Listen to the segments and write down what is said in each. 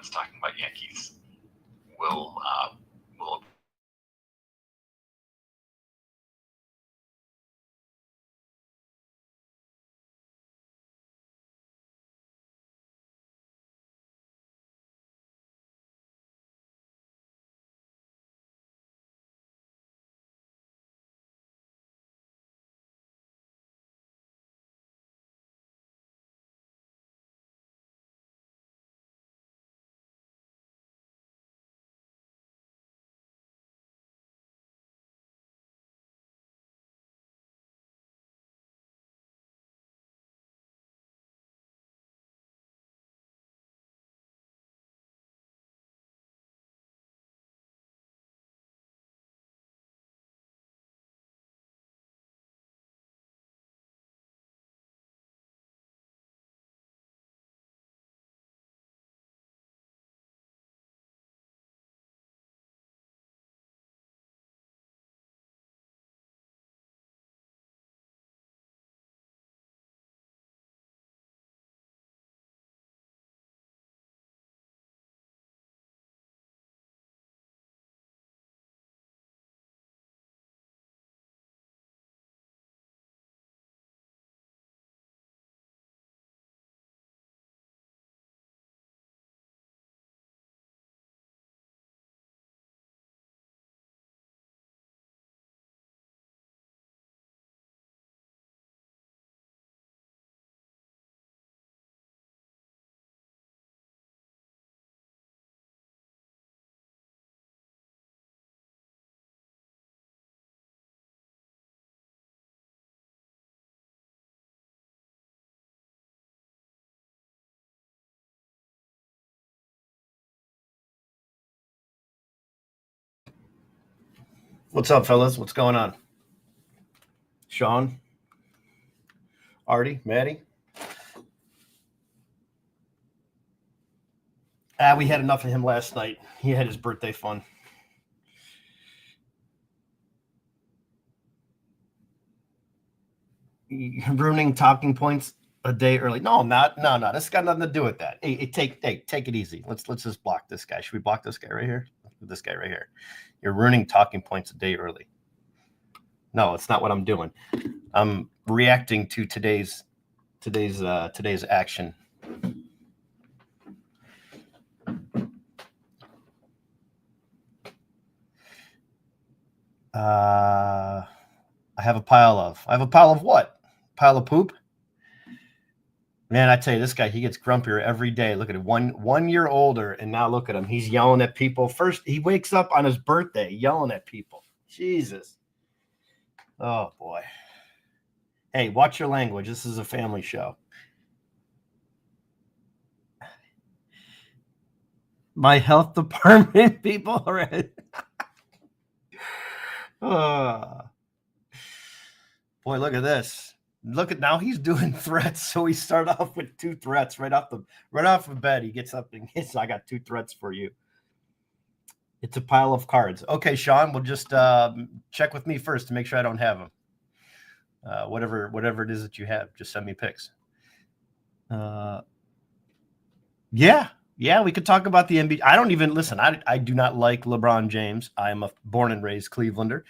Democrats talking about Yankees will What's up, fellas? What's going on? Sean? Artie? Maddie? We had enough of him last night. He had his birthday fun. Ruining talking points a day early. No, I'm not. No. This got nothing to do with that. Hey, take it easy. Let's just block this guy. Should we block this guy right here? This guy right here. You're ruining talking points a day early. No, it's not what I'm doing. I'm reacting to today's action. I have a pile of what? Pile of poop? Man, I tell you, this guy, he gets grumpier every day. Look at it, one year older, and now look at him. He's yelling at people. First, he wakes up on his birthday yelling at people. Jesus. Oh, boy. Hey, watch your language. This is a family show. My health department people already. Boy, look at this. Look at now he's doing threats. So he started off with 2 threats right off the bed. He gets up and hits. I got 2 threats for you. It's a pile of cards. Okay, Sean, we'll just check with me first to make sure I don't have them. Whatever it is that you have, just send me pics. Yeah, we could talk about the NBA. I don't even listen. I do not like LeBron James. I am a born and raised Clevelander.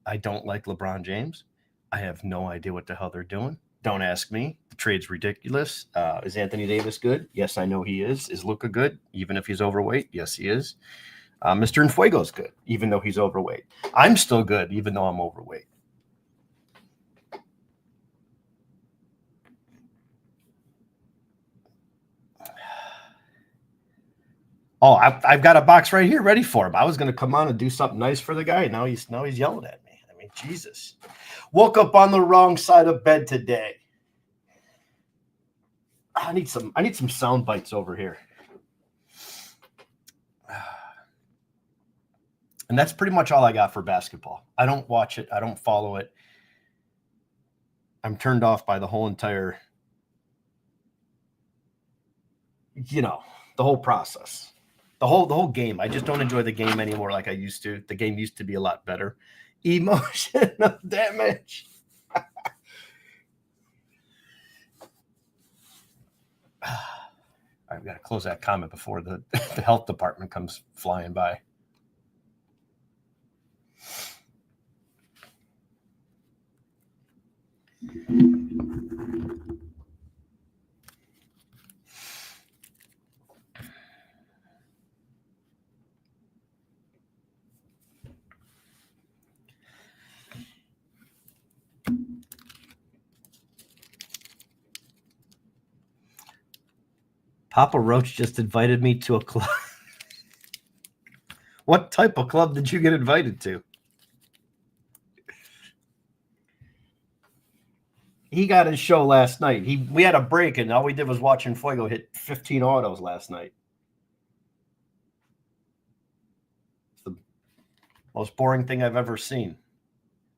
I don't like LeBron James. I have no idea what the hell they're doing. Don't ask me. The trade's ridiculous. Is Anthony Davis good? Yes, I know he is. Is Luka good? Even if he's overweight? Yes, he is. Mr. Infuego's good, even though he's overweight. I'm still good, even though I'm overweight. Oh, I've got a box right here ready for him. I was going to come on and do something nice for the guy. Now he's yelling at me. I mean, Jesus. Woke up on the wrong side of bed today. I need some sound bites over here. And that's pretty much all I got for basketball. I don't watch it. I don't follow it. I'm turned off by the whole entire, the whole process. The whole game. I just don't enjoy the game anymore like I used to. The game used to be a lot better. Emotional damage. right, we got to close that comment before the health department comes flying by. Papa Roach just invited me to a club. What type of club did you get invited to? He got his show last night. We had a break, and all we did was watch Fuego hit 15 autos last night. It's the most boring thing I've ever seen.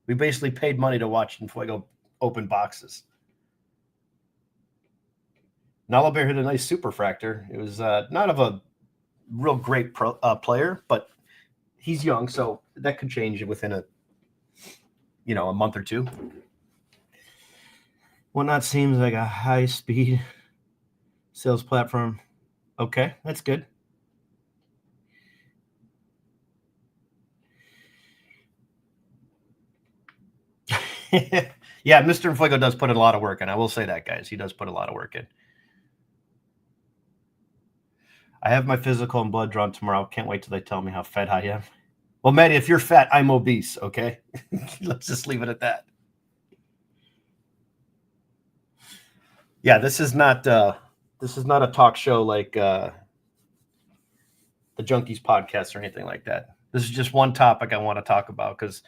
We basically paid money to watch Fuego open boxes. Nala Bear hit a nice superfractor. It was not of a real great player, but he's young, so that could change within a month or two. WhatNot seems like a high-speed sales platform. Okay, that's good. Yeah, Mr. Fuego does put a lot of work in. I will say that, guys. He does put a lot of work in. I have my physical and blood drawn tomorrow. Can't wait till they tell me how fat I am. Well, Maddie, if you're fat, I'm obese, okay? Let's just leave it at that. Yeah, this is not a talk show like the Junkies podcast or anything like that. This is just one topic I want to talk about because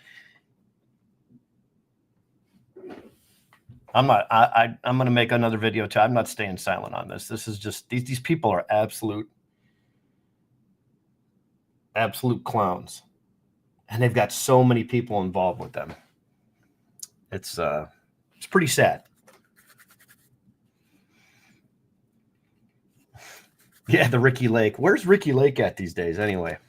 I'm going to make another video too. I'm not staying silent on this. This is just these people are absolute clowns, and they've got so many people involved with them. It's pretty sad. Yeah, the Ricky Lake. Where's Ricky Lake at these days anyway?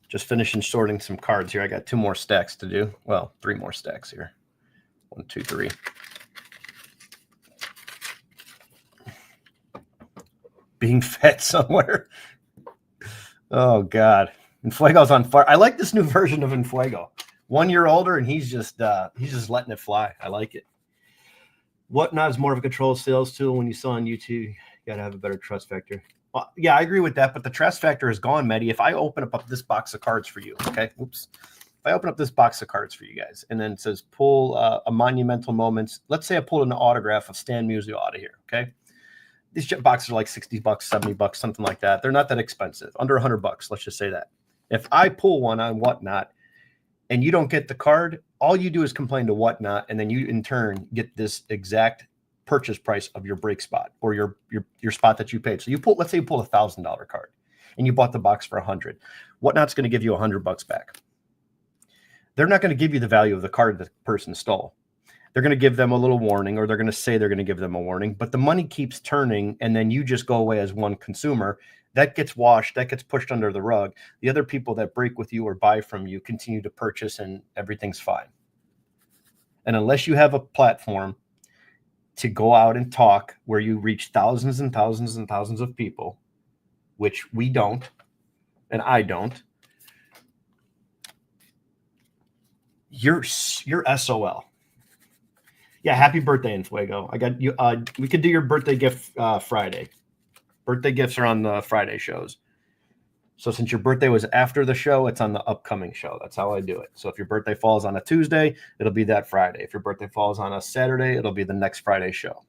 Just finishing sorting some cards here. I got 2 more stacks to do. Well, 3 more stacks here. 1, 2, 3. Being fed somewhere. Oh, God. Enfuego's on fire. I like this new version of Enfuego. 1 year older, and he's just letting it fly. I like it. WhatNot is more of a control sales tool. When you sell on YouTube, you got to have a better trust factor. Well, yeah, I agree with that, but the trust factor is gone, Mehdi. If I open up this box of cards for you, okay? Oops. If I open up this box of cards for you guys, and then it says pull a monumental moments. Let's say I pulled an autograph of Stan Musial out of here, okay? These boxes are like $60, $70, something like that. They're not that expensive, under $100. Let's just say that. If I pull one on WhatNot and you don't get the card, all you do is complain to WhatNot, and then you in turn get this exact purchase price of your break spot or your spot that you paid. So let's say you pull $1,000 card and you bought the box for $100. WhatNot's going to give you $100 back. They're not going to give you the value of the card that the person stole. They're going to give them a little warning, or they're going to say they're going to give them a warning, but the money keeps turning, and then you just go away as one consumer. That gets washed, that gets pushed under the rug. The other people that break with you or buy from you continue to purchase, and everything's fine. And unless you have a platform to go out and talk where you reach thousands and thousands and thousands of people, which we don't, and I don't, you're SOL. Yeah, happy birthday, Enfuego. I got you. We could do your birthday gift Friday. Birthday gifts are on the Friday shows. So since your birthday was after the show, it's on the upcoming show. That's how I do it. So if your birthday falls on a Tuesday, it'll be that Friday. If your birthday falls on a Saturday, it'll be the next Friday show.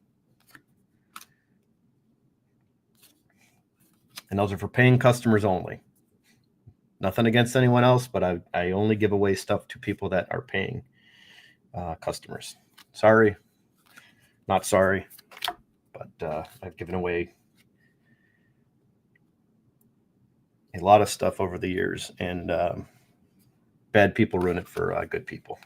And those are for paying customers only. Nothing against anyone else, but I only give away stuff to people that are paying customers. Sorry, not sorry, but I've given away a lot of stuff over the years, and bad people ruin it for good people.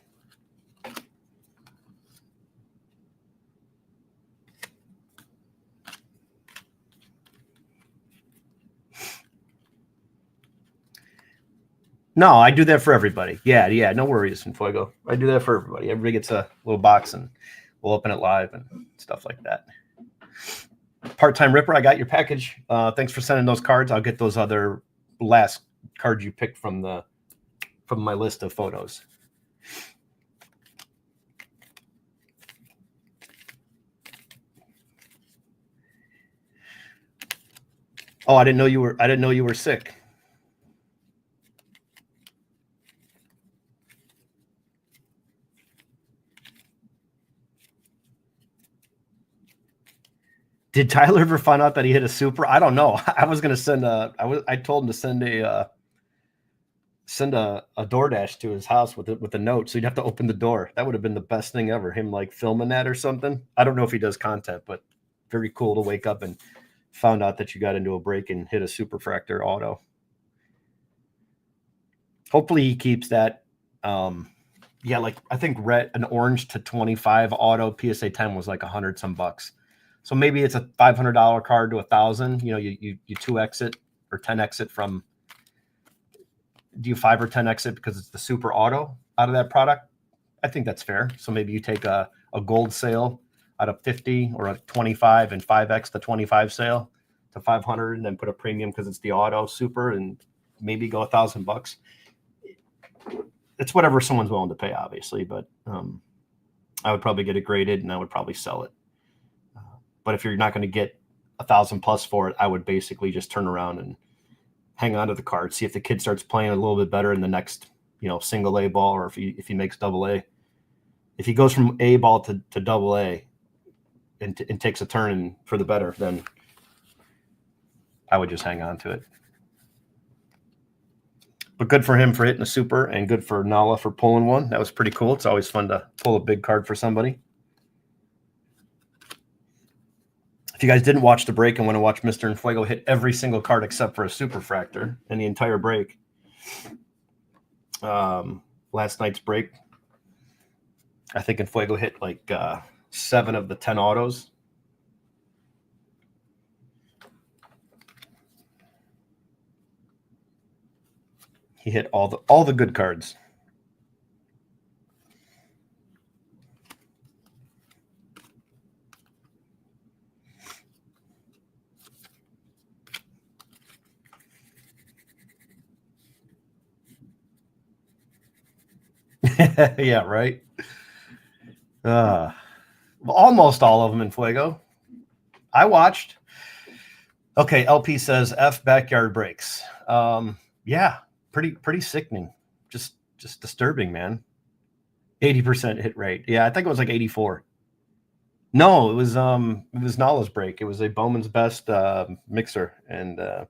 No, I do that for everybody. Yeah, no worries, Fuego. I do that for everybody. Everybody gets a little box, and we'll open it live and stuff like that. Part-time Ripper, I got your package. Thanks for sending those cards. I'll get those other last cards you picked from my list of photos. Oh, I didn't know you were sick. Did Tyler ever find out that he hit a super? I don't know. I was gonna send I told him to send a DoorDash to his house with a note, so he'd have to open the door. That would have been the best thing ever. Him like filming that or something. I don't know if he does content, but very cool to wake up and found out that you got into a break and hit a superfractor auto. Hopefully he keeps that. Yeah, like I think an orange to 25 auto PSA 10 was like 100 some bucks. So maybe it's a $500 card to 1,000. You know, you 2x it or 10x it from. Do you 5 or 10x it because it's the super auto out of that product? I think that's fair. So maybe you take a gold sale out of 50 or a 25 and 5x the 25 sale to 500, and then put a premium because it's the auto super, and maybe go $1,000. It's whatever someone's willing to pay, obviously, but I would probably get it graded and I would probably sell it. But if you're not going to get 1,000 plus for it, I would basically just turn around and hang on to the card, see if the kid starts playing a little bit better in the next, single A ball, or if he makes double A. If he goes from A ball to double A and takes a turn for the better, then I would just hang on to it. But good for him for hitting a super, and good for Nala for pulling one. That was pretty cool. It's always fun to pull a big card for somebody. If you guys didn't watch the break and want to watch Mr. Infuego hit every single card except for a superfractor in the entire break, last night's break, I think Infuego hit like 7 of the 10 autos. He hit all the good cards. Yeah, right. Almost all of them in Fuego. I watched. Okay, LP says F backyard breaks. Yeah, pretty sickening. Just disturbing, man. 80% hit rate. Yeah, I think it was like 84. No, it was Nala's break. It was a Bowman's Best mixer, and I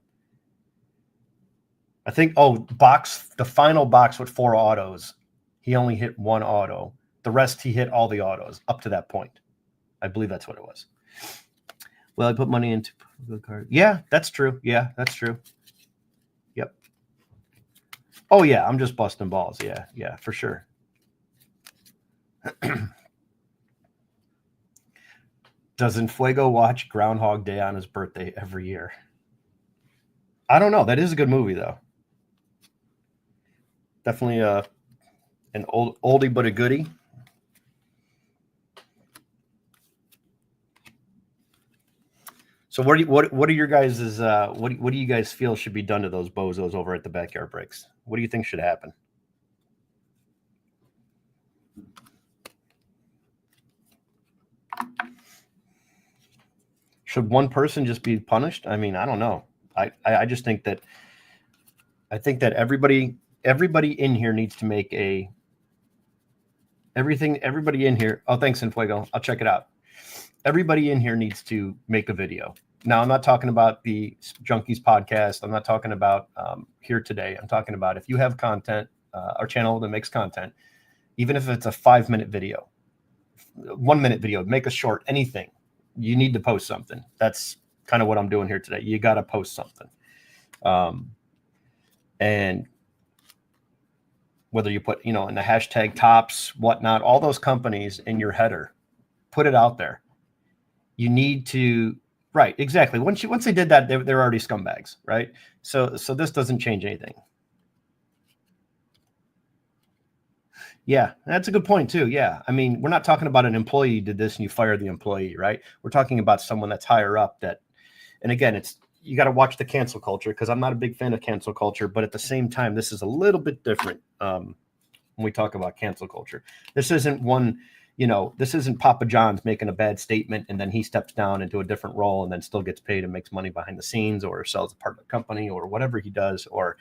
think the final box with 4 autos, he only hit 1 auto. The rest he hit all the autos up to that point. I believe that's what it was. Well, I put money into the card. Yeah, that's true. Yeah, that's true. Yep. Oh yeah, I'm just busting balls. Yeah, for sure. Does Infuego watch Groundhog Day on his birthday every year? I don't know. That is a good movie, though. Definitely an oldie but a goodie. So what are your guys' what do you guys feel should be done to those bozos over at the backyard breaks? What do you think should happen? Should one person just be punished? I mean, I don't know. I just think that everybody in here needs to make everybody in here. Oh, thanks, Infuego. I'll check it out. Everybody in here needs to make a video. Now, I'm not talking about the Junkies podcast. I'm not talking about here today. I'm talking about if you have content, our channel that makes content, even if it's a 5-minute video, 1-minute video, make a short, anything. You need to post something. That's kind of what I'm doing here today. You got to post something. And whether you put, in the hashtag tops, whatnot, all those companies in your header, put it out there. You need to, right, exactly. Once they did that, they're already scumbags, right? So this doesn't change anything. Yeah, that's a good point too. Yeah. I mean, we're not talking about an employee did this and you fire the employee, right? We're talking about someone that's higher up that, and again, it's, you got to watch the cancel culture because I'm not a big fan of cancel culture, but at the same time, this is a little bit different when we talk about cancel culture. This isn't one, this isn't Papa John's making a bad statement and then he steps down into a different role and then still gets paid and makes money behind the scenes or sells a part of the company or whatever he does. Or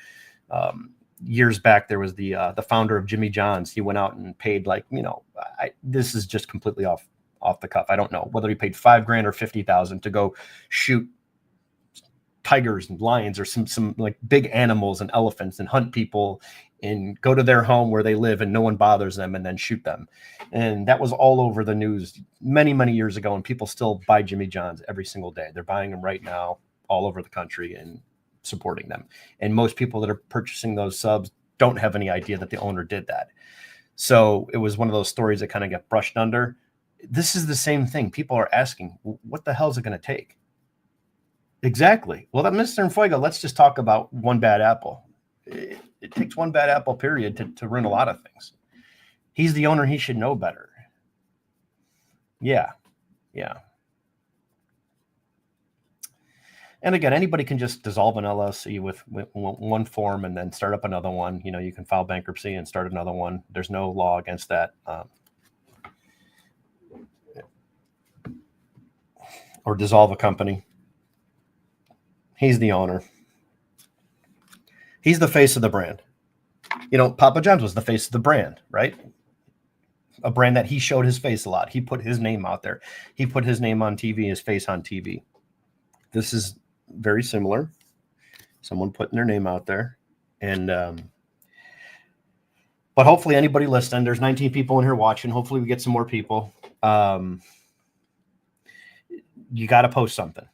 years back, there was the founder of Jimmy John's. He went out and paid this is just completely off the cuff. I don't know whether he paid $5,000 or $50,000 to go shoot tigers and lions or some like big animals and elephants and hunt people and go to their home where they live and no one bothers them and then shoot them. And that was all over the news many, many years ago. And people still buy Jimmy John's every single day. They're buying them right now all over the country and supporting them. And most people that are purchasing those subs don't have any idea that the owner did that. So it was one of those stories that kind of get brushed under. This is the same thing. People are asking, what the hell is it going to take? Exactly. Well, that Mr. Fuego, let's just talk about one bad apple. It takes one bad apple, period, to ruin a lot of things. He's the owner. He should know better. Yeah. Yeah. And again, anybody can just dissolve an LLC with one form and then start up another one. You can file bankruptcy and start another one. There's no law against that. Or dissolve a company. He's the owner. He's the face of the brand. Papa John's was the face of the brand, right? A brand that he showed his face a lot. He put his name out there. He put his name on TV, his face on TV. This is very similar. Someone putting their name out there. And, but hopefully anybody listening, there's 19 people in here watching. Hopefully we get some more people. You got to post something.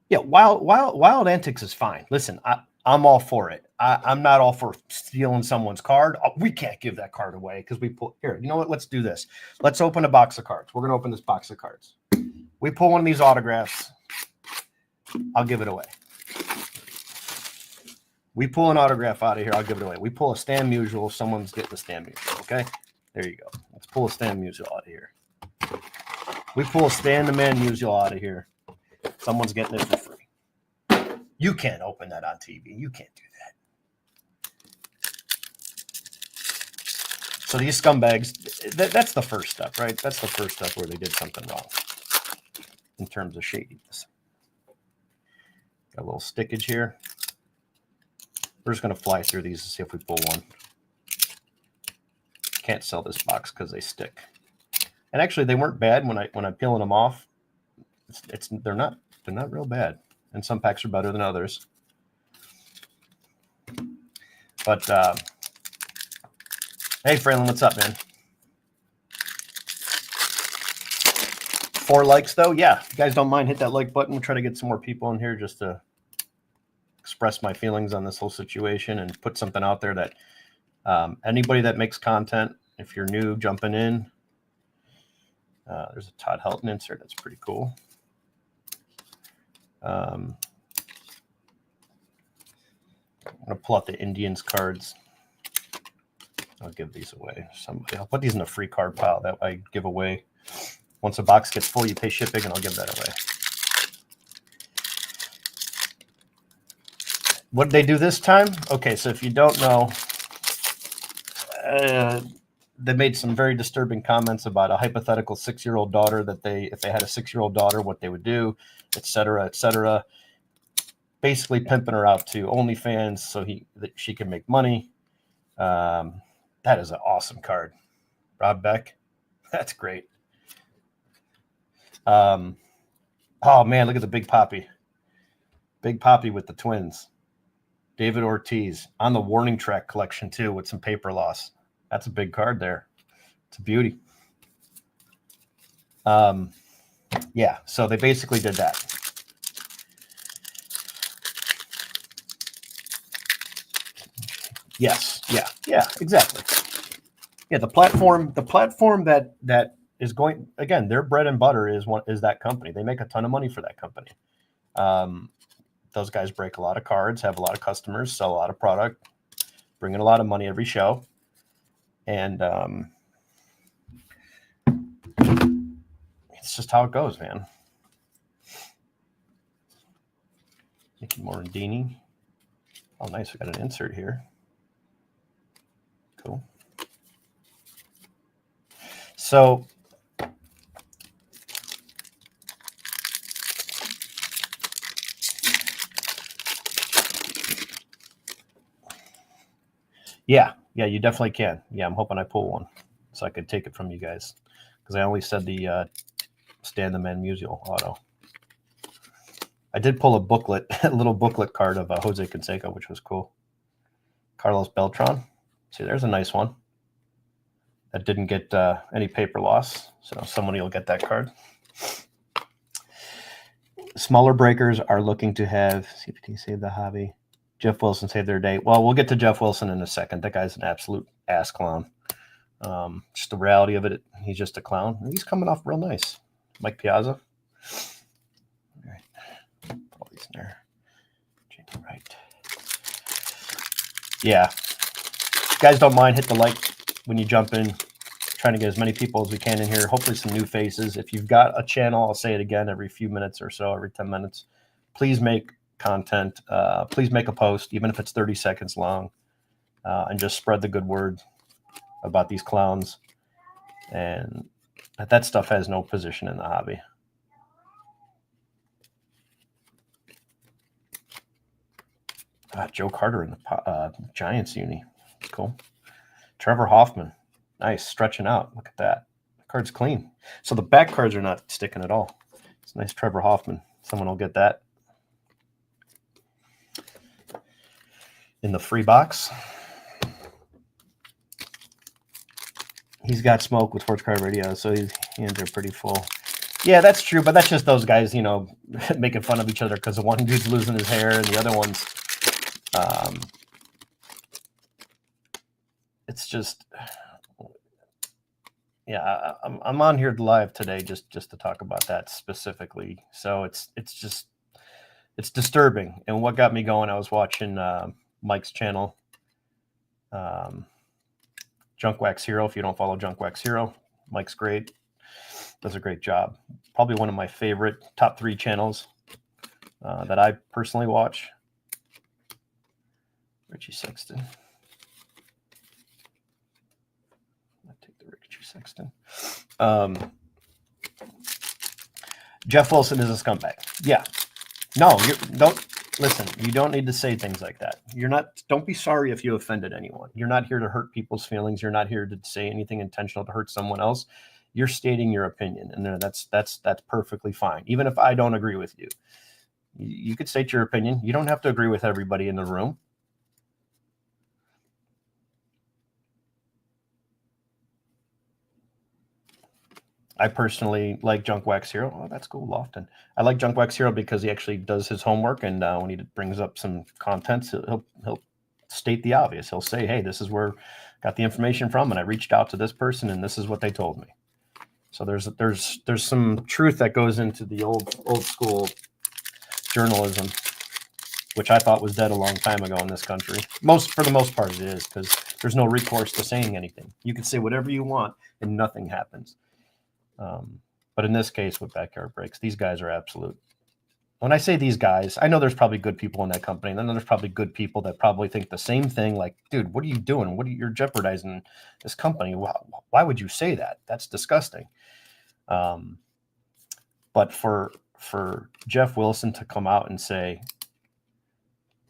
Yeah, wild antics is fine. Listen, I'm all for it. I'm not all for stealing someone's card. We can't give that card away because we pull here. You know what? Let's do this. Let's open a box of cards. We're going to open this box of cards. We pull one of these autographs. I'll give it away. We pull an autograph out of here. I'll give it away. We pull a Stan Musial. Someone's getting a Stan Musial. Okay, there you go. Let's pull a Stan Musial out of here. We pull a Stan the Man Musial out of here. Someone's getting it for free. You can't open that on TV. You can't do that. So these scumbags, that's the first step, right? That's the first step where they did something wrong in terms of shadiness. Got a little stickage here. We're just going to fly through these and see if we pull one. Can't sell this box because they stick. And actually, they weren't bad when I'm peeling them off. They're not real bad, and some packs are better than others. But hey, Fraylin, what's up, man? 4 likes though, yeah. If you guys don't mind, hit that like button. We'll try to get some more people in here just to express my feelings on this whole situation and put something out there that anybody that makes content, if you're new jumping in, there's a Todd Helton insert. That's pretty cool. I'm going to pull out the Indians cards. I'll give these away. I'll put these in a free card pile that I give away. Once a box gets full, you pay shipping, and I'll give that away. What did they do this time? Okay, so if you don't know, they made some very disturbing comments about a hypothetical 6-year-old daughter that if they had a 6-year-old daughter, what they would do, et cetera, et cetera. Basically pimping her out to OnlyFans so that she can make money. That is an awesome card. Rob Beck. That's great. Oh man, look at the Big Papi. Big Papi with the twins. David Ortiz on the warning track collection too with some paper loss. That's a big card there. It's a beauty. Yeah, so they basically did that. Yes, yeah, exactly. Yeah, the platform that is going, again, their bread and butter is that company. They make a ton of money for that company. Those guys break a lot of cards, have a lot of customers, sell a lot of product, bringing a lot of money every show. And it's just how it goes, man. Mickey Morandini. Oh, nice. We got an insert here. Cool. So yeah, you definitely can. Yeah, I'm hoping I pull one so I could take it from you guys, because I only said the Stan the Man Musial auto. I did pull a booklet, a little booklet card of Jose Canseco, which was cool. Carlos Beltran. See, there's a nice one. That didn't get any paper loss, so somebody will get that card. Smaller breakers are looking to have CPT save the hobby. Jeff Wilson saved their day. Well, we'll get to Jeff Wilson in a second. That guy's an absolute ass clown. Just the reality of it, he's just a clown. He's coming off real nice. Mike Piazza. All right. Put all these in there. JD Wright. Yeah. If you guys don't mind, hit the like when you jump in. Trying to get as many people as we can in here. Hopefully some new faces. If you've got a channel, I'll say it again every few minutes or so, every 10 minutes. Please make content. Please make a post, even if it's 30 seconds long, and just spread the good word about these clowns. And that stuff has no position in the hobby. Joe Carter in the Giants uni. Cool. Trevor Hoffman. Nice, stretching out. Look at that. The card's clean. So the back cards are not sticking at all. It's nice Trevor Hoffman. Someone will get that in the free box. He's got smoke with Sports Card Radio, so his hands are pretty full. Yeah, that's true, but that's just those guys, you know, making fun of each other because the one dude's losing his hair and the other one's it's just, yeah, I'm on here live today just to talk about that specifically. So it's disturbing. And what got me going, I was watching Mike's channel, Junk Wax Hero. If you don't follow Junk Wax Hero, Mike's great, does a great job. Probably one of my favorite top 3 channels that I personally watch. Richie Sexton. Sexton. Jeff Wilson is a scumbag. Yeah. No, don't listen. You don't need to say things like that. Don't be sorry if you offended anyone. You're not here to hurt people's feelings. You're not here to say anything intentional to hurt someone else. You're stating your opinion, and that's perfectly fine. Even if I don't agree with you, you could state your opinion. You don't have to agree with everybody in the room. I personally like Junk Wax Hero. Oh, that's cool, Lofton. I like Junk Wax Hero because he actually does his homework, and when he brings up some content, he'll state the obvious. He'll say, "Hey, this is where I got the information from, and I reached out to this person, and this is what they told me." So there's some truth that goes into the old school journalism, which I thought was dead a long time ago in this country. For the most part, it is, because there's no recourse to saying anything. You can say whatever you want, and nothing happens. But in this case with Backyard Breaks, these guys are absolute. When I say these guys, I know there's probably good people in that company, and then there's probably good people that probably think the same thing. Like, dude, what are you doing? You're jeopardizing this company. Why would you say that? That's disgusting. But for Jeff Wilson to come out and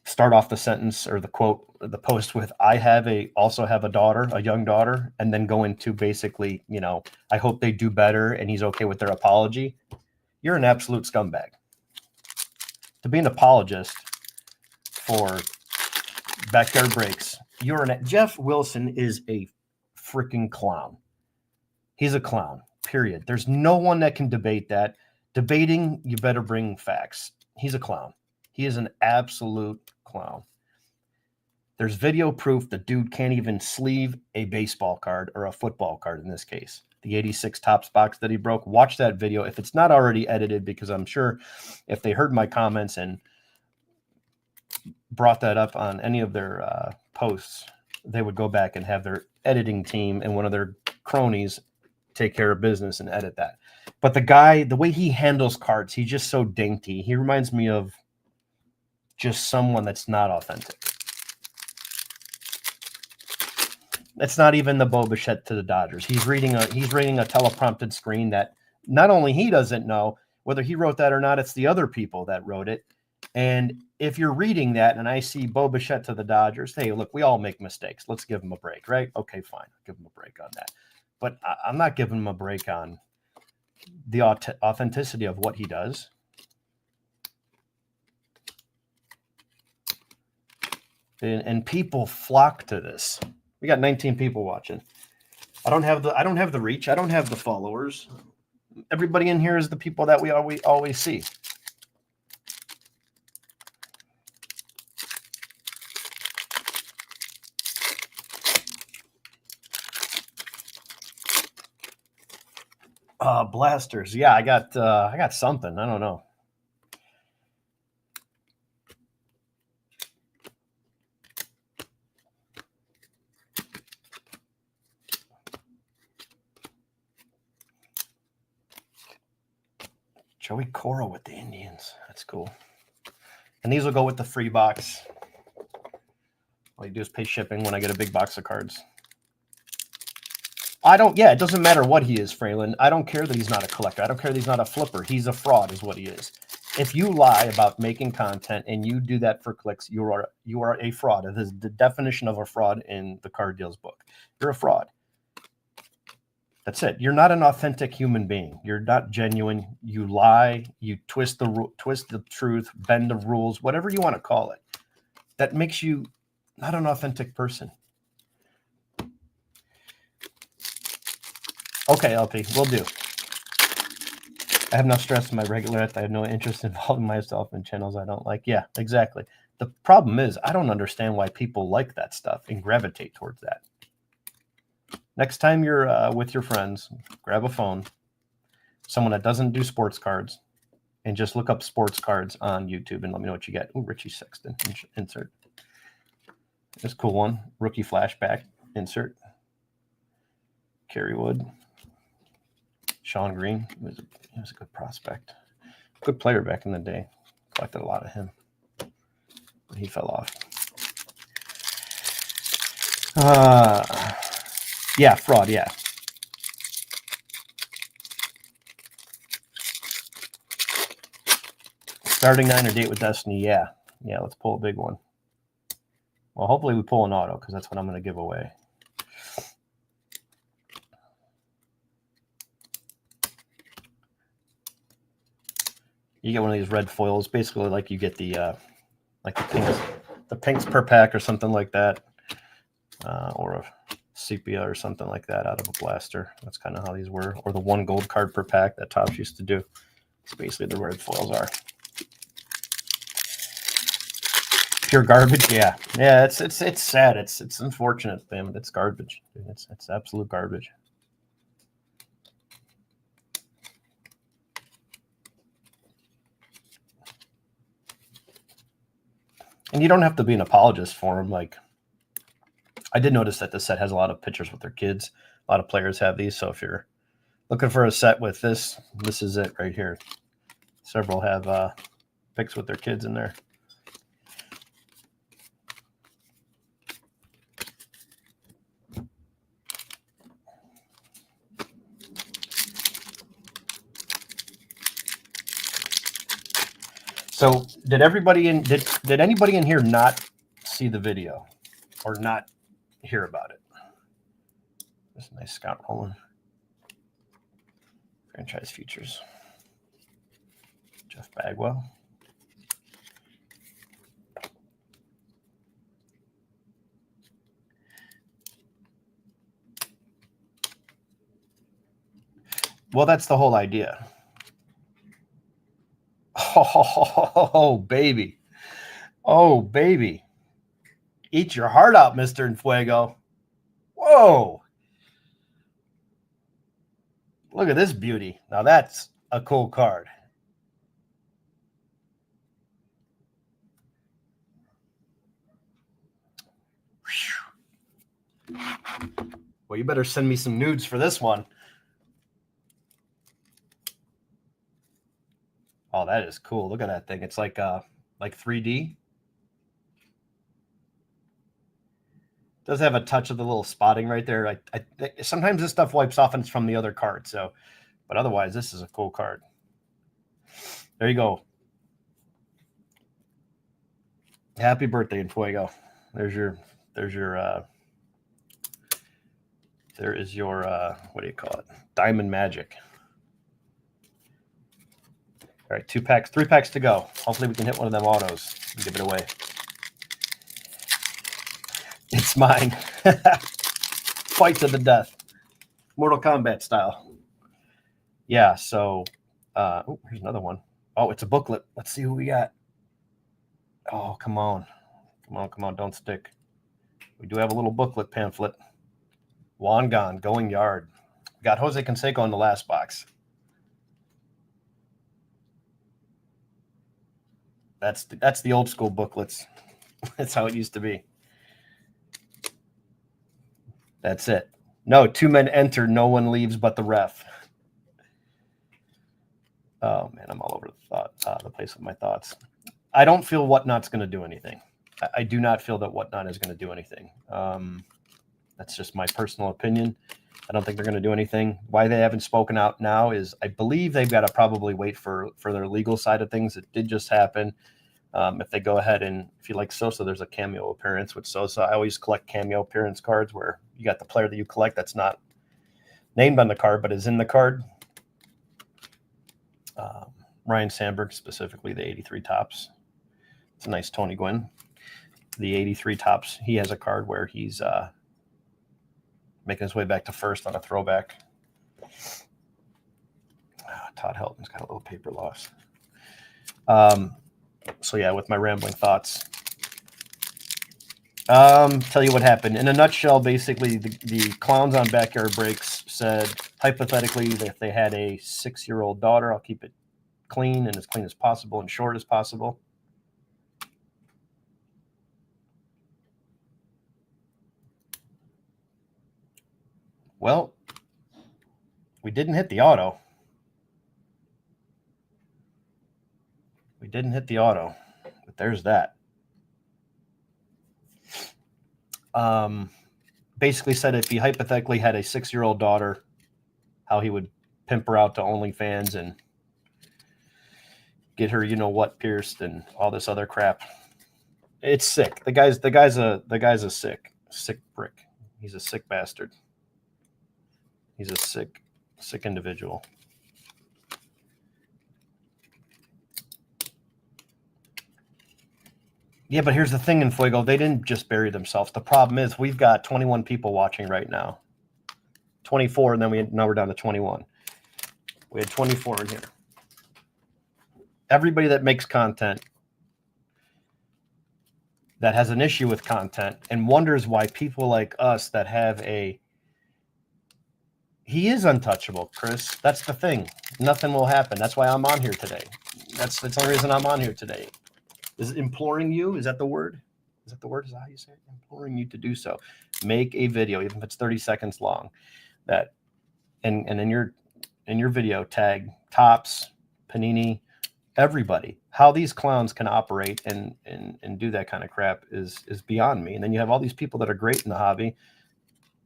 start off the sentence or the quote, the post with, I also have a daughter, a young daughter, and then go into basically, you know, I hope they do better and he's okay with their apology. You're an absolute scumbag. To be an apologist for Backyard Breaks, Jeff Wilson is a freaking clown. He's a clown, period. There's no one that can debate that. Debating, you better bring facts. He's a clown. He is an absolute clown. There's video proof the dude can't even sleeve a baseball card or a football card in this case. The 86 Topps box that he broke. Watch that video if it's not already edited, because I'm sure if they heard my comments and brought that up on any of their posts, they would go back and have their editing team and one of their cronies take care of business and edit that. But the guy, the way he handles cards, he's just so dainty. He reminds me of just someone that's not authentic. It's not even the Bo Bichette to the Dodgers. He's reading a teleprompted screen that not only he doesn't know whether he wrote that or not, it's the other people that wrote it. And if you're reading that and I see Bo Bichette to the Dodgers, hey, look, we all make mistakes. Let's give him a break, right? Okay, fine. Give him a break on that. But I'm not giving him a break on the authenticity of what he does. And people flock to this. We got 19 people watching. I don't have the reach. I don't have the followers. Everybody in here is the people that we always see. Blasters. Yeah, I got something. I don't know. Joey Cora with the Indians. That's cool. And these will go with the free box. All you do is pay shipping when I get a big box of cards. It doesn't matter what he is, Fraylin. I don't care that he's not a collector. I don't care that he's not a flipper. He's a fraud is what he is. If you lie about making content and you do that for clicks, you are a fraud. It is the definition of a fraud in the Card Deals book. You're a fraud. That's it. You're not an authentic human being. You're not genuine. You lie. You twist the truth, bend the rules, whatever you want to call it. That makes you not an authentic person. Okay, LP, will do. I have no stress in my regular life. I have no interest in involving myself in channels I don't like. Yeah, exactly. The problem is I don't understand why people like that stuff and gravitate towards that. Next time you're with your friends, grab a phone, someone that doesn't do sports cards, and just look up sports cards on YouTube and let me know what you get. Ooh, Richie Sexton, insert. This cool one, rookie flashback, insert. Kerry Wood. Sean Green, he was a good prospect. Good player back in the day. Collected a lot of him. But he fell off. Yeah, fraud, yeah. Starting 9 or date with Destiny, yeah. Yeah, let's pull a big one. Well, hopefully we pull an auto because that's what I'm going to give away. You get one of these red foils, basically like you get the pinks per pack or something like that, or a sepia or something like that out of a blaster. That's kind of how these were, or the 1 gold card per pack that Topps used to do. It's basically the red foils are. Pure garbage, yeah. It's sad. It's unfortunate, man. It's garbage. It's absolute garbage. And you don't have to be an apologist for them. Like, I did notice that this set has a lot of pictures with their kids. A lot of players have these. So if you're looking for a set with this is it right here. Several have pics with their kids in there. So did anybody in here not see the video or not hear about it? That's a nice Scott Rowland. Franchise features. Jeff Bagwell. Well, that's the whole idea. Oh, baby. Oh, baby. Eat your heart out, Mr. Enfuego. Whoa. Look at this beauty. Now that's a cool card. Well, you better send me some nudes for this one. Oh, that is cool. Look at that thing. It's like 3D. Does have a touch of the little spotting right there. I sometimes this stuff wipes off and it's from the other card. So, but otherwise, this is a cool card. There you go. Happy birthday, Fuego. There is your what do you call it? Diamond Magic. All right, 3 packs to go. Hopefully we can hit one of them autos and give it away. It's mine. Fight to the death. Mortal Kombat style. Yeah, so here's another one. Oh, it's a booklet. Let's see who we got. Oh, come on. Come on, don't stick. We do have a little booklet pamphlet. Wangan, Going Yard. We got Jose Canseco in the last box. That's the old school booklets. That's how it used to be. That's it. No, 2 men enter, no one leaves but the ref. Oh, man, I'm all over the place with my thoughts. I don't feel WhatNot's going to do anything. I do not feel that WhatNot is going to do anything. That's just my personal opinion. I don't think they're going to do anything. Why they haven't spoken out now is I believe they've got to probably wait for their legal side of things. It did just happen. If they go ahead and, if you like Sosa, there's a cameo appearance with Sosa. I always collect cameo appearance cards where you got the player that you collect that's not named on the card but is in the card. Ryan Sandberg, specifically the 83 tops. It's a nice Tony Gwynn. The 83 tops, he has a card where he's making his way back to first on a throwback. Todd Helton's got a little paper loss. So yeah, with my rambling thoughts, tell you what happened. In a nutshell, basically the clowns on Backyard Breaks said, hypothetically, that if they had a 6-year-old daughter, I'll keep it clean and as clean as possible and short as possible. Well, we didn't hit the auto. But there's that. Basically said if he hypothetically had a 6-year-old daughter, how he would pimp her out to OnlyFans and get her, pierced and all this other crap. It's sick. The guy's a sick prick. He's a sick bastard. He's a sick individual. Yeah, but here's the thing in Fuego. They didn't just bury themselves. The problem is we've got 21 people watching right now. 24, and then now we're down to 21. We had 24 in here. Everybody that makes content that has an issue with content and wonders why people like us that have he is untouchable, Chris. That's the thing. Nothing will happen. That's why I'm on here today. That's the only reason I'm on here today. Is imploring you? Is that the word? Is that how you say it? Imploring you to do so. Make a video, even if it's 30 seconds long. That and in your video, tag Tops, Panini, everybody. How these clowns can operate and do that kind of crap is beyond me. And then you have all these people that are great in the hobby,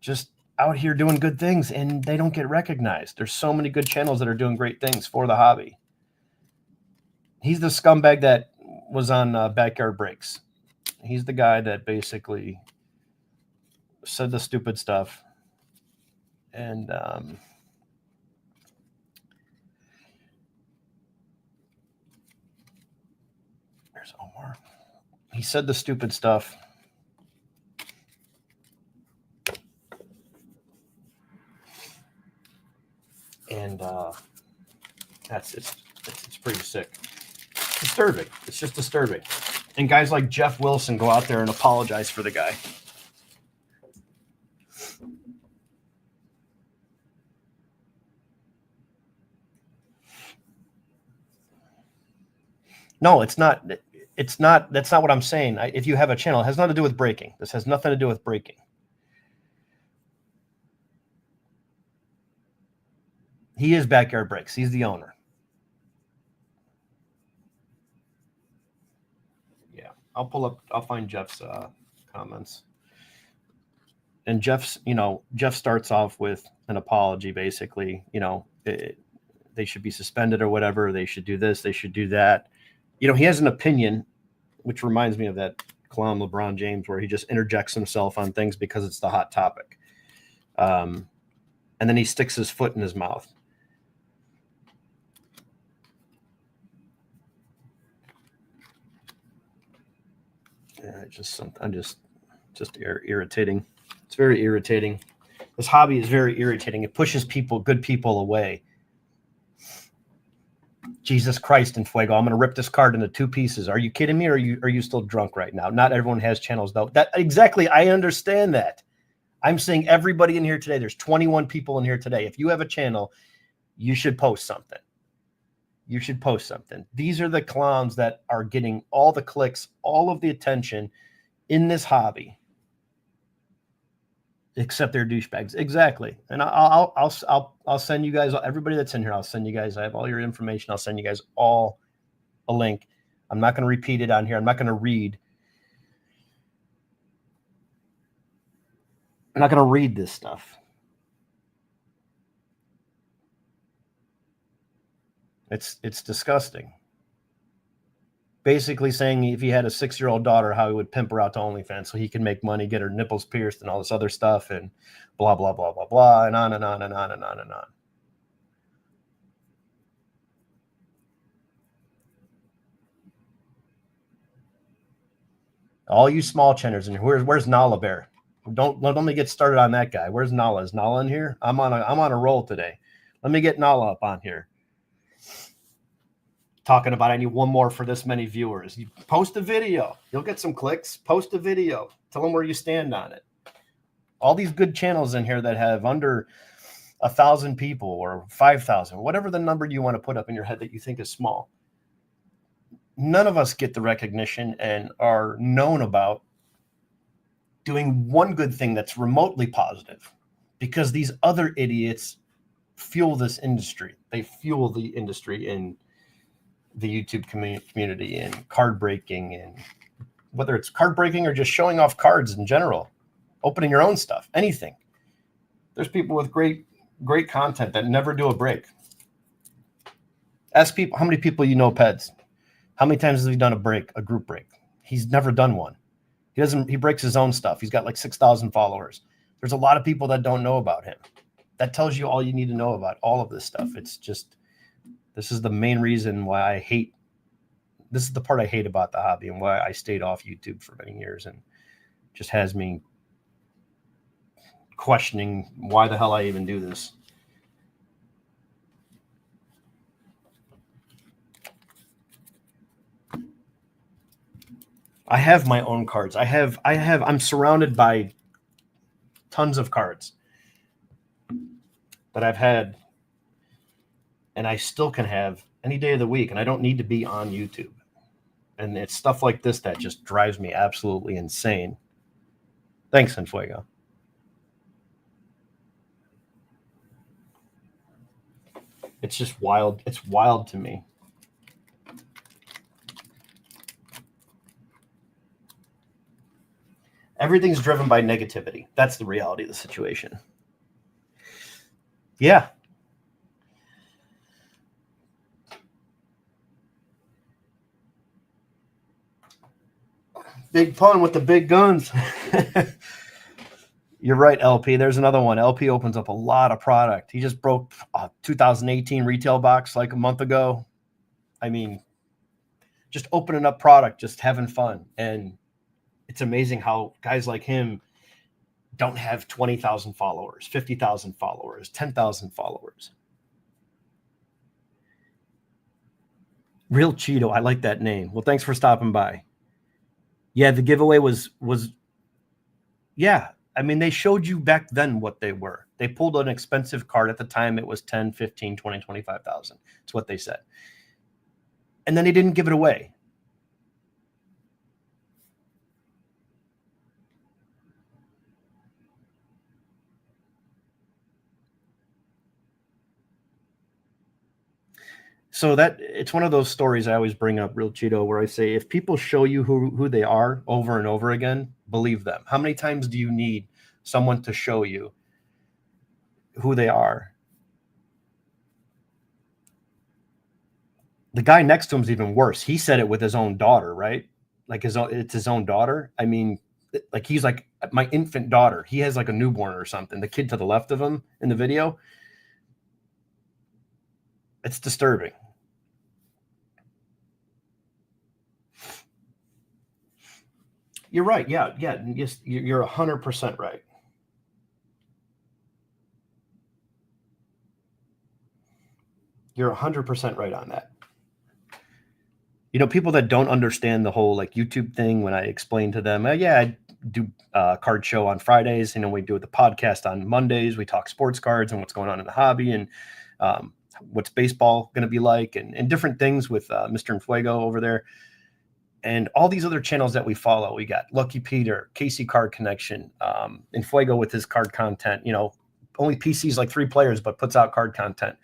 just out here doing good things, and they don't get recognized. There's so many good channels that are doing great things for the hobby. He's the scumbag that was on Backyard Breaks. He's the guy that basically said the stupid stuff. And there's Omar. He said the stupid stuff. And it's pretty sick. Disturbing. It's just disturbing. And guys like Jeff Wilson go out there and apologize for the guy. No, it's not. It's not. That's not what I'm saying. If you have a channel, it has nothing to do with breaking. This has nothing to do with breaking. He is Backyard Breaks. He's the owner. Yeah, I'll find Jeff's comments. And Jeff starts off with an apology, basically. They should be suspended or whatever. They should do this. They should do that. He has an opinion, which reminds me of that clown LeBron James, where he just interjects himself on things because it's the hot topic. And then he sticks his foot in his mouth. Yeah, I'm just irritating. It's very irritating. This hobby is very irritating. It pushes good people away. Jesus Christ and Fuego. I'm going to rip this card into two pieces. Are you kidding me? Or are you still drunk right now? Not everyone has channels, though. That exactly. I understand that. I'm saying everybody in here today, there's 21 people in here today. If you have a channel, you should post something. You should post something. These are the clowns that are getting all the clicks, all of the attention in this hobby. Except they're douchebags. Exactly. And I'll send you guys, everybody that's in here, I'll send you guys, I have all your information. I'll send you guys all a link. I'm not going to repeat it on here. I'm not going to read. I'm not going to read this stuff. It's disgusting. Basically saying if he had a 6-year-old daughter, how he would pimp her out to OnlyFans so he can make money, get her nipples pierced and all this other stuff and blah, blah, blah, blah, blah, and on and on and on and on and on. All you small channers, and where's Nala Bear? Don't let me get started on that guy. Where's Nala? Is Nala in here? I'm on a roll today. Let me get Nala up on here. Talking about I need one more for this many viewers. You post a video. You'll get some clicks. Post a video. Tell them where you stand on it. All these good channels in here that have under 1,000 people or 5,000, whatever the number you want to put up in your head that you think is small. None of us get the recognition and are known about doing one good thing that's remotely positive, because these other idiots fuel this industry. They fuel the industry in the YouTube community and card breaking, and whether it's card breaking or just showing off cards in general, opening your own stuff, anything. There's people with great content that never do a break. Ask people, how many people you know Peds? How many times has he done a group break? He's never done one. He breaks his own stuff. He's got like 6,000 followers. There's a lot of people that don't know about him. That tells you all you need to know about all of this stuff. It's just, this is the main reason why this is the part I hate about the hobby and why I stayed off YouTube for many years, and just has me questioning why the hell I even do this. I have my own cards. I'm surrounded by tons of cards that I've had, and I still can have any day of the week, and I don't need to be on YouTube. And it's stuff like this that just drives me absolutely insane. Thanks, Enfuego. It's just wild. It's wild to me. Everything's driven by negativity. That's the reality of the situation. Yeah. Big pun with the big guns. You're right, LP. There's another one. LP opens up a lot of product. He just broke a 2018 retail box like a month ago. I mean, just opening up product, just having fun. And it's amazing how guys like him don't have 20,000 followers, 50,000 followers, 10,000 followers. Real Cheeto. I like that name. Well, thanks for stopping by. Yeah, the giveaway was yeah. I mean, they showed you back then what they were. They pulled an expensive card at the time. It was 10, 15, 20, 25,000. It's what they said. And then they didn't give it away. So that it's one of those stories I always bring up, Real Cheeto, where I say if people show you who they are over and over again, believe them. How many times do you need someone to show you who they are? The guy next to him is even worse. He said it with his own daughter, right? Like it's his own daughter. I mean, like he's like my infant daughter. He has like a newborn or something. The kid to the left of him in the video. It's disturbing. You're right. Yeah. Yes, you're 100% right. You're 100% right on that. People that don't understand the whole like YouTube thing, when I explain to them, yeah, I do a card show on Fridays, we do the podcast on Mondays. We talk sports cards and what's going on in the hobby and what's baseball going to be like and different things with Mr. Infuego over there. And all these other channels that we follow, we got Lucky Peter, Casey Card Connection, Infuego with his card content. Only PC's like 3 players, but puts out card content.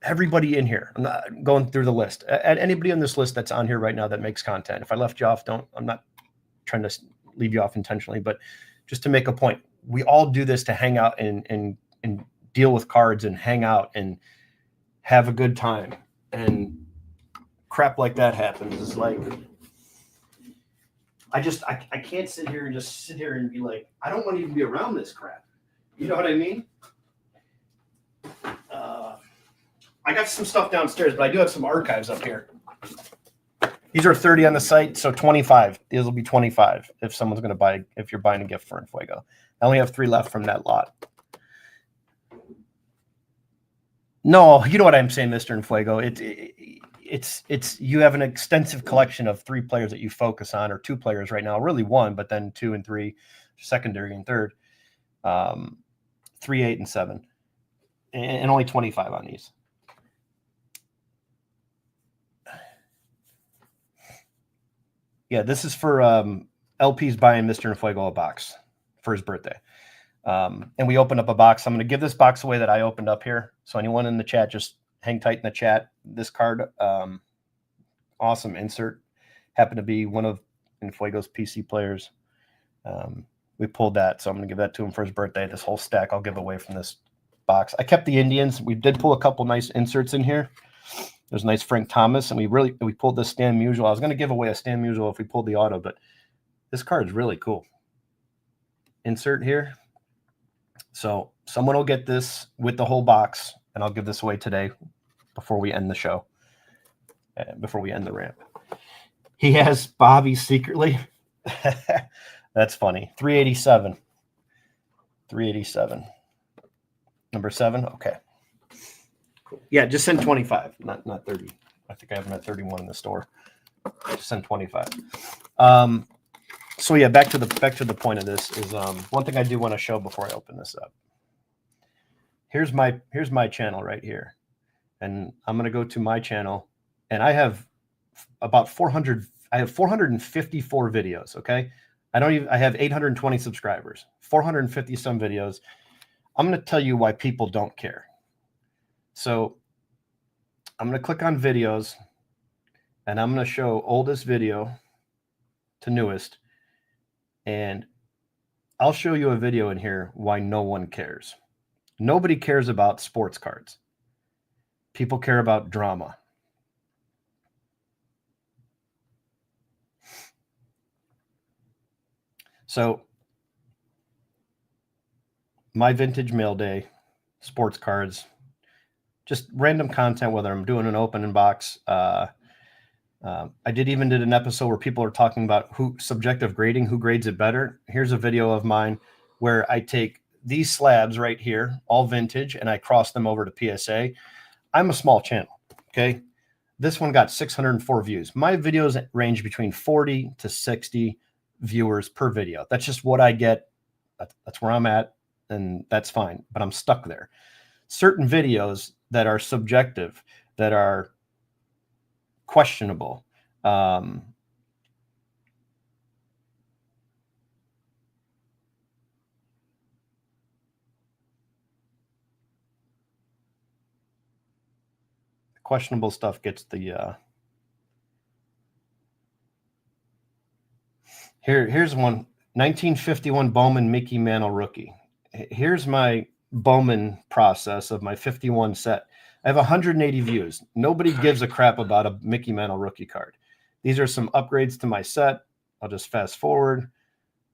Everybody in here, I'm not going through the list. Anybody on this list that's on here right now that makes content. If I left you off, I'm not trying to leave you off intentionally, but just to make a point, we all do this to hang out and deal with cards and hang out and have a good time. And crap like that happens. It's like, I can't sit here and be like, I don't want to even be around this crap. You know what I mean? I got some stuff downstairs, but I do have some archives up here. These are 30 on the site, so 25. These will be 25 if someone's going to buy, if you're buying a gift for Infuego. I only have 3 left from that lot. No, you know what I'm saying, Mr. Infuego. It's you have an extensive collection of 3 players that you focus on, or 2 players right now, really 1, but then 2 and 3, secondary and third, 3, 8, and 7, and only 25 on these. Yeah, this is for LP's buying Mr. Infuego a box for his birthday. And we opened up a box. I'm going to give this box away that I opened up here. So anyone in the chat, just hang tight in the chat. This card, awesome insert. Happened to be one of Infuego's PC players. We pulled that, so I'm going to give that to him for his birthday. This whole stack I'll give away from this box. I kept the Indians. We did pull a couple nice inserts in here. There's a nice Frank Thomas, and we pulled this Stan Musial. I was going to give away a Stan Musial if we pulled the auto, but this card is really cool. Insert here. So someone will get this with the whole box, and I'll give this away today before we end the show, before we end the ramp. He has Bobby secretly. That's funny. 387. 387. Number 7. Okay. Cool. Yeah, just send 25, not 30. I think I have them at 31 in the store. Just send 25. So yeah, back to the point of this is one thing I do want to show before I open this up. Here's my channel right here, and I'm gonna go to my channel, and I have about 400. I have 454 videos. Okay, I have 820 subscribers, 450 some videos. I'm gonna tell you why people don't care. So I'm going to click on videos, and I'm going to show oldest video to newest. And I'll show you a video in here why no one cares. Nobody cares about sports cards. People care about drama. So my vintage mail day, sports cards, just random content, whether I'm doing an open box. I did an episode where people are talking about subjective grading, who grades it better. Here's a video of mine where I take these slabs right here, all vintage, and I cross them over to PSA. I'm a small channel, okay? This one got 604 views. My videos range between 40 to 60 viewers per video. That's just what I get. That's where I'm at, and that's fine, but I'm stuck there. Certain videos that are subjective, that are questionable, questionable stuff gets the here's one 1951 Bowman Mickey Mantle rookie. Here's my Bowman process of my 51 set. I have 180 views. Nobody gives a crap about a Mickey Mantle rookie card. These are some upgrades to my set. I'll just fast forward.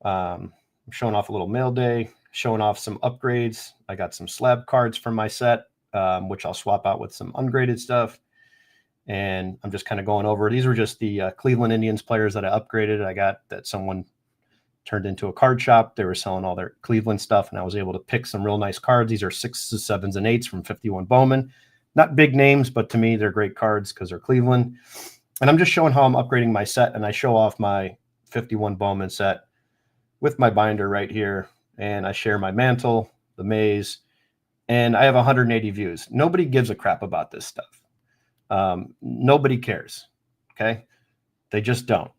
I'm showing off a little mail day, showing off some upgrades. I got some slab cards from my set, which I'll swap out with some ungraded stuff. And I'm just kind of going over. These were just the Cleveland Indians players that I upgraded. I got that someone turned into a card shop. They were selling all their Cleveland stuff, and I was able to pick some real nice cards. These are 6s, 7s, and 8s from 51 Bowman. Not big names, but to me, they're great cards because they're Cleveland. And I'm just showing how I'm upgrading my set, and I show off my 51 Bowman set with my binder right here, and I share my mantle, the maze, and I have 180 views. Nobody gives a crap about this stuff. Nobody cares, okay? They just don't.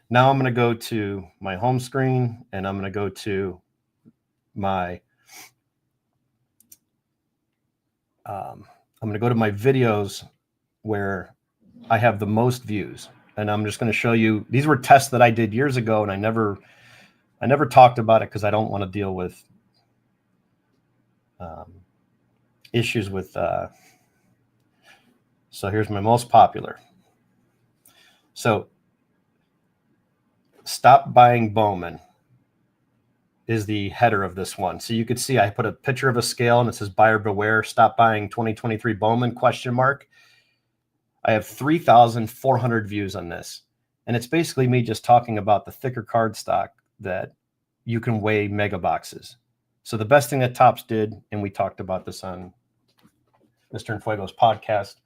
Now I'm going to go to my home screen, and I'm going to go to my videos where I have the most views, and I'm just going to show you. These were tests that I did years ago, and I never talked about it because I don't want to deal with issues with. So here's my most popular. So stop buying Bowman is the header of this one. So you could see I put a picture of a scale and it says buyer beware, stop buying 2023 Bowman ? I have 3,400 views on this. And it's basically me just talking about the thicker card stock that you can weigh mega boxes. So the best thing that Topps did, and we talked about this on Mr. Infuego's podcast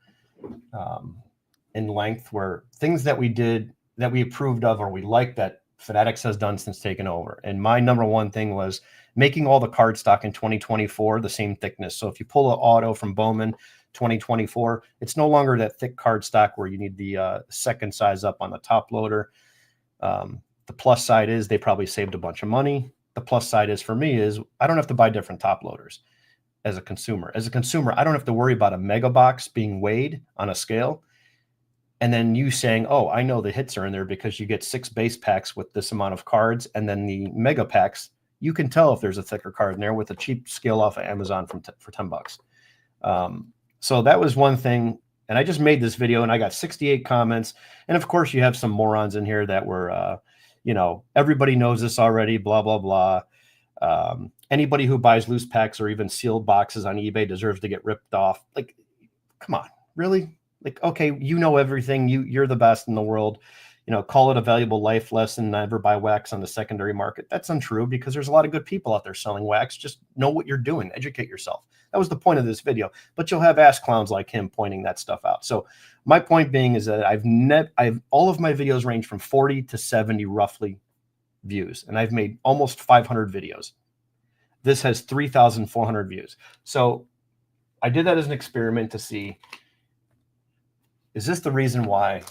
in length, were things that we did that we approved of or we liked that Fanatics has done since taking over. And my number one thing was making all the card stock in 2024 the same thickness. So if you pull an auto from Bowman 2024, it's no longer that thick card stock where you need the second size up on the top loader. The plus side is they probably saved a bunch of money. The plus side is for me is I don't have to buy different top loaders as a consumer. As a consumer, I don't have to worry about a mega box being weighed on a scale. And then you saying, oh, I know the hits are in there because you get 6 base packs with this amount of cards. And then the mega packs, you can tell if there's a thicker card in there with a cheap scale off of Amazon for $10. So that was one thing. And I just made this video and I got 68 comments. And of course you have some morons in here that were, everybody knows this already, blah, blah, blah. Anybody who buys loose packs or even sealed boxes on eBay deserves to get ripped off. Like, come on, really? Like, okay, you know everything. You're the best in the world. Call it a valuable life lesson. Never buy wax on the secondary market. That's untrue because there's a lot of good people out there selling wax. Just know what you're doing. Educate yourself. That was the point of this video. But you'll have ass clowns like him pointing that stuff out. So my point being is that I've all of my videos range from 40 to 70 roughly views, and I've made almost 500 videos. This has 3,400 views. So I did that as an experiment to see, is this the reason why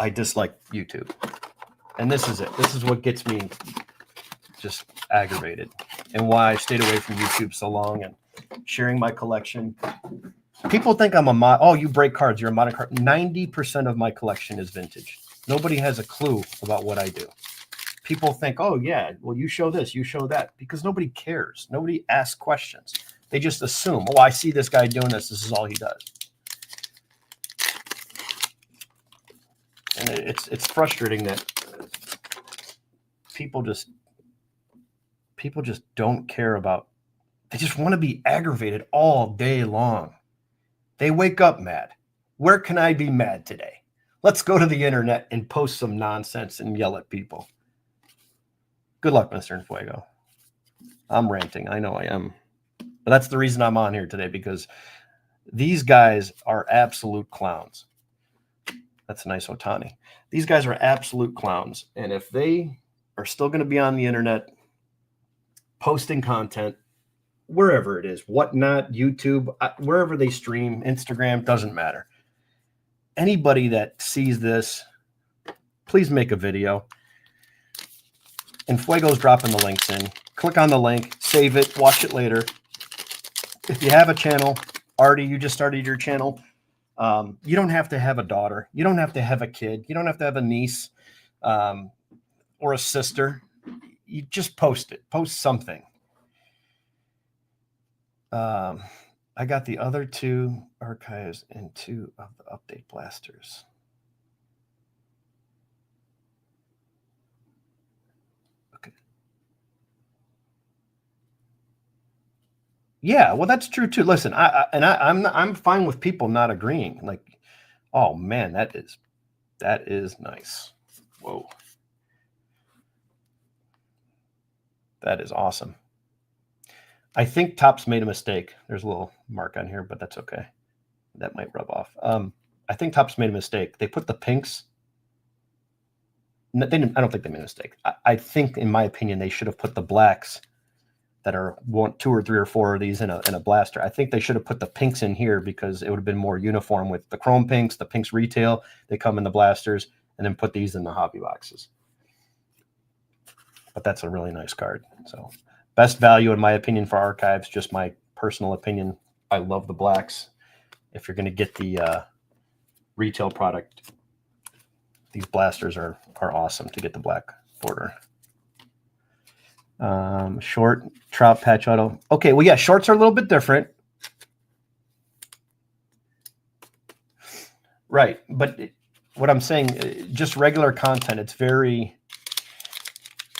I dislike YouTube? And this is it. This is what gets me just aggravated and why I stayed away from YouTube so long and sharing my collection. People think I'm a mod. Oh, you break cards. You're a modern card. 90% of my collection is vintage. Nobody has a clue about what I do. People think, oh, yeah, well, you show this, you show that, because nobody cares. Nobody asks questions. They just assume, oh, I see this guy doing this. This is all he does. And it's frustrating that people just don't care about. They just want to be aggravated all day long. They wake up mad. Where can I be mad today? Let's go to the internet and post some nonsense and yell at people. Good luck, Mr. Infuego. I'm ranting. I know I am. But that's the reason I'm on here today, because these guys are absolute clowns. That's a nice Otani. These guys are absolute clowns. And if they are still going to be on the internet posting content, wherever it is, WhatNot, YouTube, wherever they stream, Instagram, doesn't matter. Anybody that sees this, please make a video. And Fuego's dropping the links in. Click on the link, save it, watch it later. If you have a channel, Artie, you just started your channel. You don't have to have a daughter. You don't have to have a kid. You don't have to have a niece or a sister. You just post it. Post something. I got the other 2 archives and 2 of the update blasters. Okay. Yeah, well, that's true too. Listen, I'm fine with people not agreeing. Like, oh man, that is nice. Whoa, that is awesome. I think Topps made a mistake. There's a little mark on here, but that's okay. That might rub off. I think Topps made a mistake. They put the pinks. I don't think they made a mistake. I think, in my opinion, they should have put the blacks that are 1, 2, or 3, or 4 of these in a blaster. I think they should have put the pinks in here because it would have been more uniform with the chrome pinks, the pinks retail. They come in the blasters, and then put these in the hobby boxes. But that's a really nice card. So best value, in my opinion, for archives, just my personal opinion. I love the blacks. If you're going to get the retail product, these blasters are awesome to get the black border. Short Trout patch auto. Okay, well, yeah, shorts are a little bit different. Right, but what I'm saying, just regular content, it's very,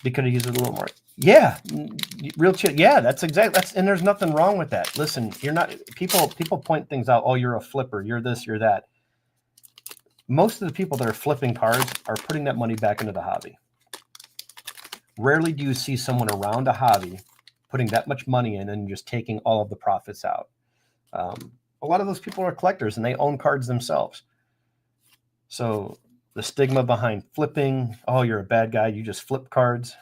because use it a little more. Yeah, real chill. Yeah, that's and there's nothing wrong with that. Listen, you're not, people point things out. Oh, you're a flipper. You're this, you're that. Most of the people that are flipping cards are putting that money back into the hobby. Rarely do you see someone around a hobby putting that much money in and just taking all of the profits out. A lot of those people are collectors and they own cards themselves. So the stigma behind flipping, oh, you're a bad guy, you just flip cards.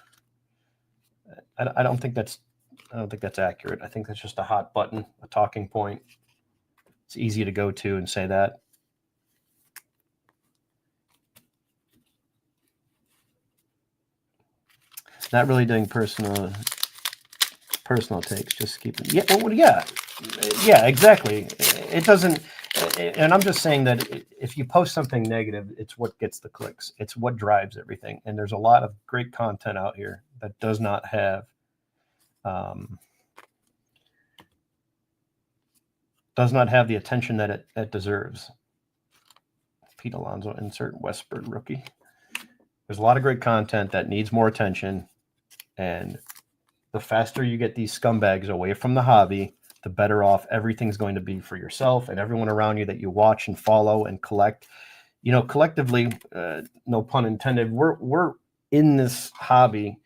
I don't think that's accurate. I think that's just a hot button, a talking point. It's easy to go to and say that. Not really doing personal takes, just keeping. Yeah, well, yeah, exactly. It doesn't, and I'm just saying that if you post something negative, it's what gets the clicks. It's what drives everything. And there's a lot of great content out here that does not have, the attention that it deserves. Pete Alonso, insert Westburg rookie. There's a lot of great content that needs more attention. And the faster you get these scumbags away from the hobby, the better off everything's going to be for yourself and everyone around you that you watch and follow and collect. You know, collectively, no pun intended, we're in this hobby,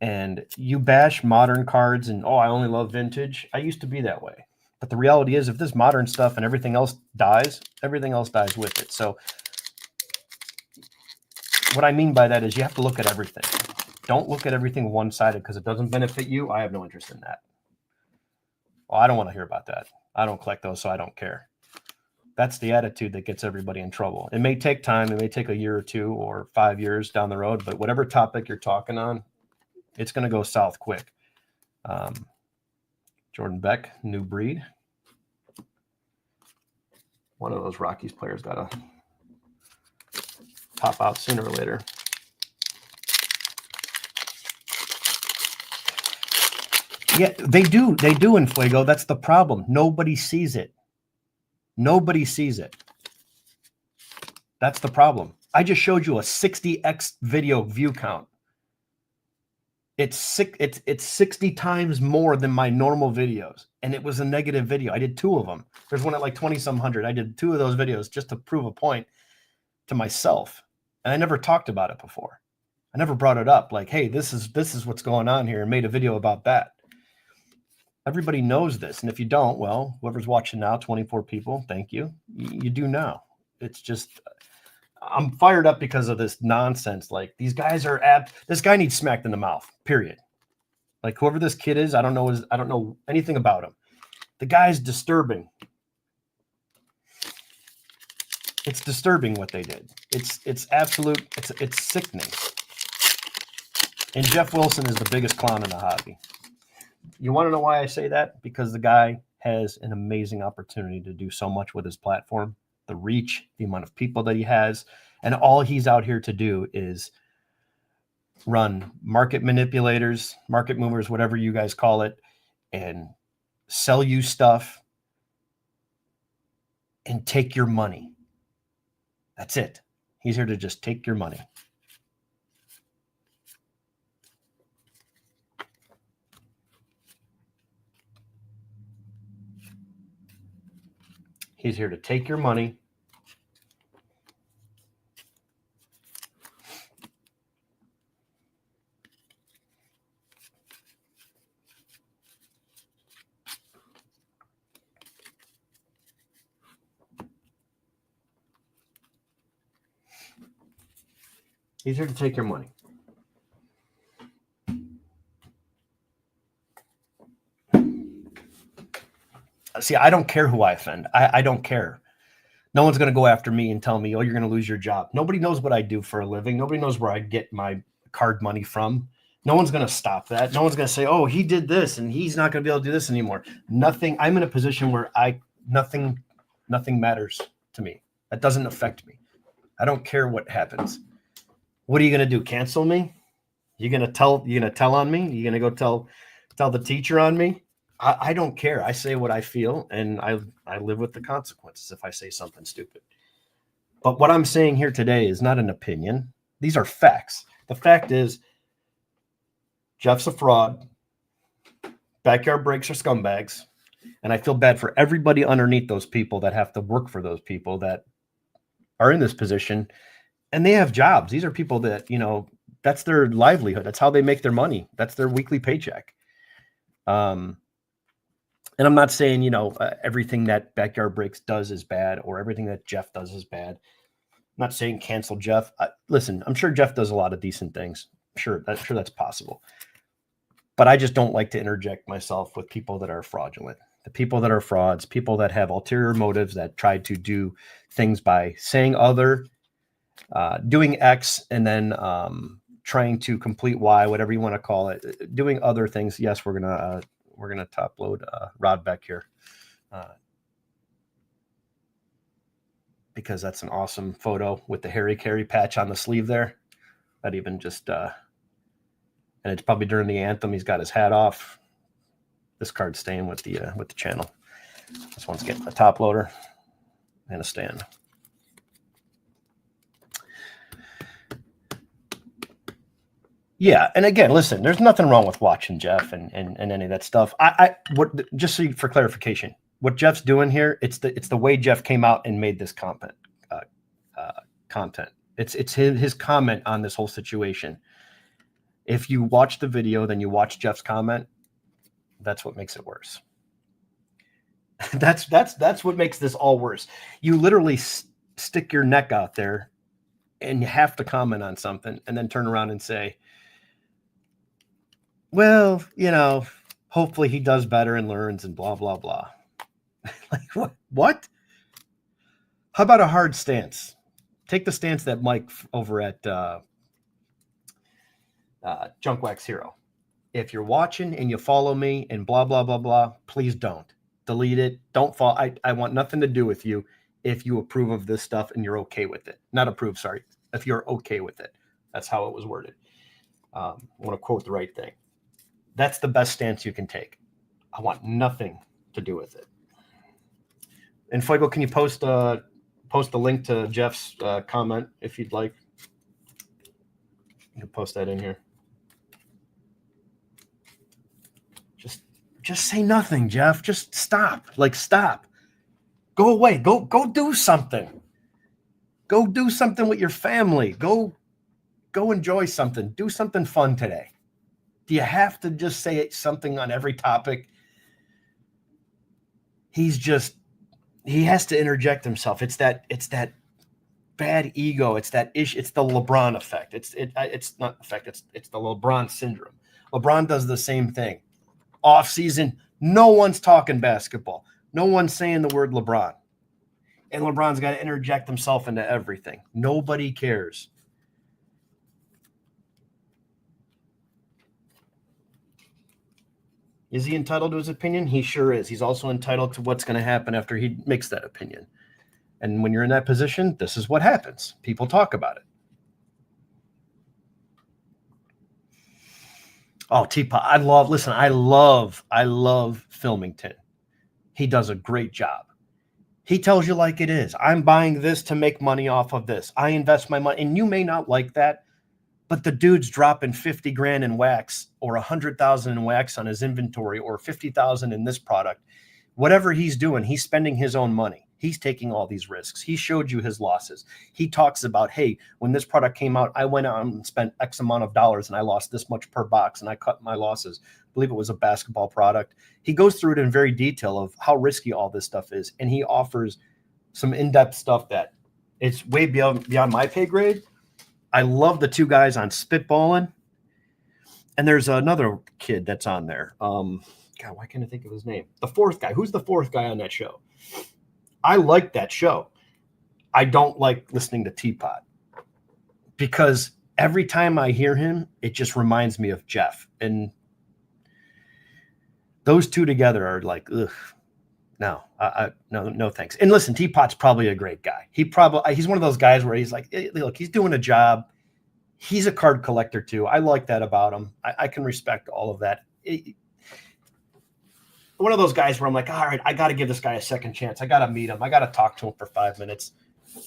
and you bash modern cards and, oh, I only love vintage. I used to be that way. But the reality is, if this modern stuff and everything else dies with it. So what I mean by that is you have to look at everything. Don't look at everything one-sided because it doesn't benefit you. I have no interest in that. Well, I don't want to hear about that. I don't collect those, so I don't care. That's the attitude that gets everybody in trouble. It may take time. It may take a year or 2 or 5 years down the road, but whatever topic you're talking on, it's going to go south quick. Jordan Beck, new breed. One of those Rockies players got to pop out sooner or later. Yeah, they do. They do in Fuego. That's the problem. Nobody sees it. Nobody sees it. That's the problem. I just showed you a 60x video view count. It's 60 times more than my normal videos, and it was a negative video. I did 2 of them. There's one at like 20-some hundred. I did 2 of those videos just to prove a point to myself, and I never talked about it before. I never brought it up. Like, hey, this is what's going on here, and made a video about that. Everybody knows this, and if you don't, well, whoever's watching now, 24 people, thank you. You do now. It's just, I'm fired up because of this nonsense. Like, these guys are this guy needs smacked in the mouth, period. Like, whoever this kid is, I don't know anything about him. The guy's disturbing. It's disturbing what they did. It's absolute, it's sickening. And Jeff Wilson is the biggest clown in the hobby. You want to know why I say that? Because the guy has an amazing opportunity to do so much with his platform, the reach, the amount of people that he has, and all he's out here to do is run market manipulators, market movers, whatever you guys call it, and sell you stuff and take your money. That's it. He's here to just take your money. He's here to take your money. He's here to take your money. See, I don't care who I offend. I don't care. No one's going to go after me and tell me, oh, you're going to lose your job. Nobody knows what I do for a living. Nobody knows where I get my card money from. No one's going to stop that. No one's going to say, oh, he did this and he's not going to be able to do this anymore. Nothing. I'm in a position where nothing matters to me. That doesn't affect me. I don't care what happens. What are you going to do? Cancel me? You're going to tell on me? You're going to go tell the teacher on me? I don't care. I say what I feel, and I live with the consequences if I say something stupid. But what I'm saying here today is not an opinion. These are facts. The fact is, Jeff's a fraud. Backyard breaks are scumbags. And I feel bad for everybody underneath those people that have to work for those people that are in this position. And they have jobs. These are people that, that's their livelihood. That's how they make their money. That's their weekly paycheck. And I'm not saying, everything that Backyard Breaks does is bad or everything that Jeff does is bad. I'm not saying cancel Jeff. Listen, I'm sure Jeff does a lot of decent things. Sure, that's possible. But I just don't like to interject myself with people that are fraudulent. The people that are frauds, people that have ulterior motives that try to do things by saying doing X and then trying to complete Y, whatever you want to call it, doing other things. Yes, we're gonna top load Rod back here because that's an awesome photo with the Harry Carey patch on the sleeve there. That even just and it's probably during the anthem. He's got his hat off. This card's staying with the channel. This one's getting a top loader and a stand. Yeah, and again, listen, there's nothing wrong with watching Jeff and any of that stuff. Just for clarification, what Jeff's doing here, it's the way Jeff came out and made this content. It's his comment on this whole situation. If you watch the video, then you watch Jeff's comment. That's what makes it worse. That's what makes this all worse. You literally stick your neck out there, and you have to comment on something, and then turn around and say, well, hopefully he does better and learns and blah, blah, blah. Like, what? How about a hard stance? Take the stance that Mike over at Junk Wax Hero. If you're watching and you follow me and blah, blah, blah, blah, please don't. Delete it. Don't follow. I want nothing to do with you if you approve of this stuff and you're okay with it. Not approve, sorry. If you're okay with it. That's how it was worded. I want to quote the right thing. That's the best stance you can take. I want nothing to do with it. And Fuego, can you post the link to Jeff's comment if you'd like? You can post that in here. Just say nothing, Jeff. Just stop. Stop. Go away. Go do something. Go do something with your family. Go enjoy something. Do something fun today. Do you have to just say something on every topic? He has to interject himself. It's that bad ego. It's that issue. It's the LeBron effect. It's not effect. It's the LeBron syndrome. LeBron does the same thing. Off season, no one's talking basketball. No one's saying the word LeBron. And LeBron's got to interject himself into everything. Nobody cares. Is he entitled to his opinion? He sure is. He's also entitled to what's going to happen after he makes that opinion. And when you're in that position, this is what happens. People talk about it. Oh, Teapot. I love Filmington. He does a great job. He tells you like it is. I'm buying this to make money off of this. I invest my money. And you may not like that, but the dude's dropping 50 grand in wax or 100,000 in wax on his inventory or 50,000 in this product. Whatever he's doing, he's spending his own money. He's taking all these risks. He showed you his losses. He talks about, hey, when this product came out, I went out and spent X amount of dollars and I lost this much per box and I cut my losses. I believe it was a basketball product. He goes through it in very detail of how risky all this stuff is. And he offers some in-depth stuff that it's way beyond my pay grade. I love the two guys on Spitballing. And there's another kid that's on there. God, why can't I think of his name? The fourth guy. Who's the fourth guy on that show? I like that show. I don't like listening to Teapot because every time I hear him, it just reminds me of Jeff. And those two together are like, ugh, no, no, thanks. And listen, Teapot's probably a great guy. He's one of those guys where he's like, hey, look, he's doing a job. He's a card collector too. I like that about him. I can respect all of that. One of those guys where I'm like, all right, I got to give this guy a second chance. I got to meet him. I got to talk to him for 5 minutes,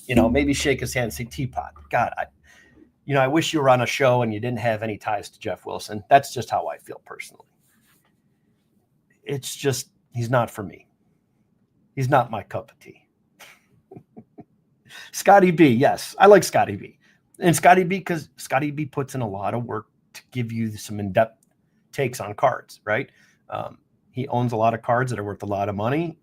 maybe shake his hand and say, Teapot, God, I wish you were on a show and you didn't have any ties to Jeff Wilson. That's just how I feel personally. It's just, he's not for me. He's not my cup of tea. Scotty B. Yes. I like Scotty B. And Scotty B, because Scotty B puts in a lot of work to give you some in-depth takes on cards, right? He owns a lot of cards that are worth a lot of money.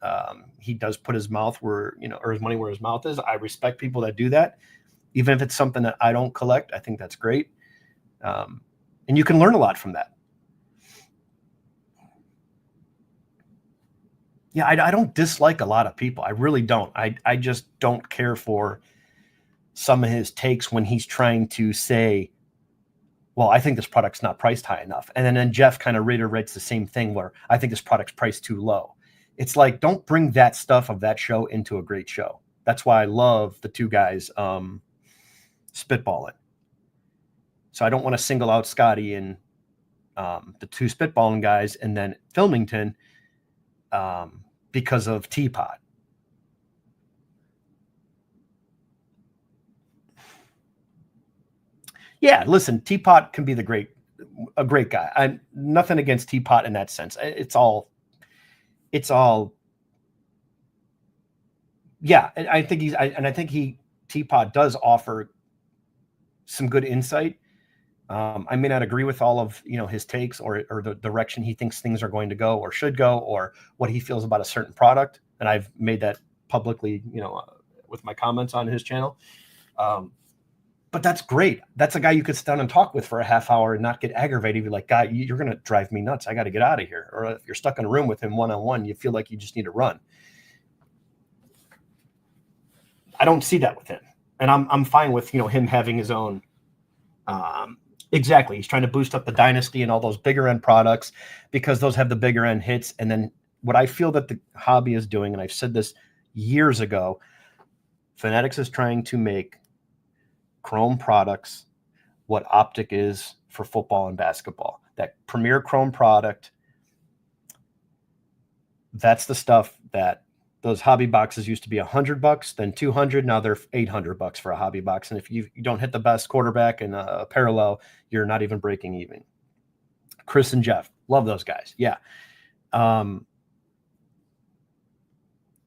He does put his mouth or his money where his mouth is. I respect people that do that. Even if it's something that I don't collect, I think that's great. And you can learn a lot from that. Yeah, I don't dislike a lot of people. I really don't. I just don't care for some of his takes when he's trying to say, well, I think this product's not priced high enough. And then Jeff kind of reiterates the same thing where I think this product's priced too low. It's like, don't bring that stuff of that show into a great show. That's why I love the two guys spitballing. So I don't want to single out Scotty and the two spitballing guys and then Filmington because of Teapot. Yeah, listen, Teapot can be a great guy. I'm nothing against Teapot in that sense. It's all. Yeah, I think Teapot does offer some good insight. I may not agree with all of his takes or the direction he thinks things are going to go or should go or what he feels about a certain product, and I've made that publicly, with my comments on his channel. But that's great. That's a guy you could sit down and talk with for a half hour and not get aggravated. Be like, God, you're going to drive me nuts. I got to get out of here. Or if you're stuck in a room with him one-on-one, you feel like you just need to run. I don't see that with him. And I'm fine with, him having his own. Exactly. He's trying to boost up the dynasty and all those bigger end products because those have the bigger end hits. And then what I feel that the hobby is doing, and I've said this years ago, Fanatics is trying to make Chrome products what Optic is for football and basketball. That premier Chrome product, that's the stuff that those hobby boxes used to be $100, then $200. Now they're $800 for a hobby box. And if you don't hit the best quarterback in a parallel, you're not even breaking even. Chris and Jeff, love those guys. Yeah.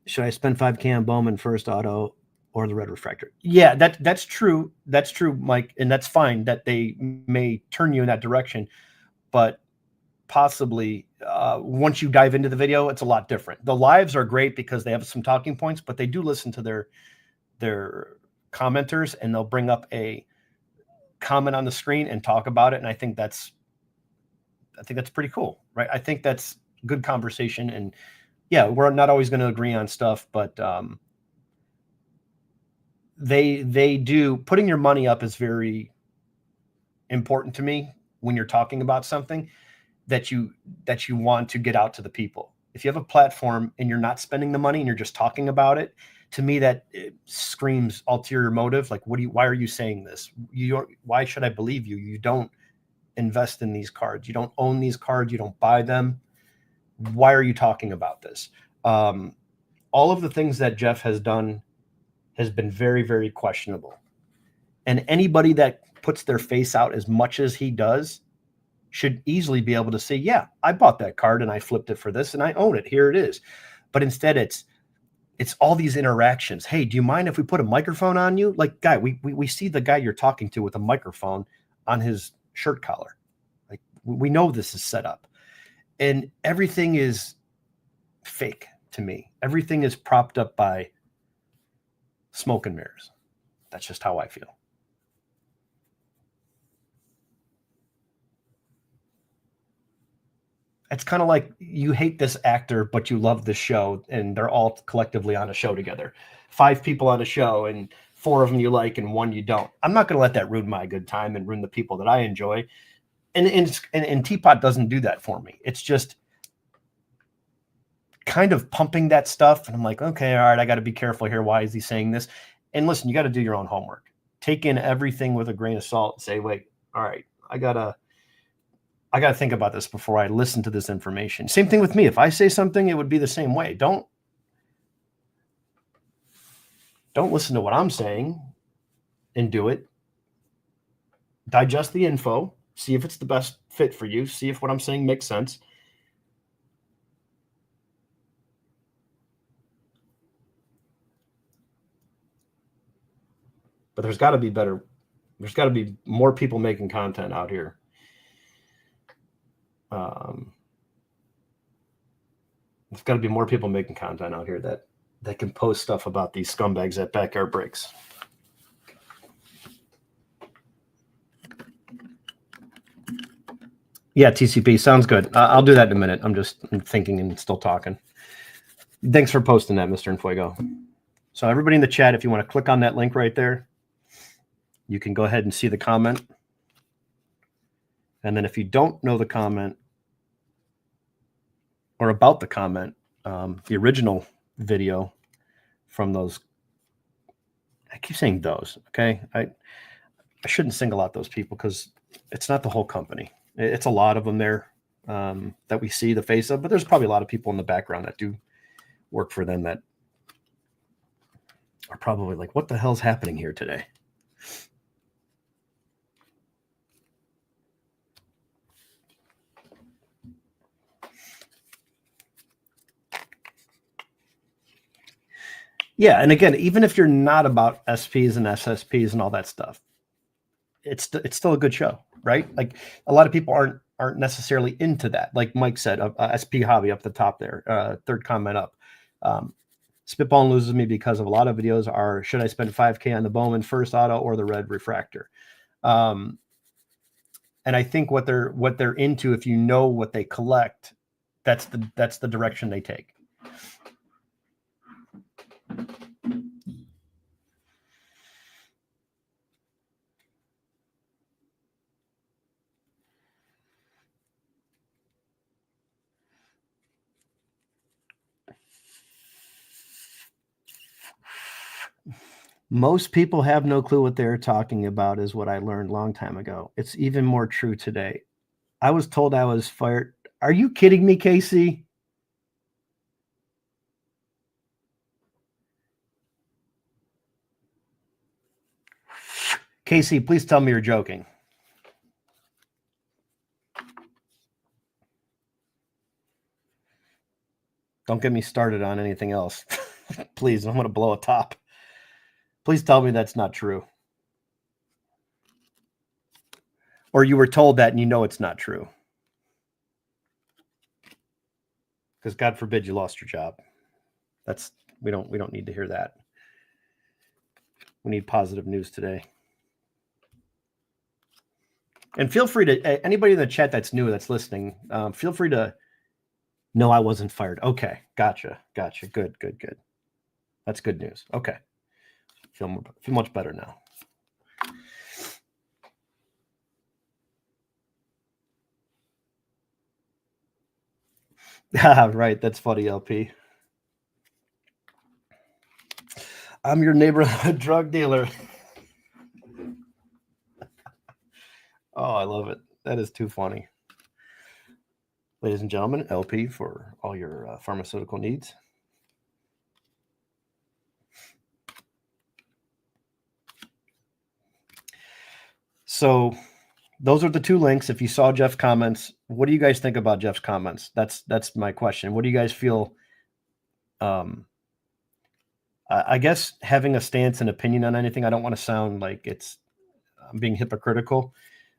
Should I spend $5K on Bowman first auto or the red refractor? Yeah, that's true. That's true, Mike. And that's fine that they may turn you in that direction, but possibly once you dive into the video, it's a lot different. The lives are great because they have some talking points, but they do listen to their commenters and they'll bring up a comment on the screen and talk about it. And I think that's pretty cool, right? I think that's good conversation. And yeah, we're not always going to agree on stuff, but they do. Putting your money up is very important to me when you're talking about something. that you want to get out to the people. If you have a platform and you're not spending the money and you're just talking about it, to me that it screams ulterior motive. Like, why are you saying this? Why should I believe you? You don't invest in these cards. You don't own these cards. You don't buy them. Why are you talking about this? All of the things that Jeff has done has been very, very questionable. And anybody that puts their face out as much as he does should easily be able to say, yeah, I bought that card and I flipped it for this and I own it. Here it is. But instead it's all these interactions. Hey, do you mind if we put a microphone on you? Like, guy, we see the guy you're talking to with a microphone on his shirt collar. Like, we know this is set up. And everything is fake to me. Everything is propped up by smoke and mirrors. That's just how I feel. It's kind of like you hate this actor, but you love the show, and they're all collectively on a show together. 5 people on a show, and 4 of them you like, and 1 you don't. I'm not going to let that ruin my good time and ruin the people that I enjoy. And Teapot doesn't do that for me. It's just kind of pumping that stuff, and I'm like, okay, all right, I got to be careful here. Why is he saying this? And listen, you got to do your own homework. Take in everything with a grain of salt and say, wait, all right, I gotta think about this before I listen to this information. Same thing with me. If I say something, it would be the same way. Don't listen to what I'm saying and do it. Digest the info, see if it's the best fit for you, see if what I'm saying makes sense. But there's got to be better. There's got to be more people making content out here. There's got to be more people making content out here that can post stuff about these scumbags at Backyard Breaks. Yeah, TCP sounds good. I'll do that in a minute. I'm thinking and still talking. Thanks for posting that, Mr. Infuego. So everybody in the chat, if you want to click on that link right there, you can go ahead and see the comment. And then if you don't know the comment or about the comment, the original video from those, I keep saying those, okay? I shouldn't single out those people because it's not the whole company. It's a lot of them there that we see the face of, but there's probably a lot of people in the background that do work for them that are probably like, what the hell's happening here today? Yeah, and again, even if you're not about SPs and SSPs and all that stuff, it's still a good show, right? Like a lot of people aren't necessarily into that. Like Mike said, SP hobby up the top there, third comment up. Spitballing loses me because of a lot of videos are, should I spend $5K on the Bowman first auto or the red refractor? And I think what they're into, if you know what they collect, that's the direction they take. Most people have no clue what they're talking about is what I learned a long time ago. It's even more true today. I was told I was fired. Are you kidding me, Casey? Casey, please tell me you're joking. Don't get me started on anything else. Please, I'm going to blow a top. Please tell me that's not true. Or you were told that and you know it's not true. Because God forbid you lost your job. We don't need to hear that. We need positive news today. And feel free to, anybody in the chat that's new, that's listening, feel free to, no, I wasn't fired. Okay, gotcha. Good. That's good news. Okay. Feel much better now. Right. That's funny, LP. I'm your neighborhood drug dealer. Oh, I love it. That is too funny. Ladies and gentlemen, LP for all your pharmaceutical needs. So those are the two links. If you saw Jeff's comments, what do you guys think about Jeff's comments? That's my question. What do you guys feel? I guess having a stance and opinion on anything, I don't want to sound like I'm being hypocritical,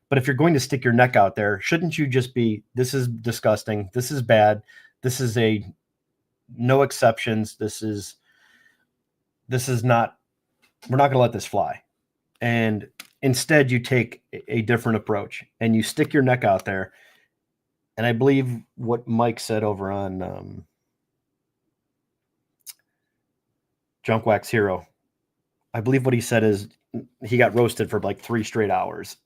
but if you're going to stick your neck out there, shouldn't you just be, this is disgusting, this is bad, this is a no exceptions, this is not, we're not going to let this fly. And instead you take a different approach and you stick your neck out there. And I believe what Mike said over on Junk Wax Hero, I believe what he said is he got roasted for like 3 straight hours.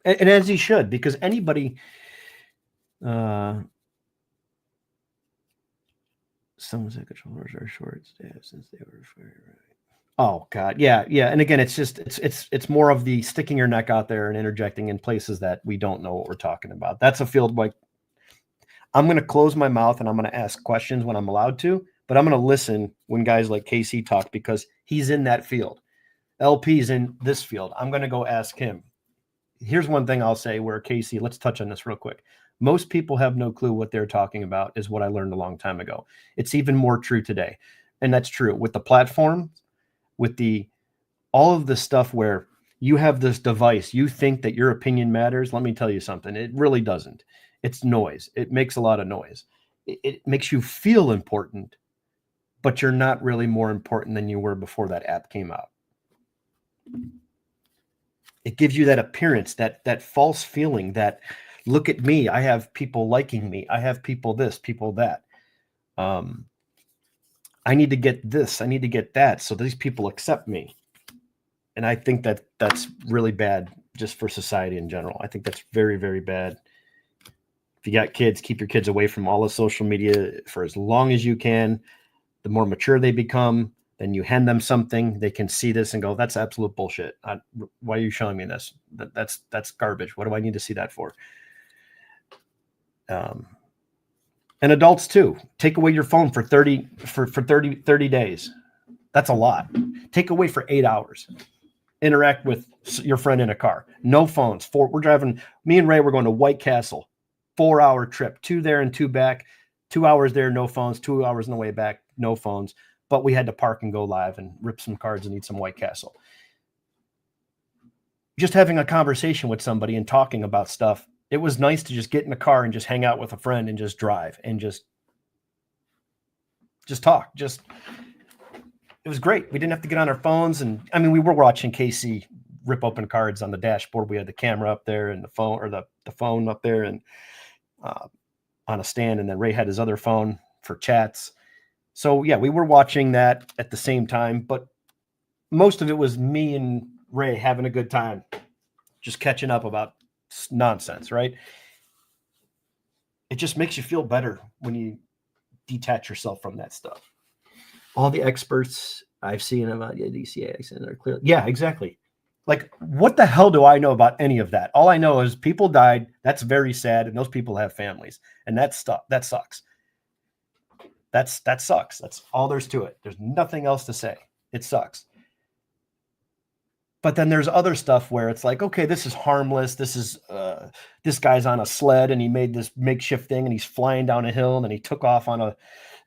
And as he should, because anybody, some said controllers are short staffed since they were very right. Oh God, yeah. And again, it's just it's more of the sticking your neck out there and interjecting in places that we don't know what we're talking about. That's a field like I'm going to close my mouth and I'm going to ask questions when I'm allowed to, but I'm going to listen when guys like KC talk because he's in that field. LP's in this field. I'm going to go ask him. Here's one thing I'll say where KC, let's touch on this real quick. Most people have no clue what they're talking about is what I learned a long time ago. It's even more true today. And that's true with the platform, with all of the stuff where you have this device, you think that your opinion matters. Let me tell you something. It really doesn't. It's noise. It makes a lot of noise. It makes you feel important, but you're not really more important than you were before that app came out. It gives you that appearance, that false feeling that, look at me, I have people liking me, I have people this, people that. I need to get this, I need to get that, so these people accept me. And I think that that's really bad just for society in general. I think that's very, very bad. If you got kids, keep your kids away from all the social media for as long as you can. The more mature they become, then you hand them something, they can see this and go, that's absolute bullshit. Why are you showing me this? That's garbage. What do I need to see that for? And adults too, take away your phone for 30 days. That's a lot. Take away for 8 hours. Interact with your friend in a car. No phones. We're driving, me and Ray, we're going to White Castle, 4-hour trip, 2 there and 2 back, 2 hours there, no phones, 2 hours on the way back, no phones. But we had to park and go live and rip some cards and eat some White Castle. Just having a conversation with somebody and talking about stuff. It was nice to just get in the car and just hang out with a friend and just drive and just talk. It was great. We didn't have to get on our phones. And I mean, we were watching Casey rip open cards on the dashboard. We had the camera up there and the phone, or the phone up there and on a stand. And then Ray had his other phone for chats. So yeah, we were watching that at the same time, but most of it was me and Ray having a good time, just catching up about nonsense, right? It just makes you feel better when you detach yourself from that stuff. All the experts I've seen about DCA are clear. Yeah, exactly. Like, what the hell do I know about any of that? All I know is people died. That's very sad, and those people have families, and that sucks. That sucks. That's all there's to it. There's nothing else to say. It sucks. But then there's other stuff where it's like, okay, this is harmless. This is this guy's on a sled and he made this makeshift thing and he's flying down a hill and then he took off on a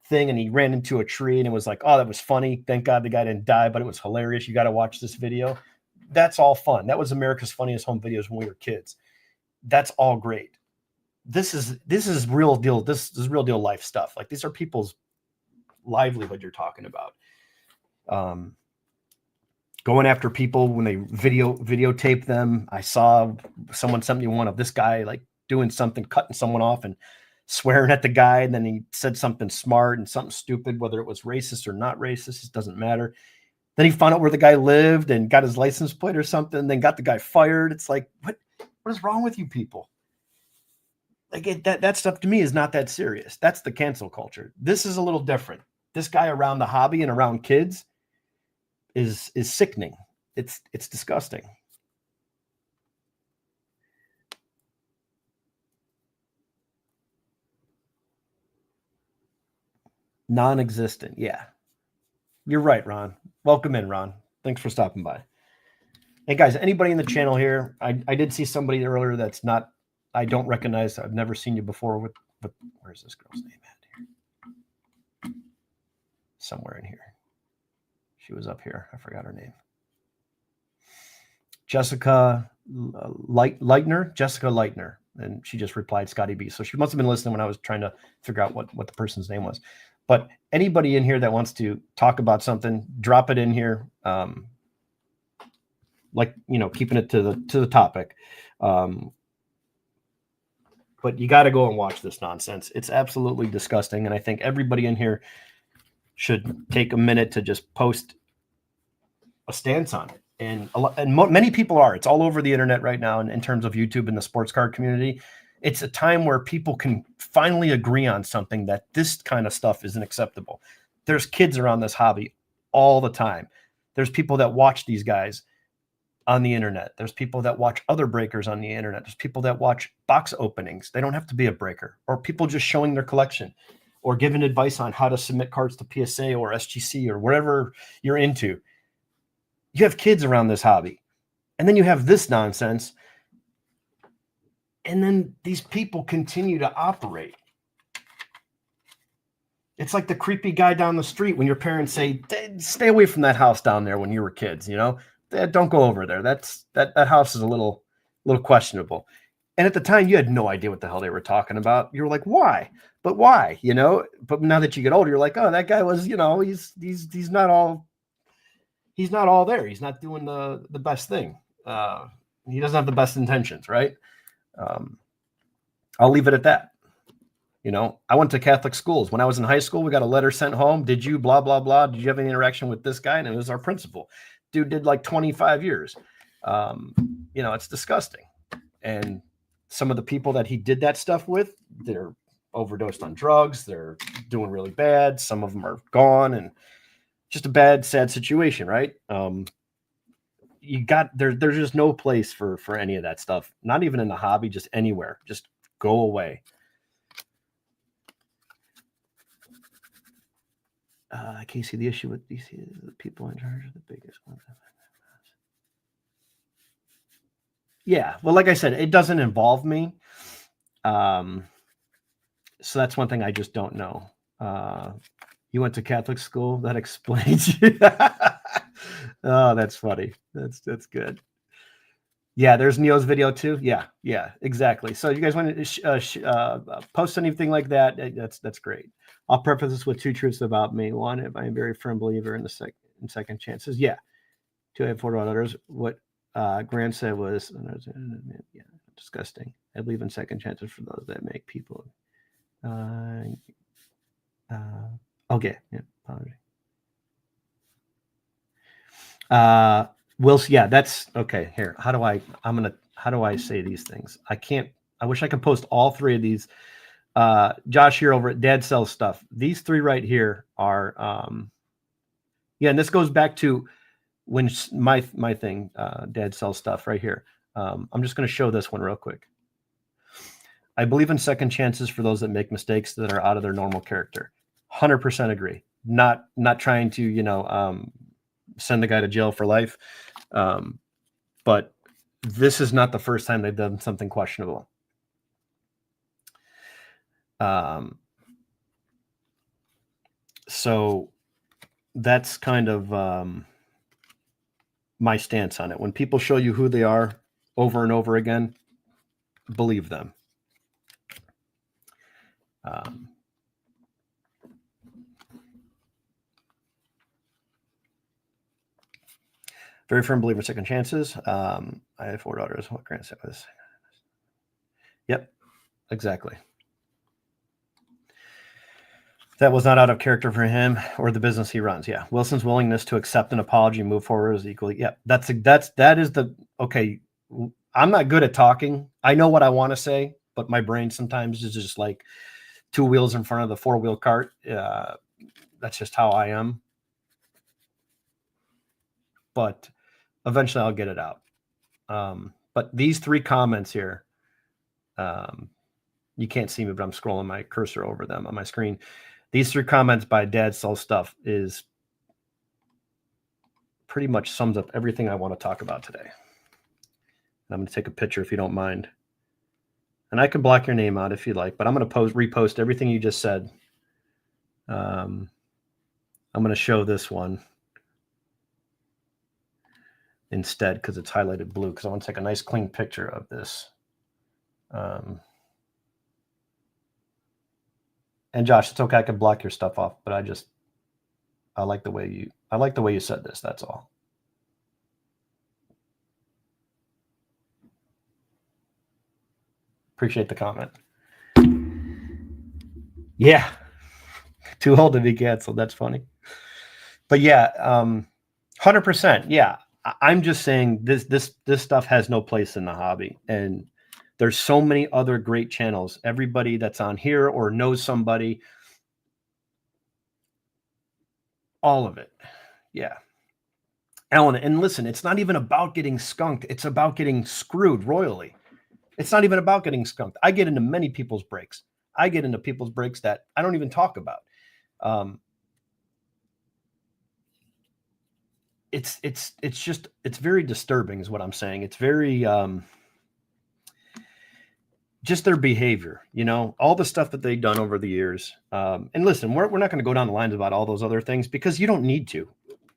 thing and he ran into a tree and it was like, oh, that was funny. Thank God the guy didn't die, but it was hilarious. You got to watch this video. That's all fun. That was America's Funniest Home Videos when we were kids. That's all great. This is real deal. This is real deal life stuff. Like, these are people's livelihood you're talking about. Going after people when they videotape them. I saw someone sent me one of this guy like doing something, cutting someone off and swearing at the guy. And then he said something smart and something stupid, whether it was racist or not racist, it doesn't matter. Then he found out where the guy lived and got his license plate or something, then got the guy fired. It's like, what is wrong with you people? Again, that stuff to me is not that serious. That's the cancel culture. This is a little different. This guy around the hobby and around kids is sickening. It's disgusting. Non-existent. Yeah. You're right, Ron. Welcome in, Ron. Thanks for stopping by. Hey guys, anybody in the channel here? I did see somebody earlier that's not, I don't recognize. I've never seen you before with where's this girl's name at here? Somewhere in here. She was up here. I forgot her name. Jessica Leitner. Jessica Leitner. And she just replied Scotty B. So she must have been listening when I was trying to figure out what the person's name was. But anybody in here that wants to talk about something, drop it in here. Like, you know, keeping it to the topic. But you got to go and watch this nonsense. It's absolutely disgusting. And I think everybody in here should take a minute to just post a stance on it. And many people are. It's all over the internet right now in terms of YouTube and the sports card community. It's a time where people can finally agree on something, that this kind of stuff isn't acceptable. There's kids around this hobby all the time. There's people that watch these guys on the internet. There's people that watch other breakers on the internet. There's people that watch box openings. They don't have to be a breaker, or people just showing their collection or giving advice on how to submit cards to PSA or SGC or whatever you're into. You have kids around this hobby, and then you have this nonsense. And then these people continue to operate. It's like the creepy guy down the street when your parents say, stay away from that house down there when you were kids, you know, don't go over there. That house is a little questionable. And at the time you had no idea what the hell they were talking about. You were like, why? But why? You know, but now that you get older, you're like, oh, that guy was, you know, he's not all there. He's not doing the best thing. He doesn't have the best intentions, right? I'll leave it at that. You know, I went to Catholic schools. When I was in high school, we got a letter sent home. Did you blah, blah, blah? Did you have any interaction with this guy? And it was our principal. Dude did like 25 years. You know, it's disgusting. And some of the people that he did that stuff with, they're overdosed on drugs. They're doing really bad. Some of them are gone, and just a bad, sad situation, right? There's just no place for any of that stuff. Not even in the hobby, just anywhere. Just go away. I can't see the issue with DC. The people in charge of the biggest ones. Yeah, well, like I said, it doesn't involve me. So that's one thing I just don't know. You went to Catholic school? That explains. Oh, that's funny. That's good. Yeah, there's Neo's video too. Yeah, exactly. So you guys want to post anything like that? That's great. I'll preface this with two truths about me. One, if I am a very firm believer in second chances. Yeah. Two, I have 4 others. What Grant said was, yeah, disgusting. I believe in second chances for those that make people. Okay. Yeah. Apology. Yeah, that's okay. Here, how do I say these things? I wish I could post all 3 of these. Josh here over at Dad Sells Stuff. These 3 right here are, yeah, and this goes back to when my thing, Dad Sells Stuff right here. I'm just going to show this one real quick. I believe in second chances for those that make mistakes that are out of their normal character. 100% agree. Not trying to, you know, send the guy to jail for life. But this is not the first time they've done something questionable. So that's kind of my stance on it. When people show you who they are over and over again, believe them. Very firm believer in second chances. I have 4 daughters. What Grant said was. Yep, exactly. That was not out of character for him or the business he runs. Yeah, Wilson's willingness to accept an apology and move forward is equally. Yeah, that is the okay. I'm not good at talking. I know what I want to say. but my brain sometimes is just like two wheels in front of the four-wheel cart. That's just how I am. But eventually I'll get it out. But these three comments here, you can't see me, but I'm scrolling my cursor over them on my screen. These three comments by Dad Sells Stuff is pretty much sums up everything I want to talk about today. I'm going to take a picture if you don't mind. And I can block your name out if you like, but I'm going to repost everything you just said. I'm going to show this one instead because it's highlighted blue, because I want to take a nice clean picture of this. And Josh, it's okay. I can block your stuff off, but I like the way you said this. That's all. Appreciate the comment. Yeah. Too old to be canceled. That's funny. But yeah, 100%. Yeah. I'm just saying this stuff has no place in the hobby. And there's so many other great channels. Everybody that's on here or knows somebody, all of it. Yeah. Alan, and listen, it's not even about getting skunked. It's about getting screwed royally. It's not even about getting skunked. I get into many people's breaks. I get into people's breaks that I don't even talk about. It's very disturbing is what I'm saying. It's very, just their behavior, all the stuff that they've done over the years. And listen, we're not going to go down the lines about all those other things because you don't need to.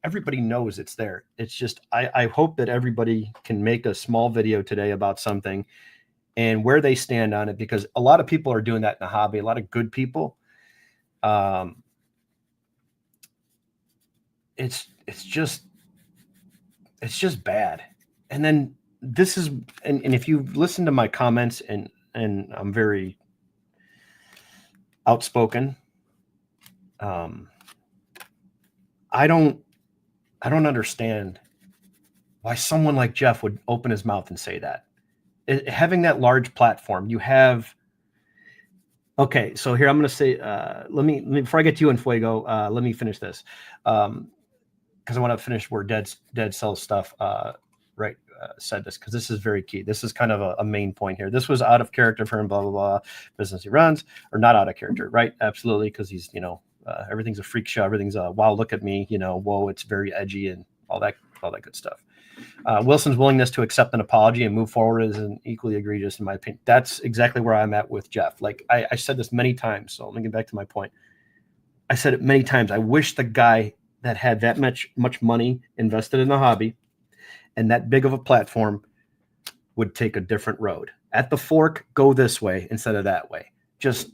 Everybody knows it's there. It's just, I hope that everybody can make a small video today about something and where they stand on it, because a lot of people are doing that in the hobby. A lot of good people. It's just bad. And then this is, and if you listen to my comments, and I'm very outspoken, I don't understand why someone like Jeff would open his mouth and say that. Having that large platform, you have. Okay, so here I'm going to say, let me before I get to you and Fuego, let me finish this, because I want to finish where Dead Sells Stuff said this, because this is very key. This is kind of a main point here. This was out of character for him, blah blah blah. Business he runs, or not out of character, right? Absolutely, because he's everything's a freak show. Everything's a wow, look at me, whoa, it's very edgy and all that good stuff. Wilson's willingness to accept an apology and move forward is equally egregious, in my opinion. That's exactly where I'm at with Jeff. Like I said this many times, so let me get back to my point. I said it many times. I wish the guy that had that much money invested in the hobby and that big of a platform would take a different road. At the fork, go this way instead of that way. Just,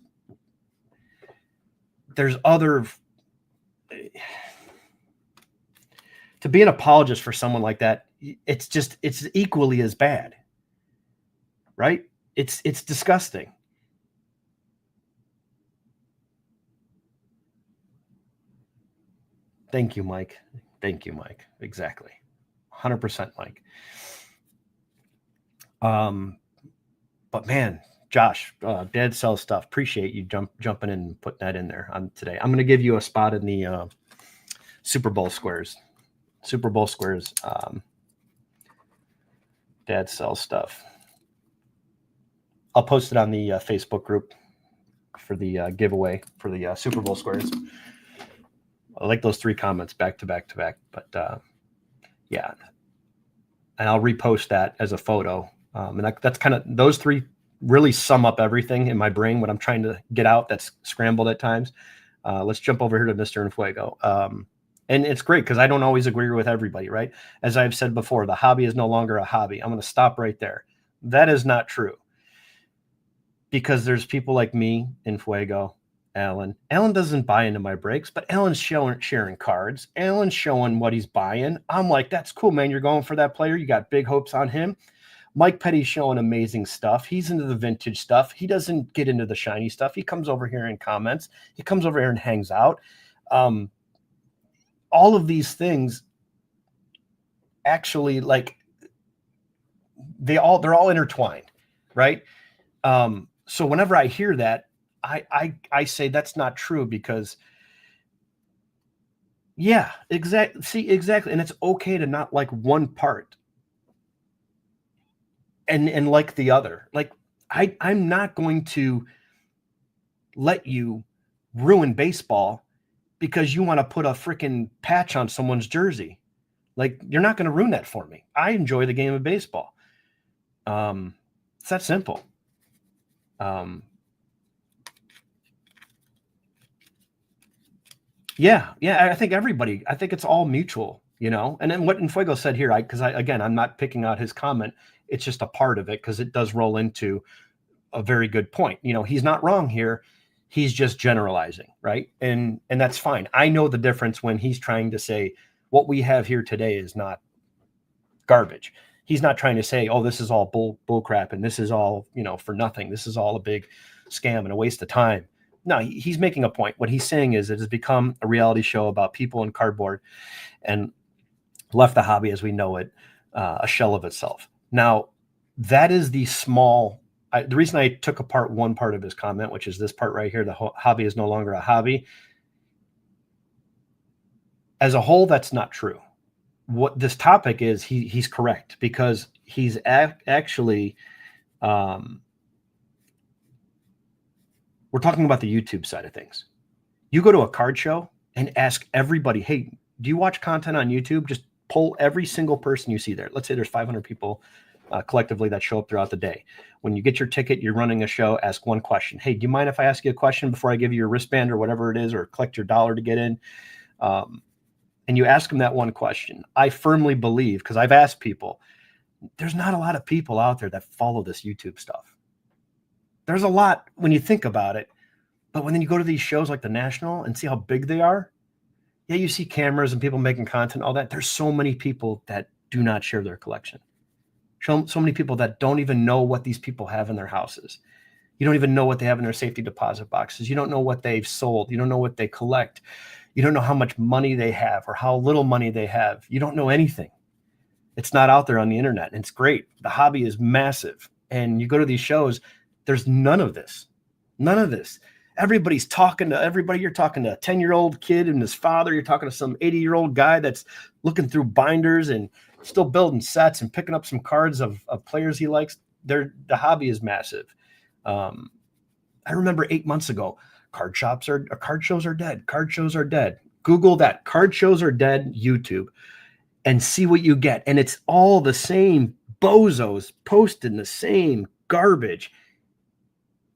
there's other. To be an apologist for someone like that, it's equally as bad, right? It's disgusting. Thank you, Mike. Thank you, Mike. Exactly. 100%, Mike. But man, Josh, Dad Sells Stuff. Appreciate you jumping in and putting that in there on today. I'm going to give you a spot in the Super Bowl squares. Super Bowl squares. Dad Sells Stuff. I'll post it on the Facebook group for the giveaway for the Super Bowl squares. I like those three comments back to back to back, but yeah. And I'll repost that as a photo. And that's kind of, those three really sum up everything in my brain, what I'm trying to get out that's scrambled at times. Let's jump over here to Mr. Fuego. And it's great because I don't always agree with everybody, right? As I've said before, the hobby is no longer a hobby. I'm going to stop right there. That is not true. Because there's people like me and Fuego, Alan. Alan doesn't buy into my breaks, but Alan's sharing cards. Alan's showing what he's buying. I'm like, that's cool, man. You're going for that player. You got big hopes on him. Mike Petty's showing amazing stuff. He's into the vintage stuff. He doesn't get into the shiny stuff. He comes over here and comments. He comes over here and hangs out. All of these things actually, like, they're all intertwined, right? So whenever I hear that, I say that's not true because yeah, exactly. See, exactly. And it's okay to not like one part and like the other. Like I'm not going to let you ruin baseball because you want to put a freaking patch on someone's jersey. Like you're not going to ruin that for me. I enjoy the game of baseball. It's that simple. Yeah, I think everybody. I think it's all mutual, you know. And then what Infuego said here, again, I'm not picking out his comment. It's just a part of it because it does roll into a very good point. You know, he's not wrong here. He's just generalizing, right? And that's fine. I know the difference when he's trying to say what we have here today is not garbage. He's not trying to say, oh, this is all bull crap and this is all, you know, for nothing. This is all a big scam and a waste of time. No, he's making a point. What he's saying is it has become a reality show about people in cardboard and left the hobby as we know it a shell of itself. Now, that is the small. The reason I took apart one part of his comment, which is this part right here, the hobby is no longer a hobby. As a whole, that's not true. What this topic is, he's correct because he's actually we're talking about the YouTube side of things. You go to a card show and ask everybody, hey, do you watch content on YouTube? Just poll every single person you see there. Let's say there's 500 people collectively that show up throughout the day. When you get your ticket, you're running a show, ask one question. Hey, do you mind if I ask you a question before I give you your wristband or whatever it is, or collect your dollar to get in? And you ask them that one question. I firmly believe, because I've asked people, there's not a lot of people out there that follow this YouTube stuff. There's a lot when you think about it, but when you go to these shows like the National and see how big they are, yeah, you see cameras and people making content, all that. There's so many people that do not share their collection. So many people that don't even know what these people have in their houses. You don't even know what they have in their safety deposit boxes. You don't know what they've sold. You don't know what they collect. You don't know how much money they have or how little money they have. You don't know anything. It's not out there on the internet. And it's great. The hobby is massive. And you go to these shows, there's none of this. None of this. Everybody's talking to everybody. You're talking to a 10-year-old kid and his father. You're talking to some 80-year-old guy that's looking through binders and still building sets and picking up some cards of players he likes. The hobby is massive. I remember 8 months ago, card shows are dead. Card shows are dead. Google that. Card shows are dead, YouTube, and see what you get. And it's all the same bozos posting the same garbage.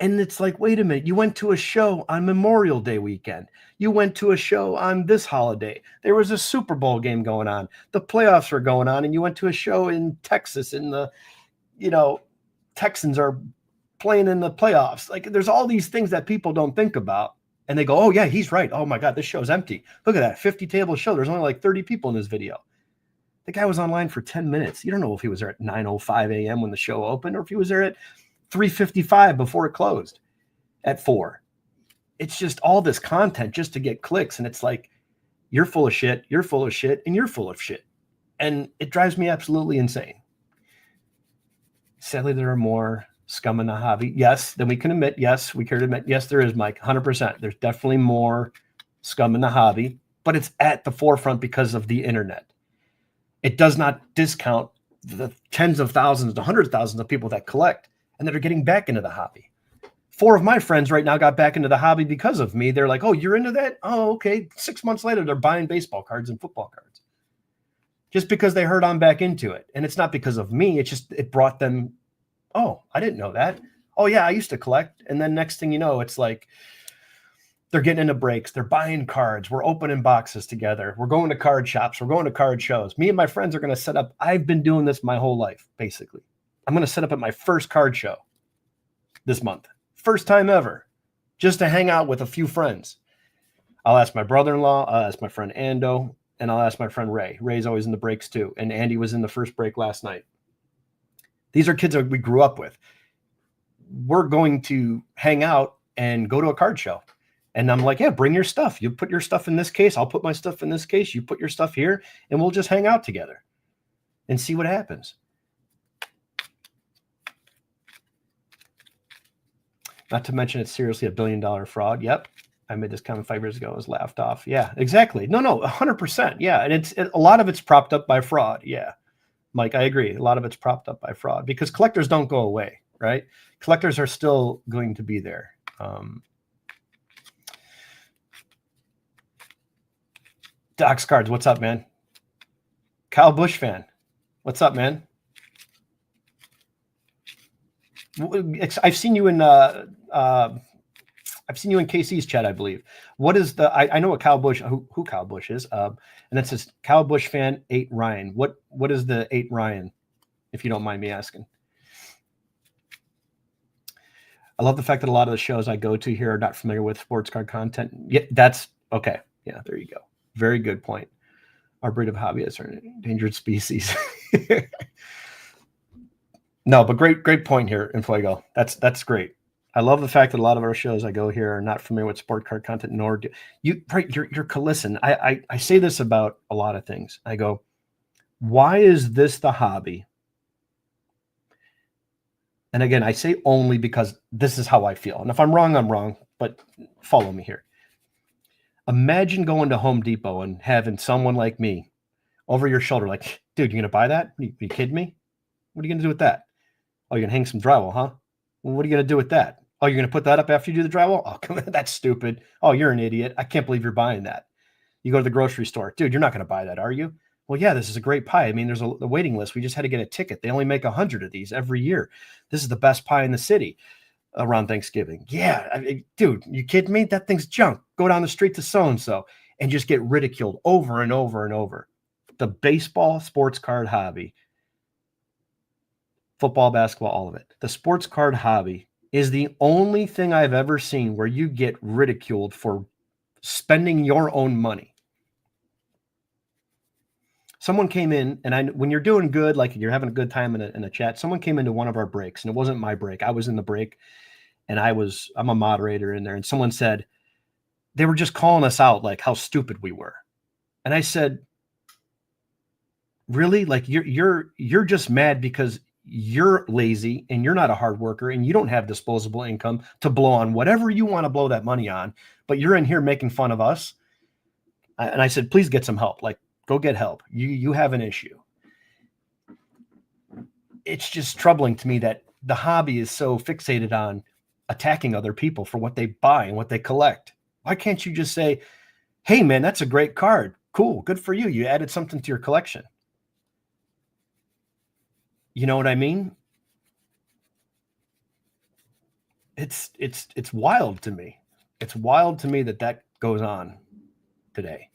And it's like, wait a minute, you went to a show on Memorial Day weekend. You went to a show on this holiday. There was a Super Bowl game going on. The playoffs were going on, and you went to a show in Texas and the, Texans are playing in the playoffs. Like there's all these things that people don't think about. And they go, oh yeah, he's right. Oh my God, this show's empty. Look at that 50 table show. There's only like 30 people in this video. The guy was online for 10 minutes. You don't know if he was there at 9:05 a.m. when the show opened or if he was there at 3:55 before it closed at 4. It's just all this content just to get clicks. And it's like, you're full of shit, you're full of shit, and you're full of shit. And it drives me absolutely insane. Sadly, there are more scum in the hobby. Yes, then we can admit, yes, we can admit, yes, there is, Mike, 100%. There's definitely more scum in the hobby, but it's at the forefront because of the internet. It does not discount the tens of thousands, the hundreds of thousands of people that collect and that are getting back into the hobby. 4 of my friends right now got back into the hobby because of me. They're like, oh, you're into that? Oh, okay. 6 months later, they're buying baseball cards and football cards just because they heard I'm back into it. And it's not because of me. It's just, it brought them, oh, I didn't know that. Oh yeah, I used to collect. And then next thing you know, it's like they're getting into breaks. They're buying cards. We're opening boxes together. We're going to card shops. We're going to card shows. Me and my friends are going to set up. I've been doing this my whole life, basically. I'm going to set up at my first card show this month. First time ever, just to hang out with a few friends. I'll ask my brother-in-law. I'll ask my friend Ando, and I'll ask my friend Ray. Ray's always in the breaks too. And Andy was in the first break last night. These are kids that we grew up with. We're going to hang out and go to a card show. And I'm like, yeah, bring your stuff. You put your stuff in this case. I'll put my stuff in this case. You put your stuff here, and we'll just hang out together and see what happens. Not to mention it's seriously $1 billion fraud. Yep. I made this comment 5 years ago. It was laughed off. Yeah, exactly. No, 100%. Yeah. And a lot of it's propped up by fraud. Yeah. Mike, I agree. A lot of it's propped up by fraud because collectors don't go away, right? Collectors are still going to be there. Doc's Cards, what's up, man? Kyle Busch fan, what's up, man? I've seen you in KC's chat, I believe. What is the? I know what Kyle Busch, who Kyle Busch is, and it says Kyle Busch fan 8 Ryan. What is the 8 Ryan, if you don't mind me asking? I love the fact that a lot of the shows I go to here are not familiar with sports card content. Yeah, that's okay. Yeah, there you go. Very good point. Our breed of hobbyists are an endangered species. No, but great point here, Infuego. That's great. I love the fact that a lot of our shows I go here are not familiar with sport card content, nor do you. Right, you're listen. I say this about a lot of things. I go, why is this the hobby? And again, I say only because this is how I feel. And if I'm wrong, I'm wrong. But follow me here. Imagine going to Home Depot and having someone like me over your shoulder, like, dude, you gonna buy that? Are you kidding me? What are you gonna do with that? Oh, you're gonna hang some drywall, huh? Well, what are you gonna do with that? Oh, you're gonna put that up after you do the drywall? Oh, come on, that's stupid. Oh, you're an idiot. I can't believe you're buying that. You go to the grocery store, dude, you're not gonna buy that, are you? Well, yeah, this is a great pie. I mean, there's a waiting list. We just had to get a ticket. They only make 100 of these every year. This is the best pie in the city around Thanksgiving. Yeah, I mean, dude, you kidding me? That thing's junk. Go down the street to so-and-so and just get ridiculed over and over and over. The baseball sports card hobby, football, basketball, all of it. The sports card hobby is the only thing I've ever seen where you get ridiculed for spending your own money. Someone came in, and when you're doing good, like you're having a good time in a chat, someone came into one of our breaks, and it wasn't my break. I was in the break, and I'm a moderator in there, and someone said they were just calling us out like how stupid we were. And I said, really? Like you're just mad because you're lazy and you're not a hard worker and you don't have disposable income to blow on whatever you want to blow that money on, but you're in here making fun of us. And I said, please get some help. Like, go get help. You have an issue. It's just troubling to me that the hobby is so fixated on attacking other people for what they buy and what they collect. Why can't you just say, hey man, that's a great card. Cool. Good for you. You added something to your collection. You know what I mean? It's wild to me. It's wild to me that goes on today.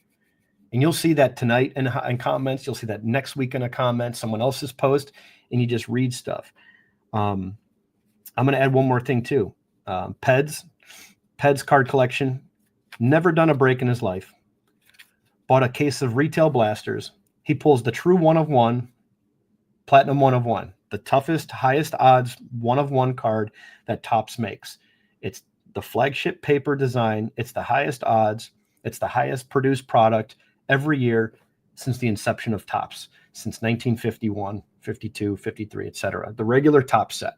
And you'll see that tonight in comments. You'll see that next week in a comment, someone else's post, and you just read stuff. I'm going to add one more thing too. Ped's card collection, never done a break in his life. Bought a case of retail blasters. He pulls the true 1 of 1, platinum 1 of 1, the toughest, highest odds 1 of 1 card that Topps makes. It's the flagship paper design. It's the highest odds. It's the highest produced product every year since the inception of Topps, since 1951, 52, 53, etc. The regular Topps set.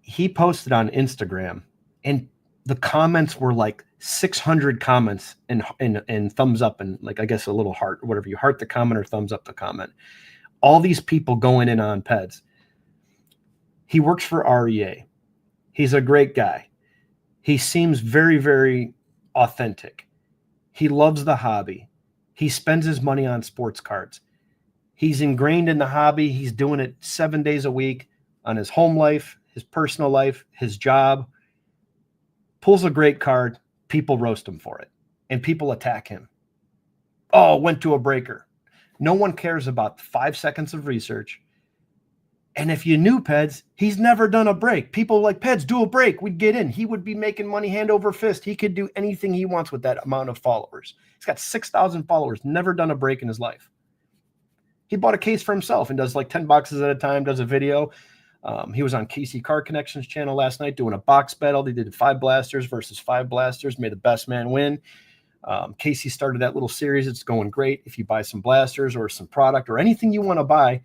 He posted on Instagram, and the comments were like 600 comments and thumbs up and like, I guess, a little heart, whatever you heart the comment or thumbs up the comment. All these people going in on Peds. He works for REA. He's a great guy. He seems very, very authentic. He loves the hobby. He spends his money on sports cards. He's ingrained in the hobby. He's doing it 7 days a week on his home life, his personal life, his job. Pulls a great card. People roast him for it. And people attack him. Oh, went to a breaker. No one cares about 5 seconds of research. And if you knew Peds, he's never done a break. People like, Peds, do a break. We'd get in. He would be making money hand over fist. He could do anything he wants with that amount of followers. He's got 6,000 followers, never done a break in his life. He bought a case for himself and does like 10 boxes at a time, does a video. He was on KC Card Connections channel last night doing a box battle. They did 5 blasters versus 5 blasters, made the best man win. Casey started that little series. It's going great. If you buy some blasters or some product or anything you want to buy,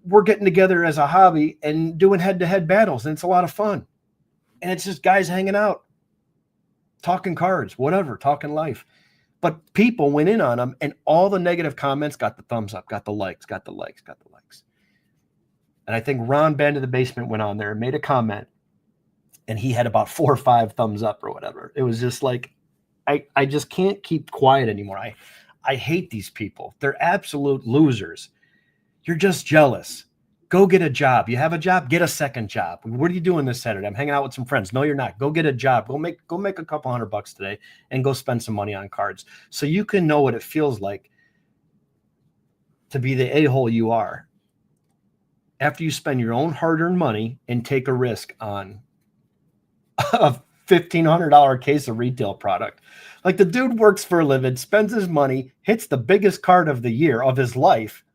we're getting together as a hobby and doing head-to-head battles, and it's a lot of fun. And it's just guys hanging out, talking cards, whatever, talking life. But people went in on them, and all the negative comments got the thumbs up, got the likes, got the likes, got the likes. And I think Ron Band of the Basement went on there and made a comment, and he had about 4 or 5 thumbs up or whatever. It was just like, I just can't keep quiet anymore. I hate these people. They're absolute losers. You're just jealous. Go get a job. You have a job, get a second job. What are you doing this Saturday? I'm hanging out with some friends. No, you're not. Go get a job. Go make a couple $100 today and go spend some money on cards so you can know what it feels like to be the a-hole you are after you spend your own hard-earned money and take a risk on a $1,500 case of retail product. Like, the dude works for a living, spends his money, hits the biggest card of the year of his life,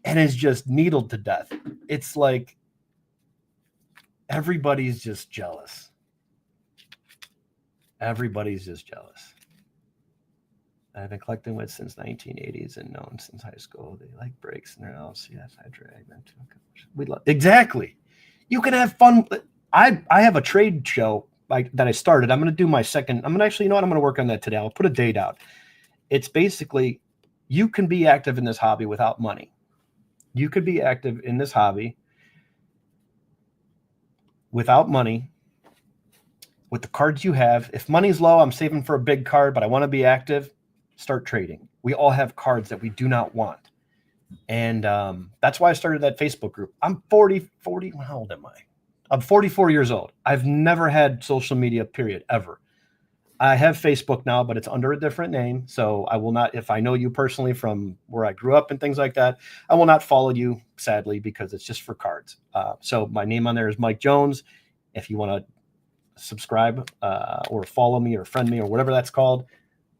and is just needled to death. It's like everybody's just jealous. Everybody's just jealous. I've been collecting with since 1980s and known since high school. They like breaks and they're else. Yes, I drag them too. We love exactly. You can have fun. I have a trade show that I started. I'm going to do my second. I'm going to actually, you know what? I'm going to work on that today. I'll put a date out. It's basically, you can be active in this hobby without money. You could be active in this hobby without money with the cards you have. If money's low, I'm saving for a big card, but I want to be active, start trading. We all have cards that we do not want. And that's why I started that Facebook group. I'm 40, how old am I? I'm 44 years old. I've never had social media, period, ever. I have Facebook now, but it's under a different name. So I will not, if I know you personally from where I grew up and things like that, I will not follow you, sadly, because it's just for cards. So my name on there is Mike Jones. If you want to subscribe or follow me or friend me or whatever that's called,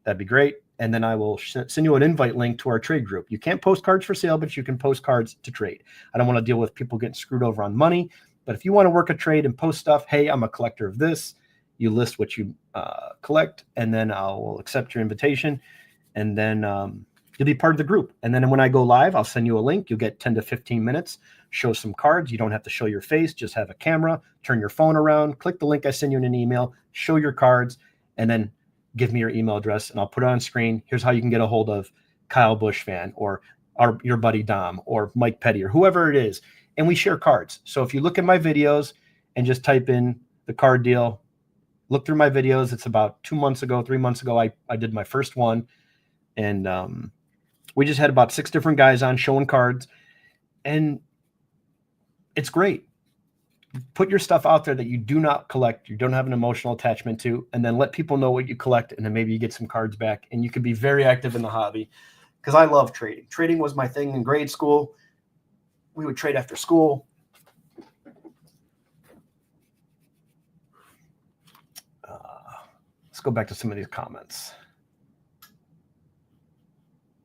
that'd be great. And then I will send you an invite link to our trade group. You can't post cards for sale, but you can post cards to trade. I don't want to deal with people getting screwed over on money. But if you want to work a trade and post stuff, hey, I'm a collector of this. You list what you collect, and then I'll accept your invitation, and then you'll be part of the group. And then when I go live, I'll send you a link. You'll get 10 to 15 minutes, show some cards. You don't have to show your face. Just have a camera, turn your phone around, click the link I send you in an email, show your cards, and then give me your email address, and I'll put it on screen. Here's how you can get a hold of Kyle Bushfan or your buddy Dom or Mike Petty or whoever it is. And we share cards. So if you look at my videos and just type in the card deal, look through my videos. It's about 3 months ago, I did my first one. And we just had about 6 different guys on showing cards. And it's great. Put your stuff out there that you do not collect, you don't have an emotional attachment to, and then let people know what you collect, and then maybe you get some cards back. And you can be very active in the hobby, because I love trading. Trading was my thing in grade school. We would trade after school. Let's go back to some of these comments.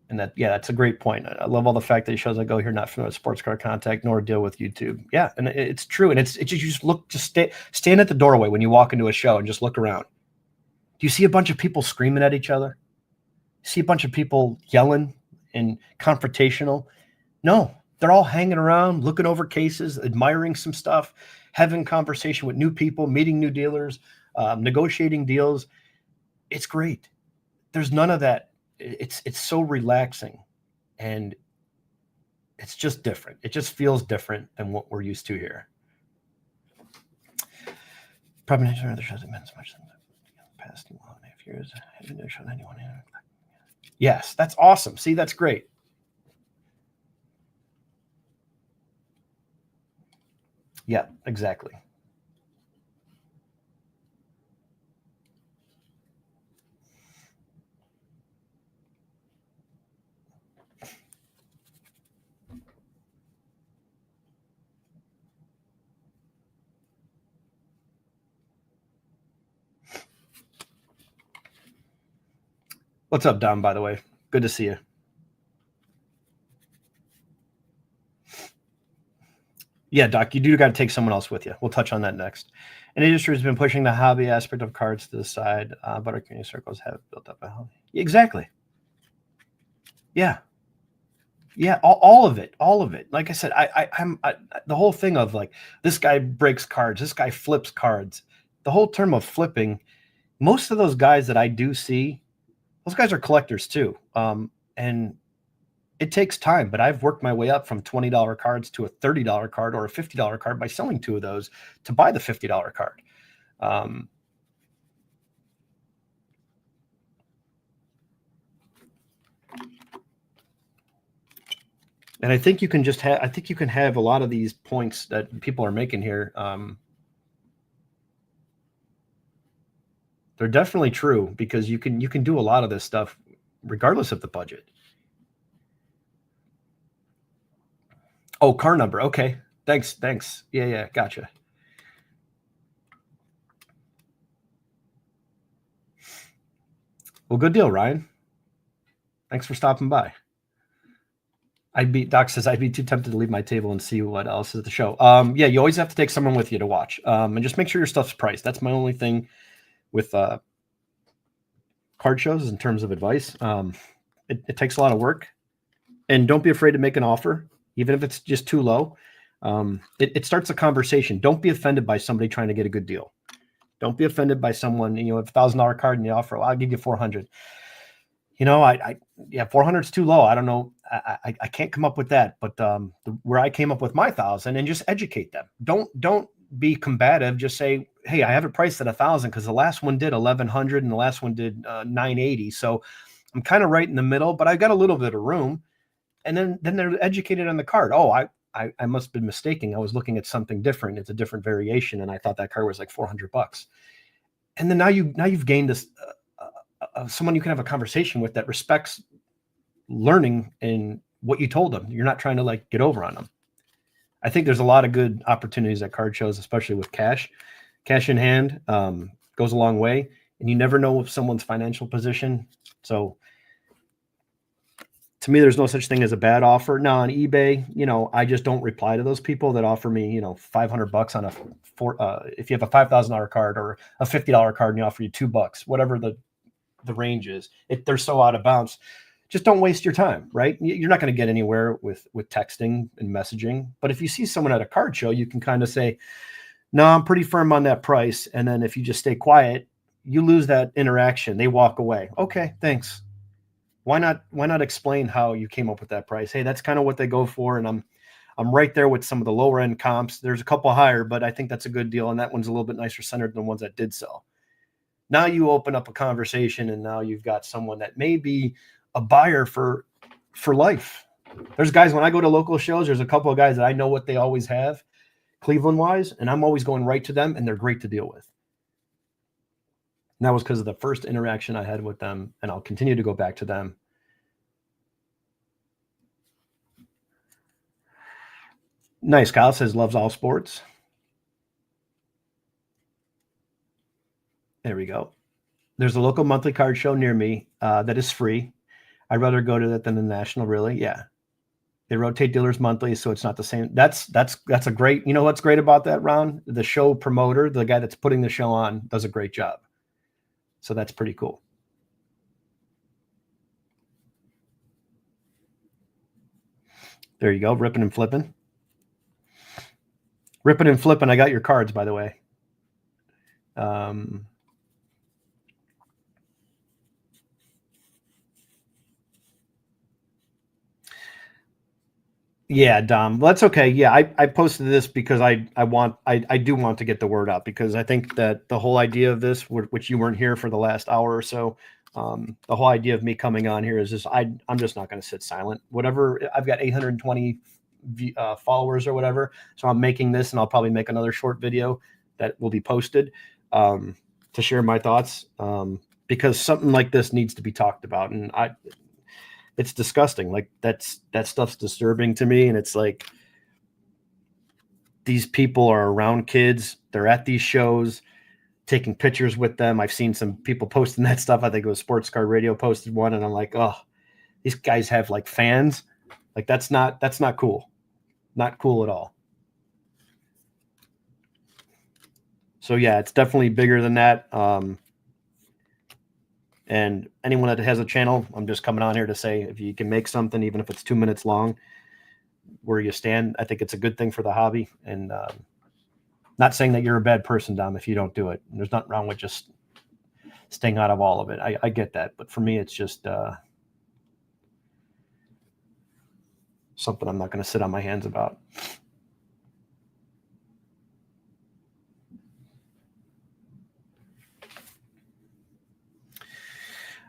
And that's a great point. I love all the fact that he shows I go here not familiar with sports card contact nor deal with YouTube. Yeah, and it's true. And it's just, you just look, just stand at the doorway when you walk into a show and just look around. Do you see a bunch of people screaming at each other? See a bunch of people yelling and confrontational? No, they're all hanging around, looking over cases, admiring some stuff, having conversation with new people, meeting new dealers, negotiating deals. It's great. There's none of that. It's so relaxing, and it's just different. It just feels different than what we're used to here. Probably not sure other shows have been as much in the past 1.5 years. I haven't shown anyone. Yes, that's awesome. See, that's great. Yeah, exactly. What's up, Dom, by the way? Good to see you. Yeah, Doc, you do got to take someone else with you. We'll touch on that next. An industry has been pushing the hobby aspect of cards to the side, but our community circles have built up a hobby. Exactly. Yeah. Yeah, all of it, all of it. Like I said, I'm the whole thing of like this guy breaks cards, this guy flips cards. The whole term of flipping, most of those guys that I do see, those guys are collectors too. And it takes time, but I've worked my way up from $20 cards to a $30 card or a $50 card by selling two of those to buy the $50 card. And I think you can just have, I think you can have a lot of these points that people are making here. They're definitely true because you can do a lot of this stuff regardless of the budget. Oh, car number. Okay. Thanks. Yeah, gotcha. Well, good deal, Ryan. Thanks for stopping by. Doc says I'd be too tempted to leave my table and see what else is at the show. Yeah, you always have to take someone with you to watch. And just make sure your stuff's priced. That's my only thing with card shows in terms of advice. It takes a lot of work, and don't be afraid to make an offer, even if it's just too low. It starts a conversation. Don't be offended by somebody trying to get a good deal. Don't be offended by someone, you know, $1,000 card and you offer, well, I'll give you 400. You know, yeah, 400 is too low. I don't know. I can't come up with that, but where I came up with my 1,000 and just educate them. Don't be combative. Just say, hey, I have it priced at 1,000 because the last one did 1,100 and the last one did 980. So I'm kind of right in the middle, but I've got a little bit of room. And then they're educated on the card. Oh, I must have been mistaken. I was looking at something different. It's a different variation, and I thought that card was like $400. And then now you've gained this someone you can have a conversation with that respects learning and what you told them. You're not trying to like get over on them. I think there's a lot of good opportunities at card shows, especially with cash in hand, goes a long way, and you never know someone's financial position. So to me, there's no such thing as a bad offer. Now on eBay, you know, I just don't reply to those people that offer me, you know, $500 on if you have a $5,000 card or a $50 card and they offer you $2, whatever the range is. They're so out of bounds. Just don't waste your time, right? You're not going to get anywhere with texting and messaging. But if you see someone at a card show, you can kind of say, no, I'm pretty firm on that price. And then if you just stay quiet, you lose that interaction. They walk away. Okay, thanks. Why not explain how you came up with that price? Hey, that's kind of what they go for. And I'm right there with some of the lower end comps. There's a couple higher, but I think that's a good deal. And that one's a little bit nicer centered than the ones that did sell. Now you open up a conversation, and now you've got someone that may be a buyer for life. There's guys, when I go to local shows, there's a couple of guys that I know what they always have Cleveland wise, and I'm always going right to them, and they're great to deal with. And that was because of the first interaction I had with them, and I'll continue to go back to them. Nice. Kyle says loves all sports. There we go. There's a local monthly card show near me that is free. I'd rather go to that than the national, really. Yeah. They rotate dealers monthly, so it's not the same. That's a great, you know what's great about that, Ron? The show promoter, the guy that's putting the show on, does a great job. So that's pretty cool. There you go. Ripping and flipping. Ripping and flipping. I got your cards, by the way. Yeah, Dom. Well, that's okay. Yeah, I posted this because I do want to get the word out, because I think that the whole idea of this, which you weren't here for the last hour or so, the whole idea of me coming on here is just I'm just not going to sit silent. Whatever, I've got 820 followers or whatever, so I'm making this, and I'll probably make another short video that will be posted to share my thoughts, because something like this needs to be talked about, and it's disgusting. Like that stuff's disturbing to me. And it's like, these people are around kids. They're at these shows, taking pictures with them. I've seen some people posting that stuff. I think it was Sports Card Radio posted one, and I'm like, oh, these guys have like fans. Like that's not cool. Not cool at all. So yeah, it's definitely bigger than that. And anyone that has a channel, I'm just coming on here to say, if you can make something, even if it's 2 minutes long, where you stand, I think it's a good thing for the hobby. And not saying that you're a bad person, Dom, if you don't do it. There's nothing wrong with just staying out of all of it. I get that. But for me, it's just something I'm not going to sit on my hands about.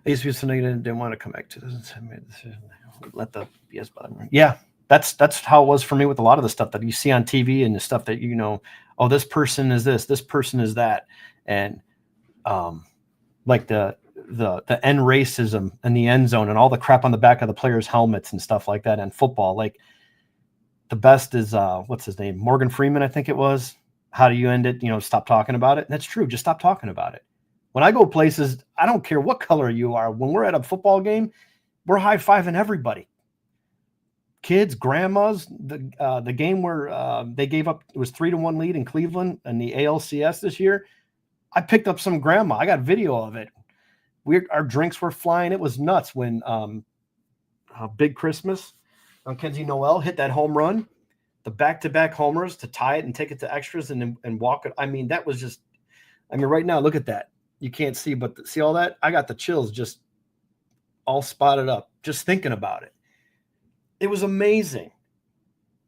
I used to be so negative, didn't want to come back to this. I made a decision. Let the BS bother me. Yeah, that's how it was for me with a lot of the stuff that you see on TV and the stuff that, you know, oh, this person is this person is that. And like the end racism and the end zone and all the crap on the back of the players' helmets and stuff like that. And football, like the best is what's his name? Morgan Freeman, I think it was. How do you end it? You know, stop talking about it. And that's true. Just stop talking about it. When I go places, I don't care what color you are. When we're at a football game, we're high-fiving everybody. Kids, grandmas. The game where they gave up, it was 3-1 lead in Cleveland in the ALCS this year. I picked up some grandma. I got video of it. Our drinks were flying. It was nuts when Big Christmas on Kenzie Noel hit that home run, the back-to-back homers to tie it and take it to extras and walk it. I mean, that was just, I mean, right now, look at that. You can't see, but see all that? I got the chills just all spotted up, just thinking about it. It was amazing.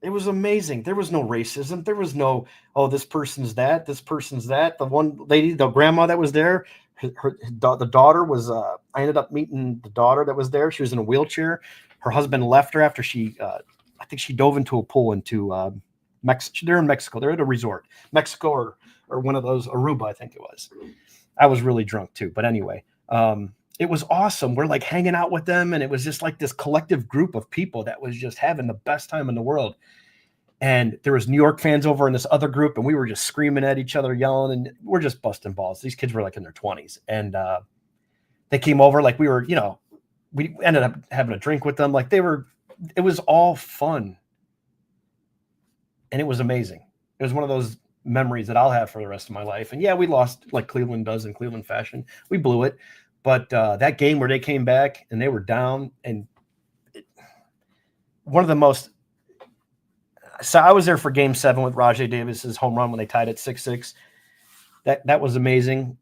It was amazing. There was no racism. There was no, oh, this person's that, this person's that. The one lady, the grandma that was there, the daughter was, I ended up meeting the daughter that was there. She was in a wheelchair. Her husband left her after she, I think she dove into a pool into Mexico. They're in Mexico. They're at a resort, Mexico or one of those, Aruba, I think it was. I was really drunk too. But anyway, it was awesome. We're like hanging out with them. And it was just like this collective group of people that was just having the best time in the world. And there was New York fans over in this other group. And we were just screaming at each other, yelling, and we're just busting balls. These kids were like in their 20s. And they came over like we were, you know, we ended up having a drink with them. Like it was all fun. And it was amazing. It was one of those memories that I'll have for the rest of my life. And yeah, we lost like Cleveland does in Cleveland fashion. We blew it. But that game where they came back and they were down, and one of the most, so I was there for game 7 with Rajay Davis's home run when they tied it 6-6. That was amazing.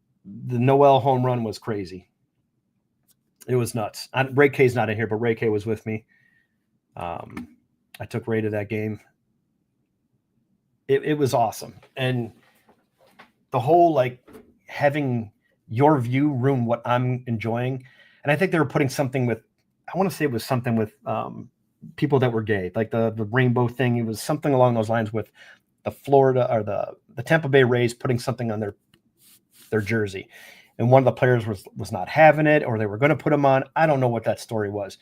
The Noel home run was crazy. It was nuts. Ray K's not in here, but Ray K was with me. I took Ray to that game. It was awesome. And the whole, like, having your view ruin what I'm enjoying. And I think they were putting something with, I want to say it was something with people that were gay, like the rainbow thing. It was something along those lines with the Florida or the Tampa Bay Rays putting something on their jersey. And one of the players was not having it, or they were going to put him on. I don't know what that story was.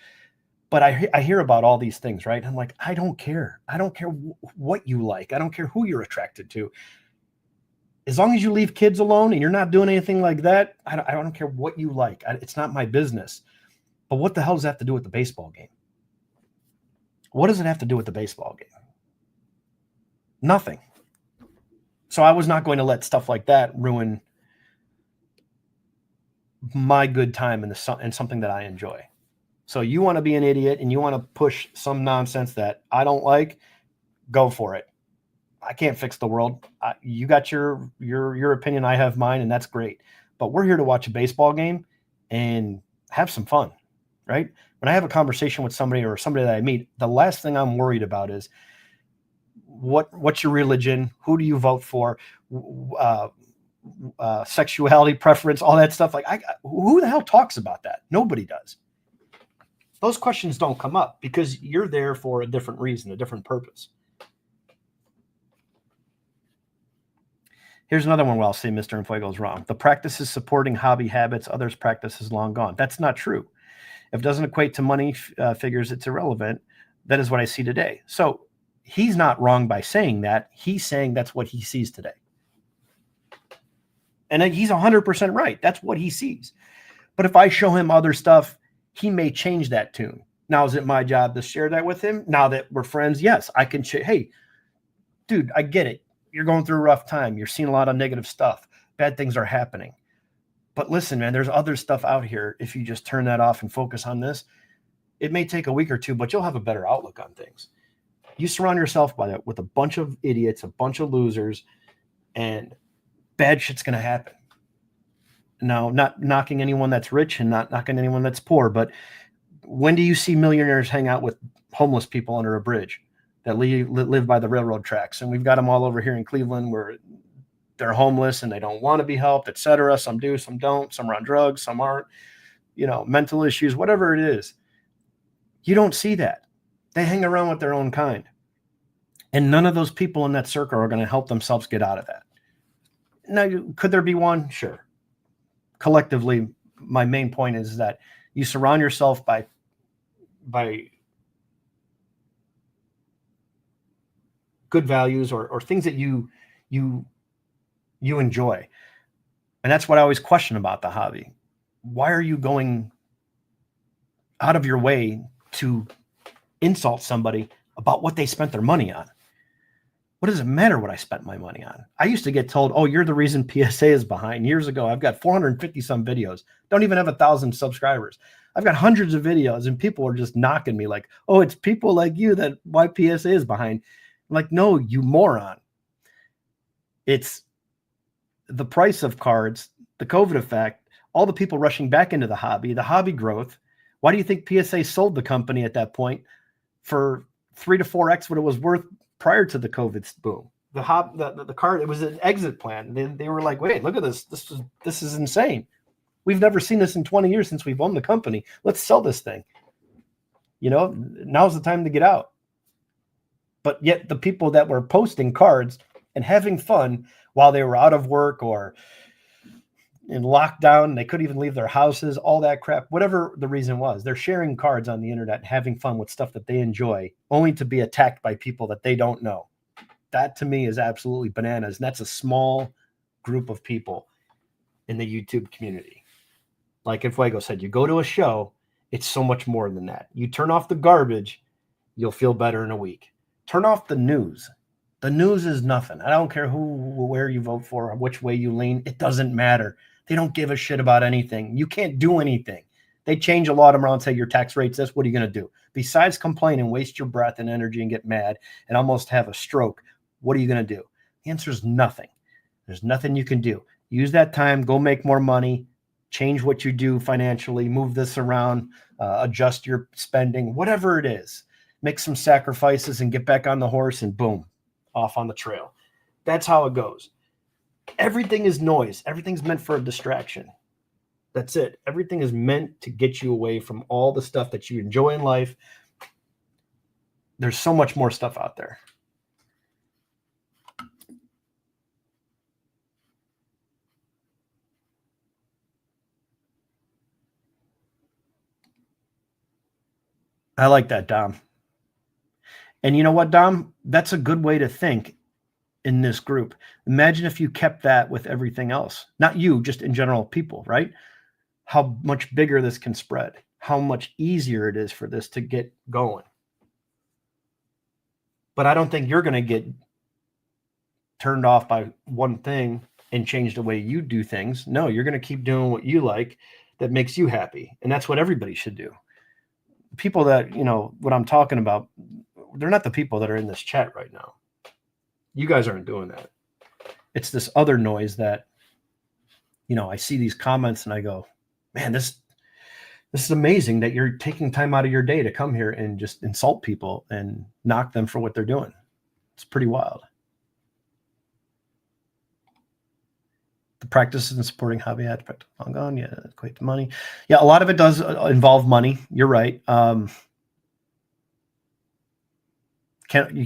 But I hear about all these things, right? I'm like, I don't care. I don't care what you like. I don't care who you're attracted to. As long as you leave kids alone and you're not doing anything like that, I don't care what you like. It's not my business. But what the hell does that have to do with the baseball game? What does it have to do with the baseball game? Nothing. So I was not going to let stuff like that ruin my good time and something that I enjoy. So you want to be an idiot and you want to push some nonsense that I don't like, go for it. I can't fix the world. You got your opinion. I have mine, and that's great. But we're here to watch a baseball game and have some fun, right? When I have a conversation with somebody or somebody that I meet, the last thing I'm worried about is what's your religion? Who do you vote for? Sexuality, preference, all that stuff. Like, who the hell talks about that? Nobody does. Those questions don't come up because you're there for a different reason, a different purpose. Here's another one where I'll say Mr. Infuego is wrong. The practice is supporting hobby habits. Others' practice is long gone. That's not true. If it doesn't equate to money figures, it's irrelevant. That is what I see today. So he's not wrong by saying that. He's saying that's what he sees today. And he's 100% right. That's what he sees. But if I show him other stuff, he may change that tune. Now, is it my job to share that with him? Now that we're friends, yes, I can hey, dude, I get it. You're going through a rough time. You're seeing a lot of negative stuff. Bad things are happening. But listen, man, there's other stuff out here. If you just turn that off and focus on this, it may take a week or two, but you'll have a better outlook on things. You surround yourself with a bunch of idiots, a bunch of losers, and bad shit's going to happen. Now, not knocking anyone that's rich and not knocking anyone that's poor, but when do you see millionaires hang out with homeless people under a bridge that live by the railroad tracks? And we've got them all over here in Cleveland where they're homeless and they don't want to be helped, etc. Some do, some don't. Some are on drugs, some aren't, mental issues, whatever it is. You don't see that. They hang around with their own kind. And none of those people in that circle are going to help themselves get out of that. Now, could there be one? Sure. Collectively, my main point is that you surround yourself by good values or things that you enjoy. And that's what I always question about the hobby. Why are you going out of your way to insult somebody about what they spent their money on? What does it matter what I spent my money on? I used to get told, oh, you're the reason PSA is behind. Years ago, I've got 450 some videos. Don't even have 1,000 subscribers. I've got hundreds of videos and people are just knocking me like, oh, it's people like you that why PSA is behind. I'm like, no, you moron. It's the price of cards, the COVID effect, all the people rushing back into the hobby growth. Why do you think PSA sold the company at that point for 3 to 4x what it was worth prior to the COVID boom? The card, it was an exit plan. They were like, wait, look at this. This is insane. We've never seen this in 20 years since we've owned the company. Let's sell this thing. Now's the time to get out. But yet the people that were posting cards and having fun while they were out of work or in lockdown, they couldn't even leave their houses, all that crap, whatever the reason was, they're sharing cards on the internet and having fun with stuff that they enjoy, only to be attacked by people that they don't know. That to me is absolutely bananas. And that's a small group of people in the YouTube community. Like if Fuego said, you go to a show, it's so much more than that. You turn off the garbage, you'll feel better in a week. Turn off the news. The news is nothing. I don't care where you vote for, or which way you lean. It doesn't matter. They don't give a shit about anything. You can't do anything. They change a lot of them around and say your tax rate's this. What are you going to do? Besides complain and waste your breath and energy and get mad and almost have a stroke, what are you going to do? The answer is nothing. There's nothing you can do. Use that time. Go make more money. Change what you do financially. Move this around. Adjust your spending. Whatever it is. Make some sacrifices and get back on the horse and boom, off on the trail. That's how it goes. Everything is noise. Everything's meant for a distraction. That's it. Everything is meant to get you away from all the stuff that you enjoy in life. There's so much more stuff out there. I like that, Dom. And you know what, Dom? That's a good way to think in this group. Imagine if you kept that with everything else. Not you, just in general people, right? How much bigger this can spread. How much easier it is for this to get going. But I don't think you're going to get turned off by one thing and change the way you do things. No, you're going to keep doing what you like that makes you happy. And that's what everybody should do. People that, what I'm talking about, they're not the people that are in this chat right now. You guys aren't doing that. It's this other noise that, I see these comments and I go, man, this is amazing that you're taking time out of your day to come here and just insult people and knock them for what they're doing. It's pretty wild. The practices and supporting hobby aspect long gone. Yeah, equate to money. Yeah, a lot of it does involve money. You're right. You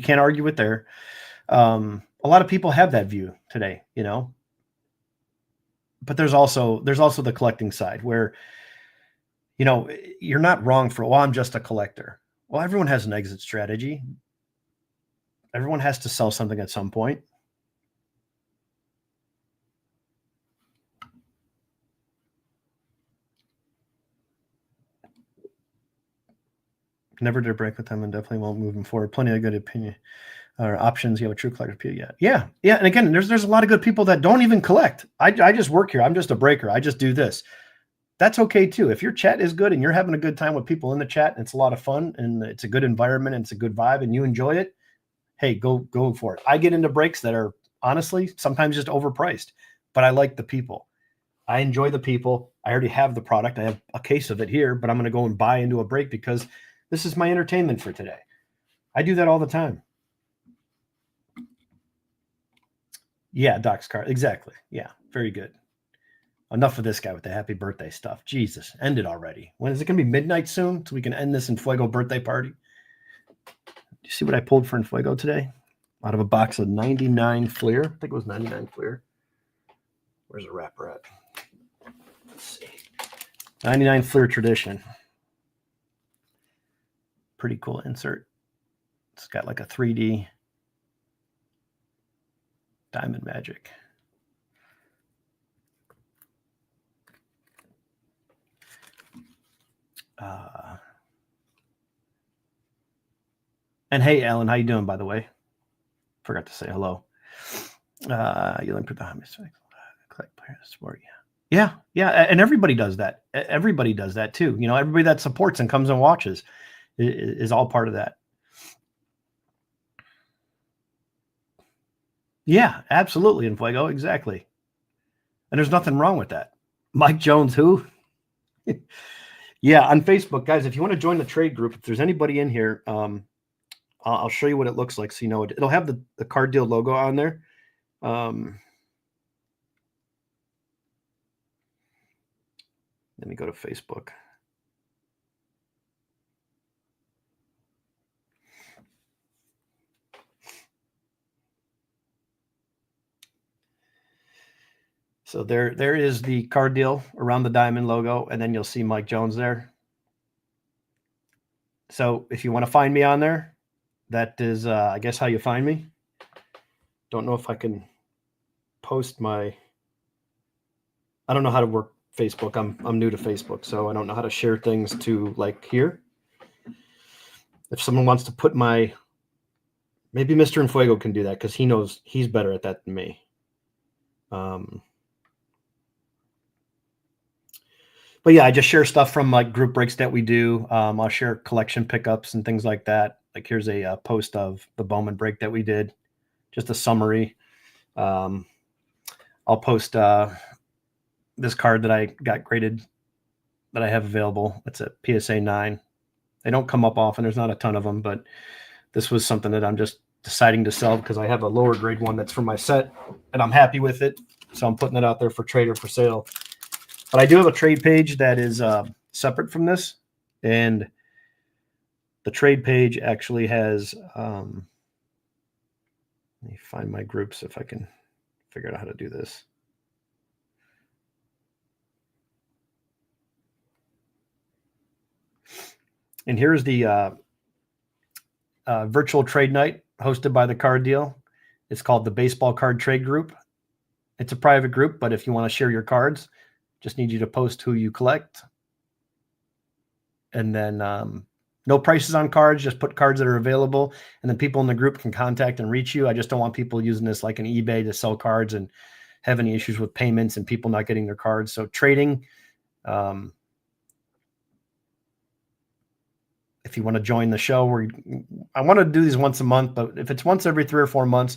can't argue with there. A lot of people have that view today, but there's also the collecting side where, you're not wrong for, well, I'm just a collector. Well, everyone has an exit strategy. Everyone has to sell something at some point. Never did break with them and definitely won't moving forward. Plenty of good opinion. or options. You have a true collector appeal. Yeah. And again, there's a lot of good people that don't even collect. I just work here. I'm just a breaker. I just do this. That's okay too. If your chat is good and you're having a good time with people in the chat, and it's a lot of fun and it's a good environment and it's a good vibe and you enjoy it, hey, go for it. I get into breaks that are honestly sometimes just overpriced, but I like the people. I enjoy the people. I already have the product. I have a case of it here, but I'm going to go and buy into a break because this is my entertainment for today. I do that all the time. Yeah, Doc's card. Exactly. Yeah, very good. Enough of this guy with the happy birthday stuff. Jesus, end it already. When is it going to be midnight soon so we can end this Infuego birthday party? Do you see what I pulled for Infuego today? Out of a box of 99 Fleer. I think it was 99 Fleer. Where's the wrapper at? Let's see. 99 Fleer Tradition. Pretty cool insert. It's got like a 3D Diamond Magic. And hey, Alan, how you doing, by the way? Forgot to say hello. You link for the collect players support. Yeah, and everybody does that. Everybody does that too. You know, everybody that supports and comes and watches is all part of that. Yeah, absolutely, in Fuego, exactly. And there's nothing wrong with that. Mike Jones, who? Yeah, on Facebook, guys, if you want to join the trade group, if there's anybody in here, I'll show you what it looks like so you know it. It'll have the card deal logo on there. Let me go to Facebook. So there is the card deal around the diamond logo, and then you'll see Mike Jones there. So if you want to find me on there, that is, I guess, how you find me. Don't know if I can post my. I don't know how to work Facebook. I'm new to Facebook, so I don't know how to share things to like here. If someone wants to put my, maybe Mr. Infuego can do that because he knows he's better at that than me. But yeah, I just share stuff from like group breaks that we do. I'll share collection pickups and things like that. Like here's a post of the Bowman break that we did, just a summary. I'll post this card that I got graded that I have available. It's a PSA 9. They don't come up often. There's not a ton of them, but this was something that I'm just deciding to sell because I have a lower grade one that's for my set and I'm happy with it. So I'm putting it out there for trade or for sale. But I do have a trade page that is separate from this. And the trade page actually has, let me find my groups if I can figure out how to do this. And here's the virtual trade night hosted by the Card Deal. It's called the Baseball Card Trade Group. It's a private group, but if you want to share your cards, just need you to post who you collect. And then no prices on cards, just put cards that are available. And then people in the group can contact and reach you. I just don't want people using this like an eBay to sell cards and have any issues with payments and people not getting their cards. So trading, if you want to join the show, I want to do these once a month, but if it's once every 3 or 4 months,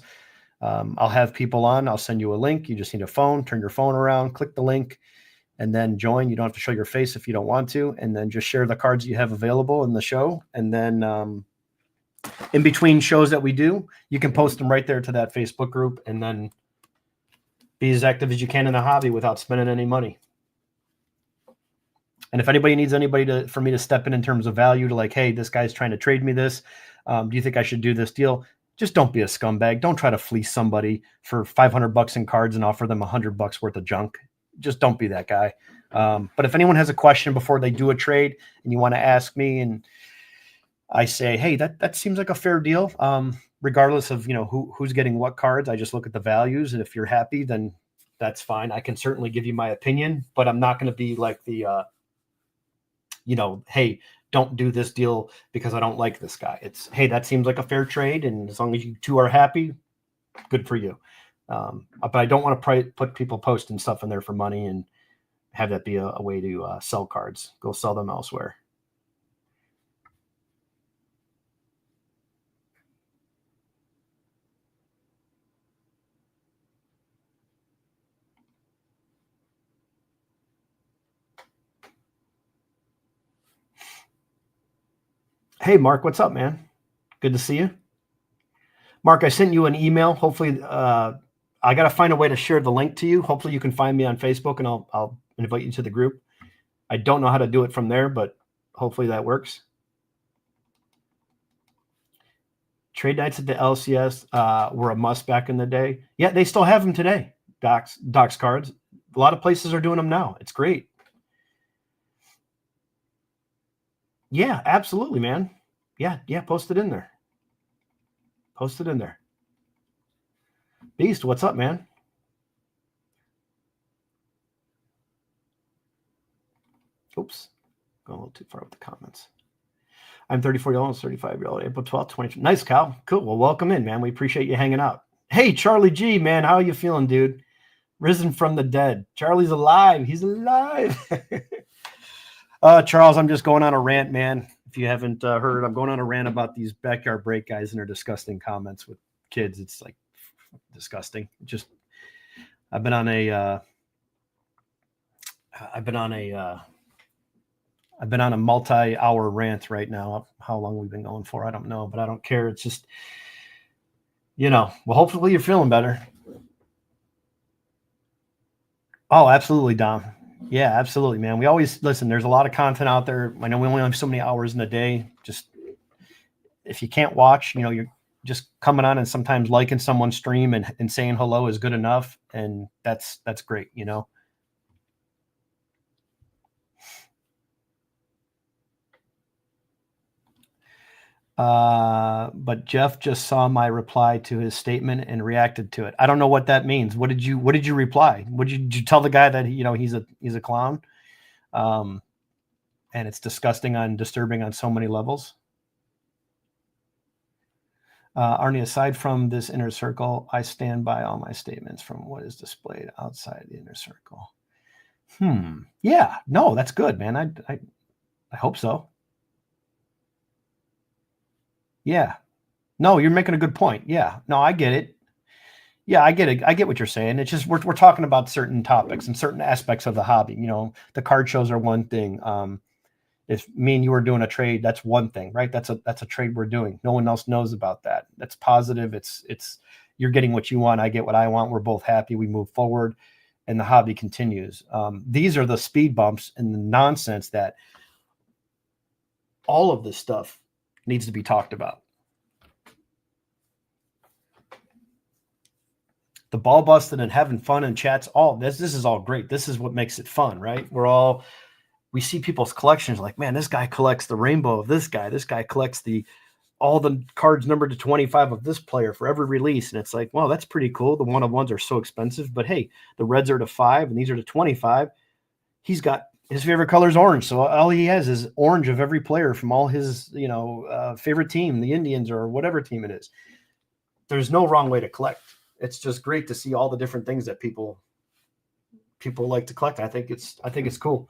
I'll have people on. I'll send you a link. You just need a phone, turn your phone around, click the link, and then join. You don't have to show your face if you don't want to, and then just share the cards you have available in the show. And then in between shows that we do, you can post them right there to that Facebook group and then be as active as you can in the hobby without spending any money. And if anybody needs anybody for me to step in terms of value to like, hey, this guy's trying to trade me this. Do you think I should do this deal? Just don't be a scumbag. Don't try to fleece somebody for $500 in cards and offer them $100 worth of junk. Just don't be that guy. But if anyone has a question before they do a trade and you want to ask me and I say, hey, that seems like a fair deal. Regardless of, who's getting what cards, I just look at the values. And if you're happy, then that's fine. I can certainly give you my opinion, but I'm not going to be like the, hey, don't do this deal because I don't like this guy. It's, hey, that seems like a fair trade, and as long as you two are happy, good for you. But I don't want to put people posting stuff in there for money and have that be a way to sell cards. Go sell them elsewhere. Hey, Mark, what's up, man? Good to see you. Mark, I sent you an email. Hopefully, I got to find a way to share the link to you. Hopefully you can find me on Facebook, and I'll invite you to the group. I don't know how to do it from there, but hopefully that works. Trade nights at the LCS were a must back in the day. Yeah, they still have them today. Docs cards. A lot of places are doing them now. It's great. Yeah, absolutely, man. Yeah, post it in there. Post it in there. Beast, what's up, man? Oops. Going a little too far with the comments. I'm 34-year-old, almost 35-year-old, April 12th, 20. Nice, Kyle. Cool. Well, welcome in, man. We appreciate you hanging out. Hey, Charlie G, man. How are you feeling, dude? Risen from the dead. Charlie's alive. He's alive. Charles, I'm just going on a rant, man. If you haven't heard, I'm going on a rant about these backyard break guys and their disgusting comments with kids. It's like disgusting. Just, I've been on a multi-hour rant right now. How long we've been going for, I don't know, but I don't care. It's just, well, hopefully you're feeling better. Oh, absolutely, Dom. Yeah, absolutely, man. We always listen. There's a lot of content out there. I know we only have so many hours in a day. Just if you can't watch, you're just coming on and sometimes liking someone's stream and saying hello is good enough. And that's great, But Jeff just saw my reply to his statement and reacted to it. I don't know what that means. What did you reply? Did you tell the guy that he's a clown? And it's disgusting and disturbing on so many levels. Arnie, aside from this inner circle, I stand by all my statements from what is displayed outside the inner circle. Yeah, no, that's good, man. I hope so. Yeah. No, you're making a good point. Yeah. No, I get it. Yeah, I get it. I get what you're saying. It's just we're talking about certain topics and certain aspects of the hobby. The card shows are one thing. If me and you are doing a trade, that's one thing, right? That's a trade we're doing. No one else knows about that. That's positive. It's you're getting what you want. I get what I want. We're both happy. We move forward, and the hobby continues. These are the speed bumps and the nonsense that all of this stuff needs to be talked about. The ball busted and having fun in chats. All this is all great. This is what makes it fun, right? We see people's collections like, man, this guy collects the rainbow of this guy. This guy collects all the cards numbered to 25 of this player for every release. And it's like, well, that's pretty cool. The one-of-ones are so expensive, but hey, the reds are to 5 and these are to 25. He's got his favorite color is orange. So all he has is orange of every player from all his, favorite team, the Indians or whatever team it is. There's no wrong way to collect. It's just great to see all the different things that people like to collect. I think it's cool.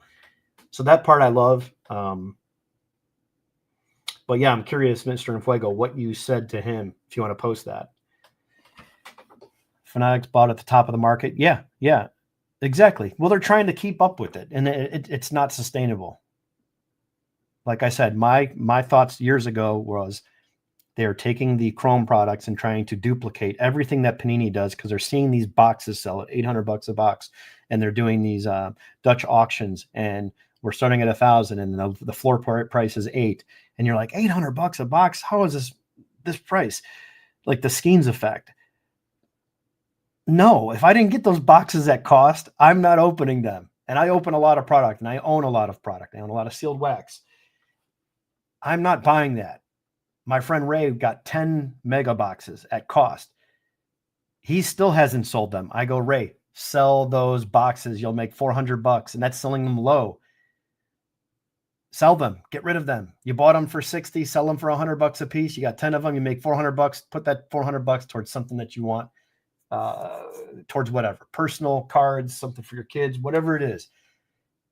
So that part I love. But yeah, I'm curious, Mr. Fuego, what you said to him, if you want to post that. Fanatics bought at the top of the market. Yeah, exactly. Well, they're trying to keep up with it, and it's not sustainable. Like I said, my thoughts years ago was they're taking the Chrome products and trying to duplicate everything that Panini does because they're seeing these boxes sell at $800 a box, and they're doing these Dutch auctions, and we're starting at 1,000, and the floor price is $8, and you're like $800 a box. How is this price? Like the Skeens effect. No, if I didn't get those boxes at cost, I'm not opening them. And I open a lot of product, and I own a lot of product. I own a lot of sealed wax. I'm not buying that. My friend Ray got 10 mega boxes at cost. He still hasn't sold them. I go, Ray, sell those boxes. You'll make $400, and that's selling them low. Sell them. Get rid of them. You bought them for 60, sell them for $100 a piece. You got 10 of them. You make $400. Put that $400 towards something that you want, towards whatever. Personal cards, something for your kids, whatever it is.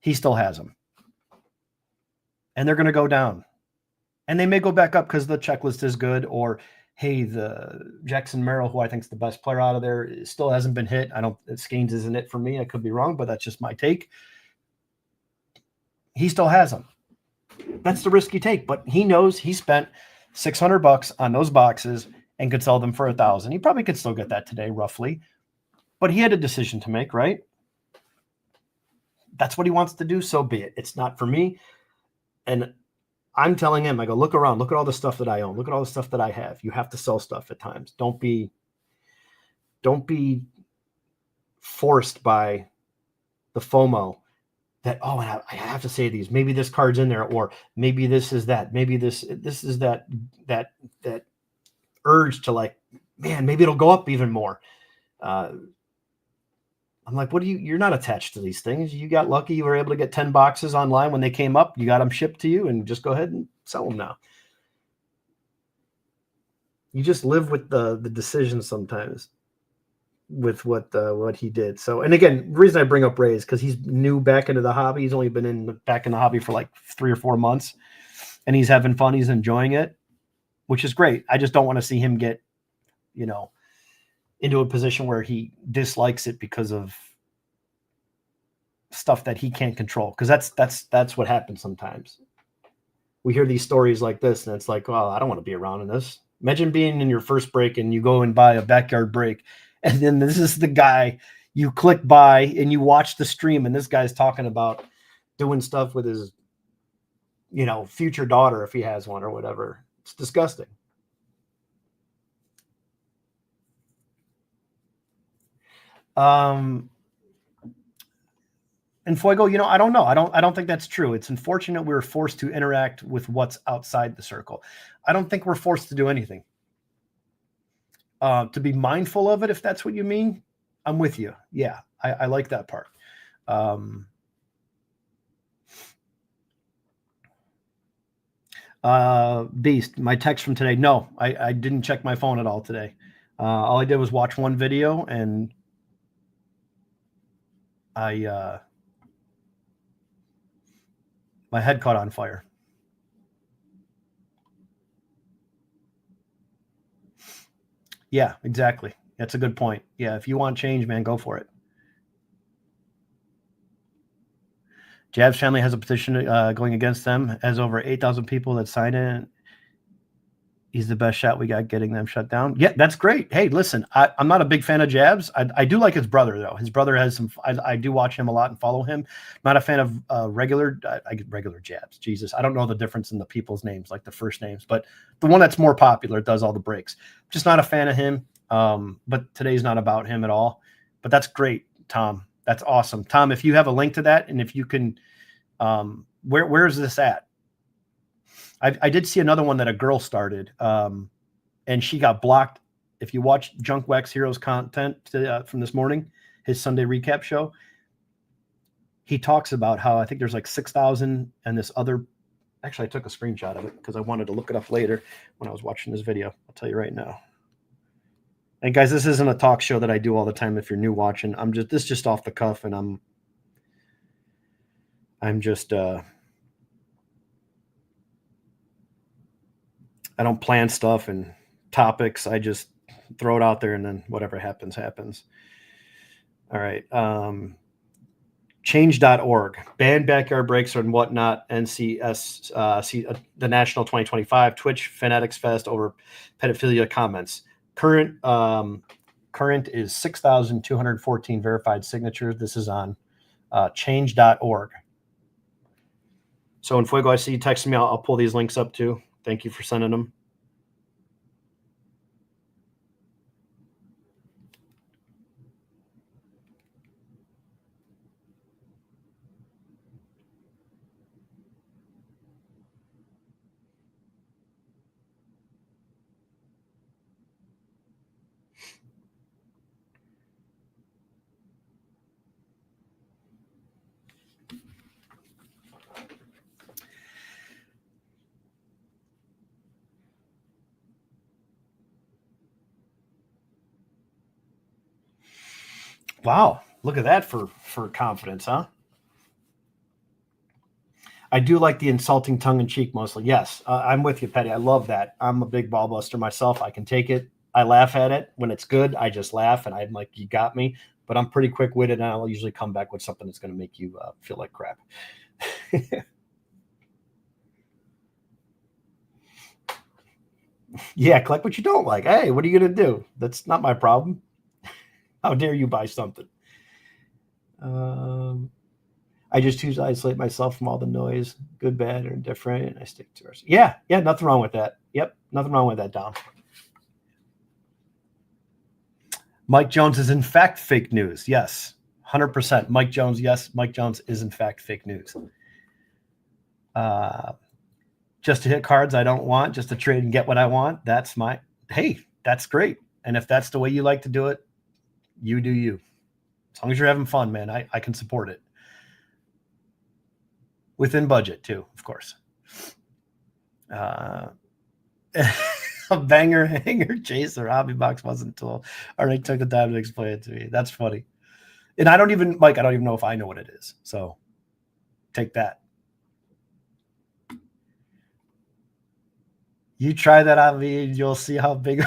He still has them. And they're going to go down. And they may go back up because the checklist is good, or hey, the Jackson Merrill, who I think is the best player out of there, still hasn't been hit. Skeens isn't it for me. I could be wrong, but that's just my take. He still has them. That's the risk you take, but he knows he spent $600 on those boxes and could sell them for $1,000. He probably could still get that today, roughly, but he had a decision to make, right? That's what he wants to do. So be it. It's not for me. And I'm telling him, I go, look around, look at all the stuff that I own. Look at all the stuff that I have. You have to sell stuff at times. Don't be forced by the FOMO that, oh, and I have to say these, maybe this card's in there, or maybe this is that, maybe this is that urge to like, man, maybe it'll go up even more. I'm like, you're not attached to these things. You got lucky. You were able to get 10 boxes online when they came up. You got them shipped to you, and just go ahead and sell them now. You just live with the decision sometimes with what he did. So, and again, the reason I bring up Ray is because he's new back into the hobby. He's only been back in the hobby for like 3 or 4 months, and he's having fun. He's enjoying it, which is great. I just don't want to see him get, into a position where he dislikes it because of stuff that he can't control. Because that's what happens sometimes. We hear these stories like this, and it's like, well, I don't want to be around in this. Imagine being in your first break and you go and buy a backyard break, and then this is the guy you click buy and you watch the stream, and this guy's talking about doing stuff with his, future daughter if he has one or whatever. It's disgusting. And Fuego, I don't know. I don't think that's true. It's unfortunate we were forced to interact with what's outside the circle. I don't think we're forced to do anything. To be mindful of it, if that's what you mean, I'm with you. Yeah, I like that part. Beast, my text from today. No, I didn't check my phone at all today. All I did was watch one video, and my head caught on fire. Yeah, exactly. That's a good point. Yeah, if you want change, man, go for it. Jab's family has a petition going against them. Has over 8,000 people that signed it. He's the best shot we got getting them shut down. Yeah, that's great. Hey, listen, I'm not a big fan of Jabs. I do like his brother, though. His brother has some. I do watch him a lot and follow him. Not a fan of regular Jabs. Jesus, I don't know the difference in the people's names, like the first names, but the one that's more popular does all the breaks. Just not a fan of him. But today's not about him at all. But that's great, Tom. That's awesome, Tom. If you have a link to that, and if you can, where is this at? I did see another one that a girl started, and she got blocked. If you watch Junk Wax Heroes content from this morning, his Sunday recap show, he talks about how I think there's like 6,000 and this other. Actually, I took a screenshot of it because I wanted to look it up later when I was watching this video. I'll tell you right now. And guys, this isn't a talk show that I do all the time. If you're new watching, this is just off the cuff, and I'm just I don't plan stuff and topics. I just throw it out there, and then whatever happens, happens. All right. Change.org. Ban backyard breaks and whatnot. NCS, the National 2025 Twitch Fanatics Fest over pedophilia comments. Current is 6,214 verified signatures. This is on change.org. So in Fuego, I see you texting me. I'll pull these links up too. Thank you for sending them. Wow. Look at that for confidence, huh? I do like the insulting tongue in cheek mostly. Yes, I'm with you, Petty. I love that. I'm a big ball buster myself. I can take it. I laugh at it. When it's good, I just laugh and I'm like, you got me. But I'm pretty quick witted and I'll usually come back with something that's going to make you feel like crap. Yeah, collect what you don't like. Hey, what are you going to do? That's not my problem. How dare you buy something? I just choose to isolate myself from all the noise, good, bad, or indifferent. I stick to ours. Yeah, nothing wrong with that. Yep, nothing wrong with that, Dom. Mike Jones is in fact fake news. Yes, 100%. Mike Jones, yes, Mike Jones is in fact fake news. Just to hit cards I don't want, just to trade and get what I want. That's that's great. And if that's the way you like to do it, you do you. As long as you're having fun, man, I can support it. Within budget too, of course. A banger hanger chaser hobby box wasn't tool. Already took the time to explain it to me. That's funny. And I don't even know if I know what it is. So take that. You try that on me and you'll see how big.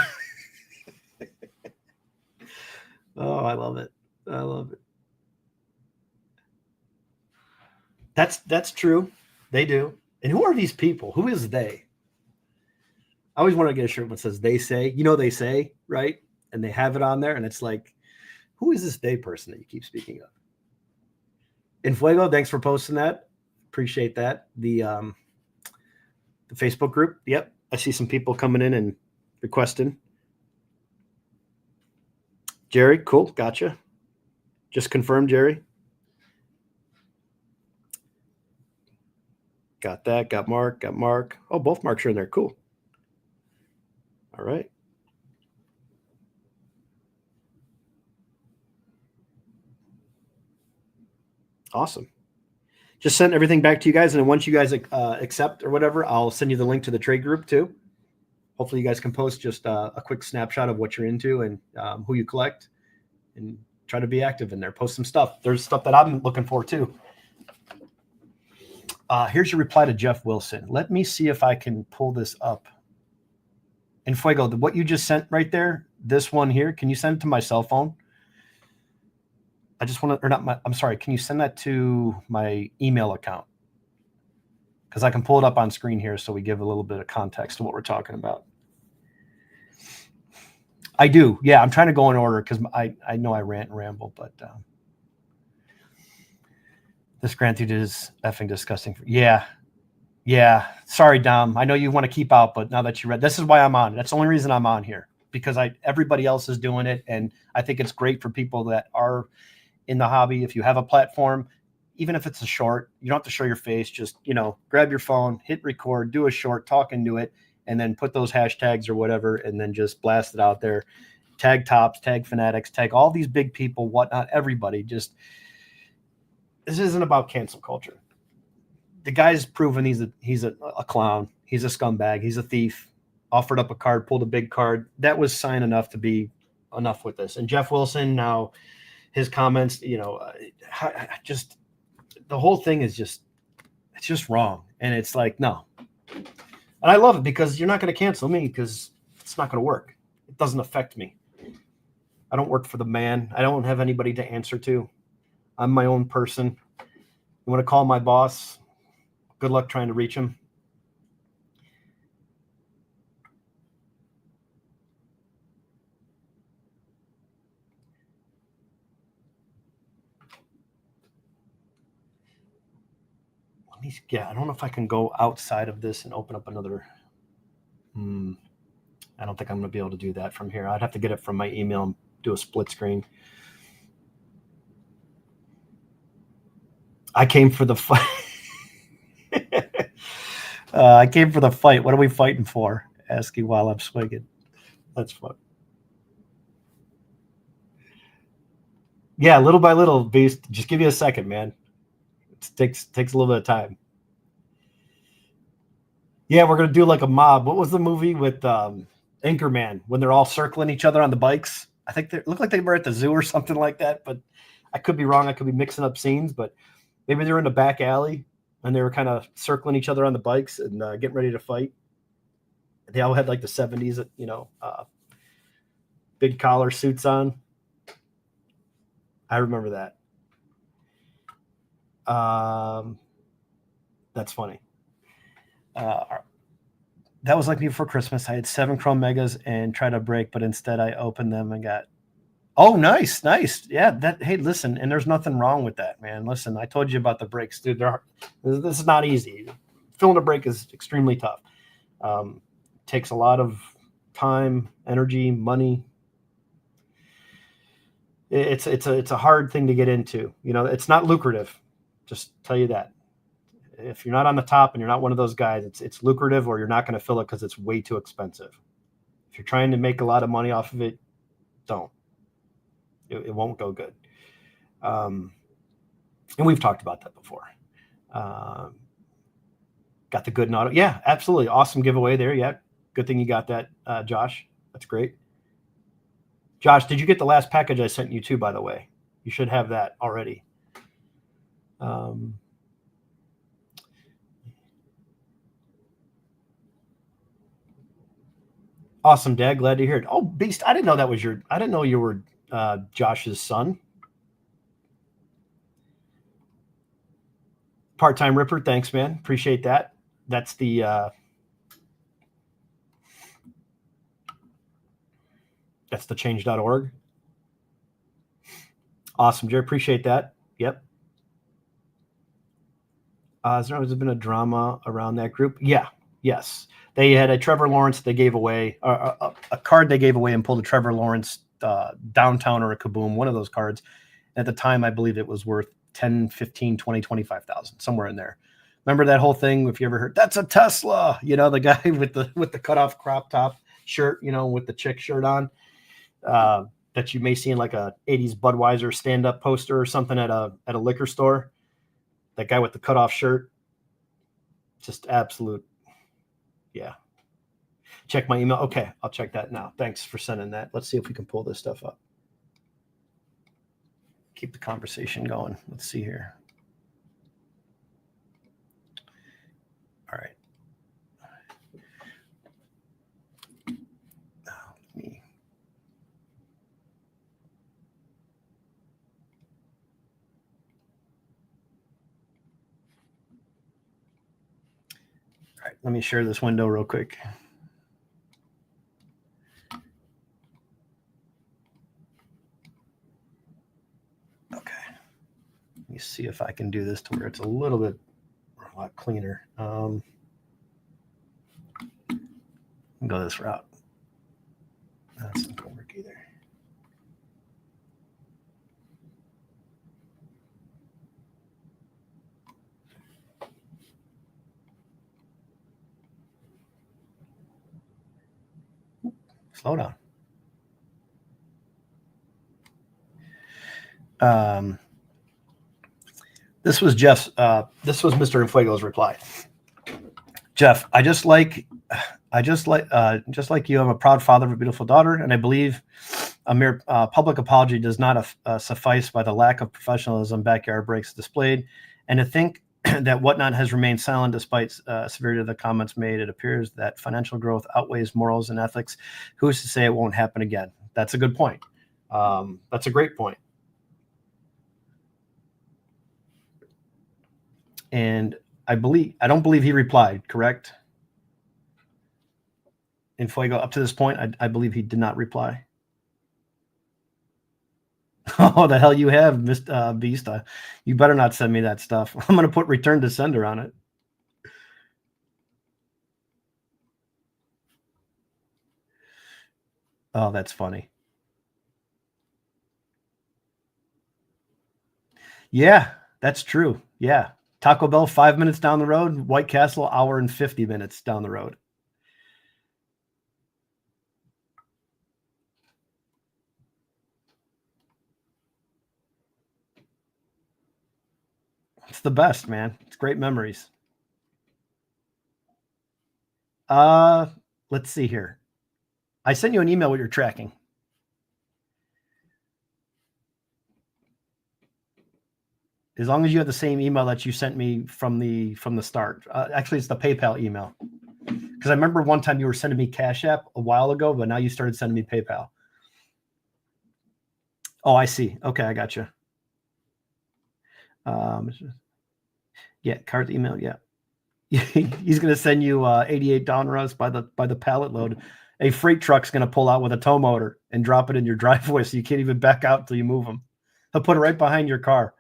Oh, I love it. I love it. That's true. They do. And who are these people? Who is they? I always want to get a shirt that says they say. They say, right? And they have it on there. And it's like, who is this they person that you keep speaking of? Infuego, thanks for posting that. Appreciate that. The Facebook group. Yep. I see some people coming in and requesting. Jerry, cool. Gotcha. Just confirm, Jerry. Got that. Got Mark. Oh, both Marks are in there. Cool. All right. Awesome. Just send everything back to you guys. And then once you guys accept or whatever, I'll send you the link to the trade group too. Hopefully you guys can post just a quick snapshot of what you're into and who you collect and try to be active in there. Post some stuff. There's stuff that I'm looking for too. Here's your reply to Jeff Wilson. Let me see if I can pull this up. And Fuego, what you just sent right there, this one here, can you send it to my cell phone? I just want to, or not my, I'm sorry, can you send that to my email account? Because I can pull it up on screen here so we give a little bit of context to what we're talking about. I do. Yeah, I'm trying to go in order because I know I rant and ramble, but this granted is effing disgusting. Yeah. Sorry, Dom. I know you want to keep out, but now that you read, this is why I'm on. That's the only reason I'm on here, because everybody else is doing it. And I think it's great for people that are in the hobby. If you have a platform, even if it's a short, you don't have to show your face. Just, grab your phone, hit record, do a short, talk into it, and then put those hashtags or whatever, and then just blast it out there. Tag Tops, tag Fanatics, tag all these big people, whatnot, everybody. Just, this isn't about cancel culture. The guy's proven he's a clown. He's a scumbag. He's a thief. Offered up a card, pulled a big card. That was sign enough to be enough with this. And Jeff Wilson, now his comments, just the whole thing is it's just wrong. And it's like, no. And I love it because you're not going to cancel me because it's not going to work. It doesn't affect me. I don't work for the man. I don't have anybody to answer to. I'm my own person. You want to call my boss? Good luck trying to reach him. I don't know if I can go outside of this and open up another. I don't think I'm going to be able to do that from here. I'd have to get it from my email and do a split screen. I came for the fight. I came for the fight. What are we fighting for? Asking while I'm swinging. That's fun. Yeah, little by little, Beast. Just give me a second, man. It takes a little bit of time. Yeah, we're gonna do like a mob. What was the movie with Anchorman when they're all circling each other on the bikes? I think they looked like they were at the zoo or something like that, but I could be wrong. I could be mixing up scenes, but maybe they're in the back alley and they were kind of circling each other on the bikes and getting ready to fight. They all had like the 70s, big collar suits on. I remember that. That's funny. That was like me before Christmas. I had 7 Chrome Megas and tried to break, but instead I opened them and got. Oh, nice. Yeah. Hey, listen, and there's nothing wrong with that, man. Listen, I told you about the breaks, dude. This is not easy. Filling a break is extremely tough. Takes a lot of time, energy, money. It's a hard thing to get into. It's not lucrative. Just tell you that. If you're not on the top and you're not one of those guys, it's lucrative, or you're not going to fill it because it's way too expensive. If you're trying to make a lot of money off of it, don't. It won't go good. And we've talked about that before. Got the good auto. Yeah, absolutely. Awesome giveaway there. Yeah. Good thing you got that, Josh. That's great. Josh, did you get the last package I sent you too, by the way? You should have that already. Awesome, Dad. Glad to hear it. Oh, Beast, I didn't know you were Josh's son. Part-time Ripper, thanks, man. Appreciate that. That's the change.org. Awesome, Jerry. Appreciate that. Yep. Has there always been a drama around that group? Yeah. Yes. They had a Trevor Lawrence they gave away, a card they gave away and pulled a Trevor Lawrence downtown or a Kaboom, one of those cards. At the time, I believe it was worth 10, 15, 20, 25,000, somewhere in there. Remember that whole thing? If you ever heard, that's a Tesla, the guy with the cutoff crop top shirt, with the chick shirt on, that you may see in like a 80s Budweiser stand-up poster or something at a liquor store. That guy with the cutoff shirt, just absolute. Yeah. Check my email. Okay, I'll check that now. Thanks for sending that. Let's see if we can pull this stuff up. Keep the conversation going. Let's see here. All right. All right, let me share this window real quick. Okay. Let me see if I can do this to where it's a lot cleaner. Go this route. That's not going to work either. Slow down. This was Jeff's. This was Mr. Infuego's reply. Jeff, just like you, I'm a proud father of a beautiful daughter, and I believe a mere public apology does not suffice by the lack of professionalism backyard breaks displayed. And to think that WhatNot has remained silent despite severity of the comments made, it appears that financial growth outweighs morals and ethics. Who's to say it won't happen again? That's a good point. That's a great point. And I don't believe he replied, correct? In Fuego, up to this point, I believe he did not reply. Oh, the hell you have, Mr. Beast. You better not send me that stuff. I'm going to put return to sender on it. Oh, that's funny. Yeah, that's true. Yeah. Taco Bell, 5 minutes down the road. White Castle, hour and 50 minutes down the road. It's the best, man. It's great memories. Let's see here. I sent you an email with your tracking. As long as you have the same email that you sent me from the start. Actually, it's the PayPal email. Because I remember one time you were sending me Cash App a while ago, but now you started sending me PayPal. Oh, I see. Okay, I got you. Yeah, card email. Yeah, he's going to send you 88 Donruss by the pallet load. A freight truck's going to pull out with a tow motor and drop it in your driveway, so you can't even back out until you move them. He'll put it right behind your car.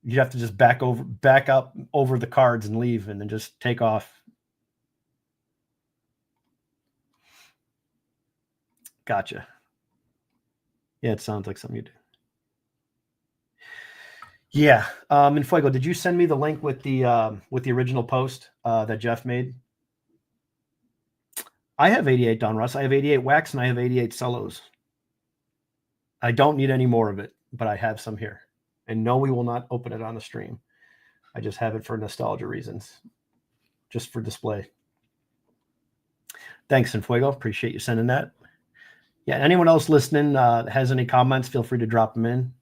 You have to just back up over the cards and leave, and then just take off. Gotcha. Yeah, it sounds like something you do. Yeah. And Fuego, did you send me the link with the original post that Jeff made? I have 88 Donruss. I have 88 wax, and I have 88 cellos. I don't need any more of it, but I have some here. And no, we will not open it on the stream. I just have it for nostalgia reasons, just for display. Thanks, Fuego. Appreciate you sending that. Yeah, anyone else listening has any comments, feel free to drop them in.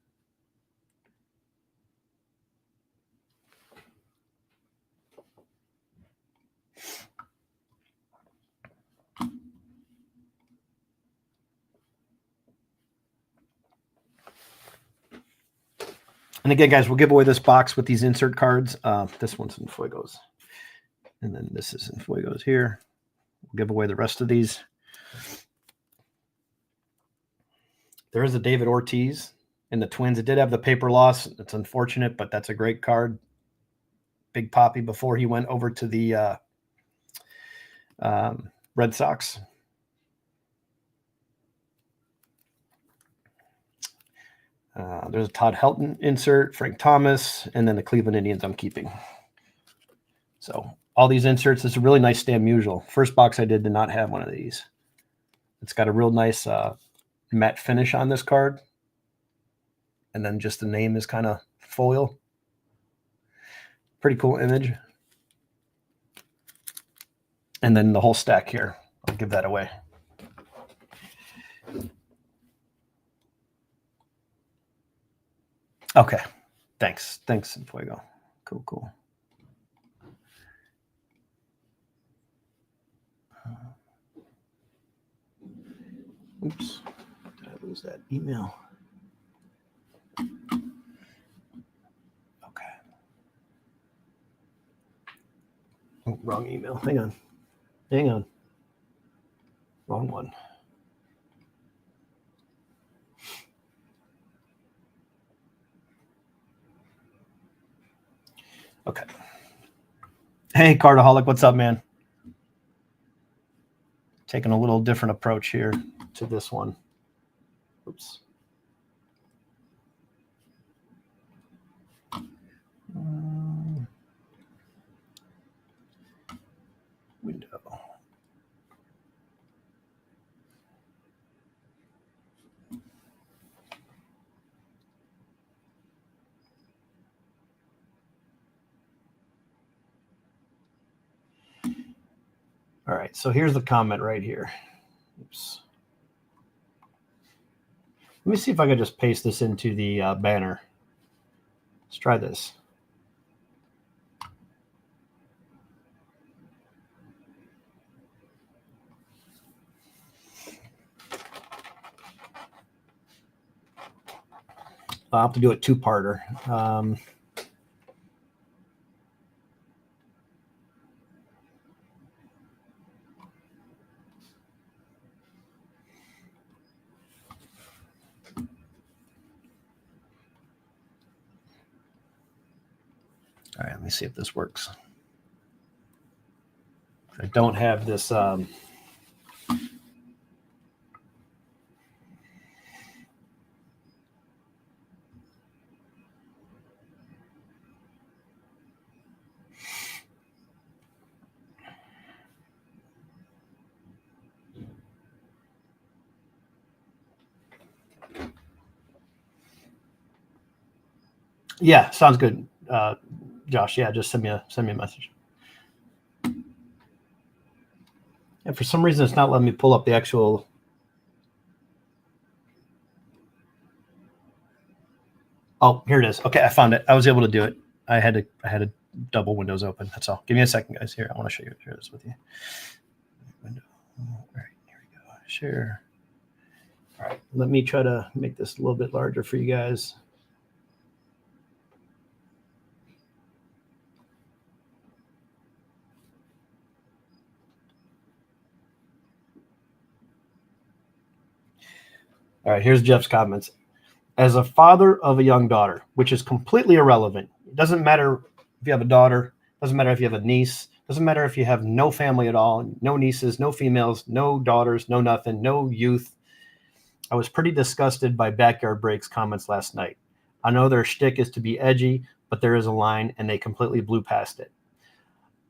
And again, guys, we'll give away this box with these insert cards. This one's in Fuego's. And then this is in Fuego's here. We'll give away the rest of these. There is a David Ortiz in the Twins. It did have the paper loss. It's unfortunate, but that's a great card. Big Poppy before he went over to the Red Sox. There's a Todd Helton insert, Frank Thomas, and then the Cleveland Indians I'm keeping. So all these inserts, it's a really nice stamp mutual. First box I did not have one of these. It's got a real nice matte finish on this card. And then just the name is kind of foil. Pretty cool image. And then the whole stack here. I'll give that away. Okay. Thanks, Fuego. Cool. Oops. Did I lose that email? Okay. Oh, wrong email. Hang on. Wrong one. Okay. Hey, Cardaholic, what's up, man? Taking a little different approach here to this one. Oops. Window. All right, so here's the comment right here. Oops. Let me see if I can just paste this into the banner. Let's try this. I'll have to do a two-parter. All right, let me see if this works. I don't have this. Yeah, sounds good, Josh. Yeah, just send me a message. And for some reason, it's not letting me pull up the actual. Oh, here it is. Okay, I found it. I was able to do it. I had to double windows open. That's all. Give me a second, guys. Here, I want to share this with you. Window. All right, here we go. Share. All right, let me try to make this a little bit larger for you guys. All right, here's Jeff's comments. As a father of a young daughter, which is completely irrelevant. It doesn't matter if you have a daughter, doesn't matter if you have a niece, doesn't matter if you have no family at all, no nieces, no females, no daughters, no nothing, no youth. I was pretty disgusted by Backyard Break's comments last night. I know their shtick is to be edgy, but there is a line, and they completely blew past it.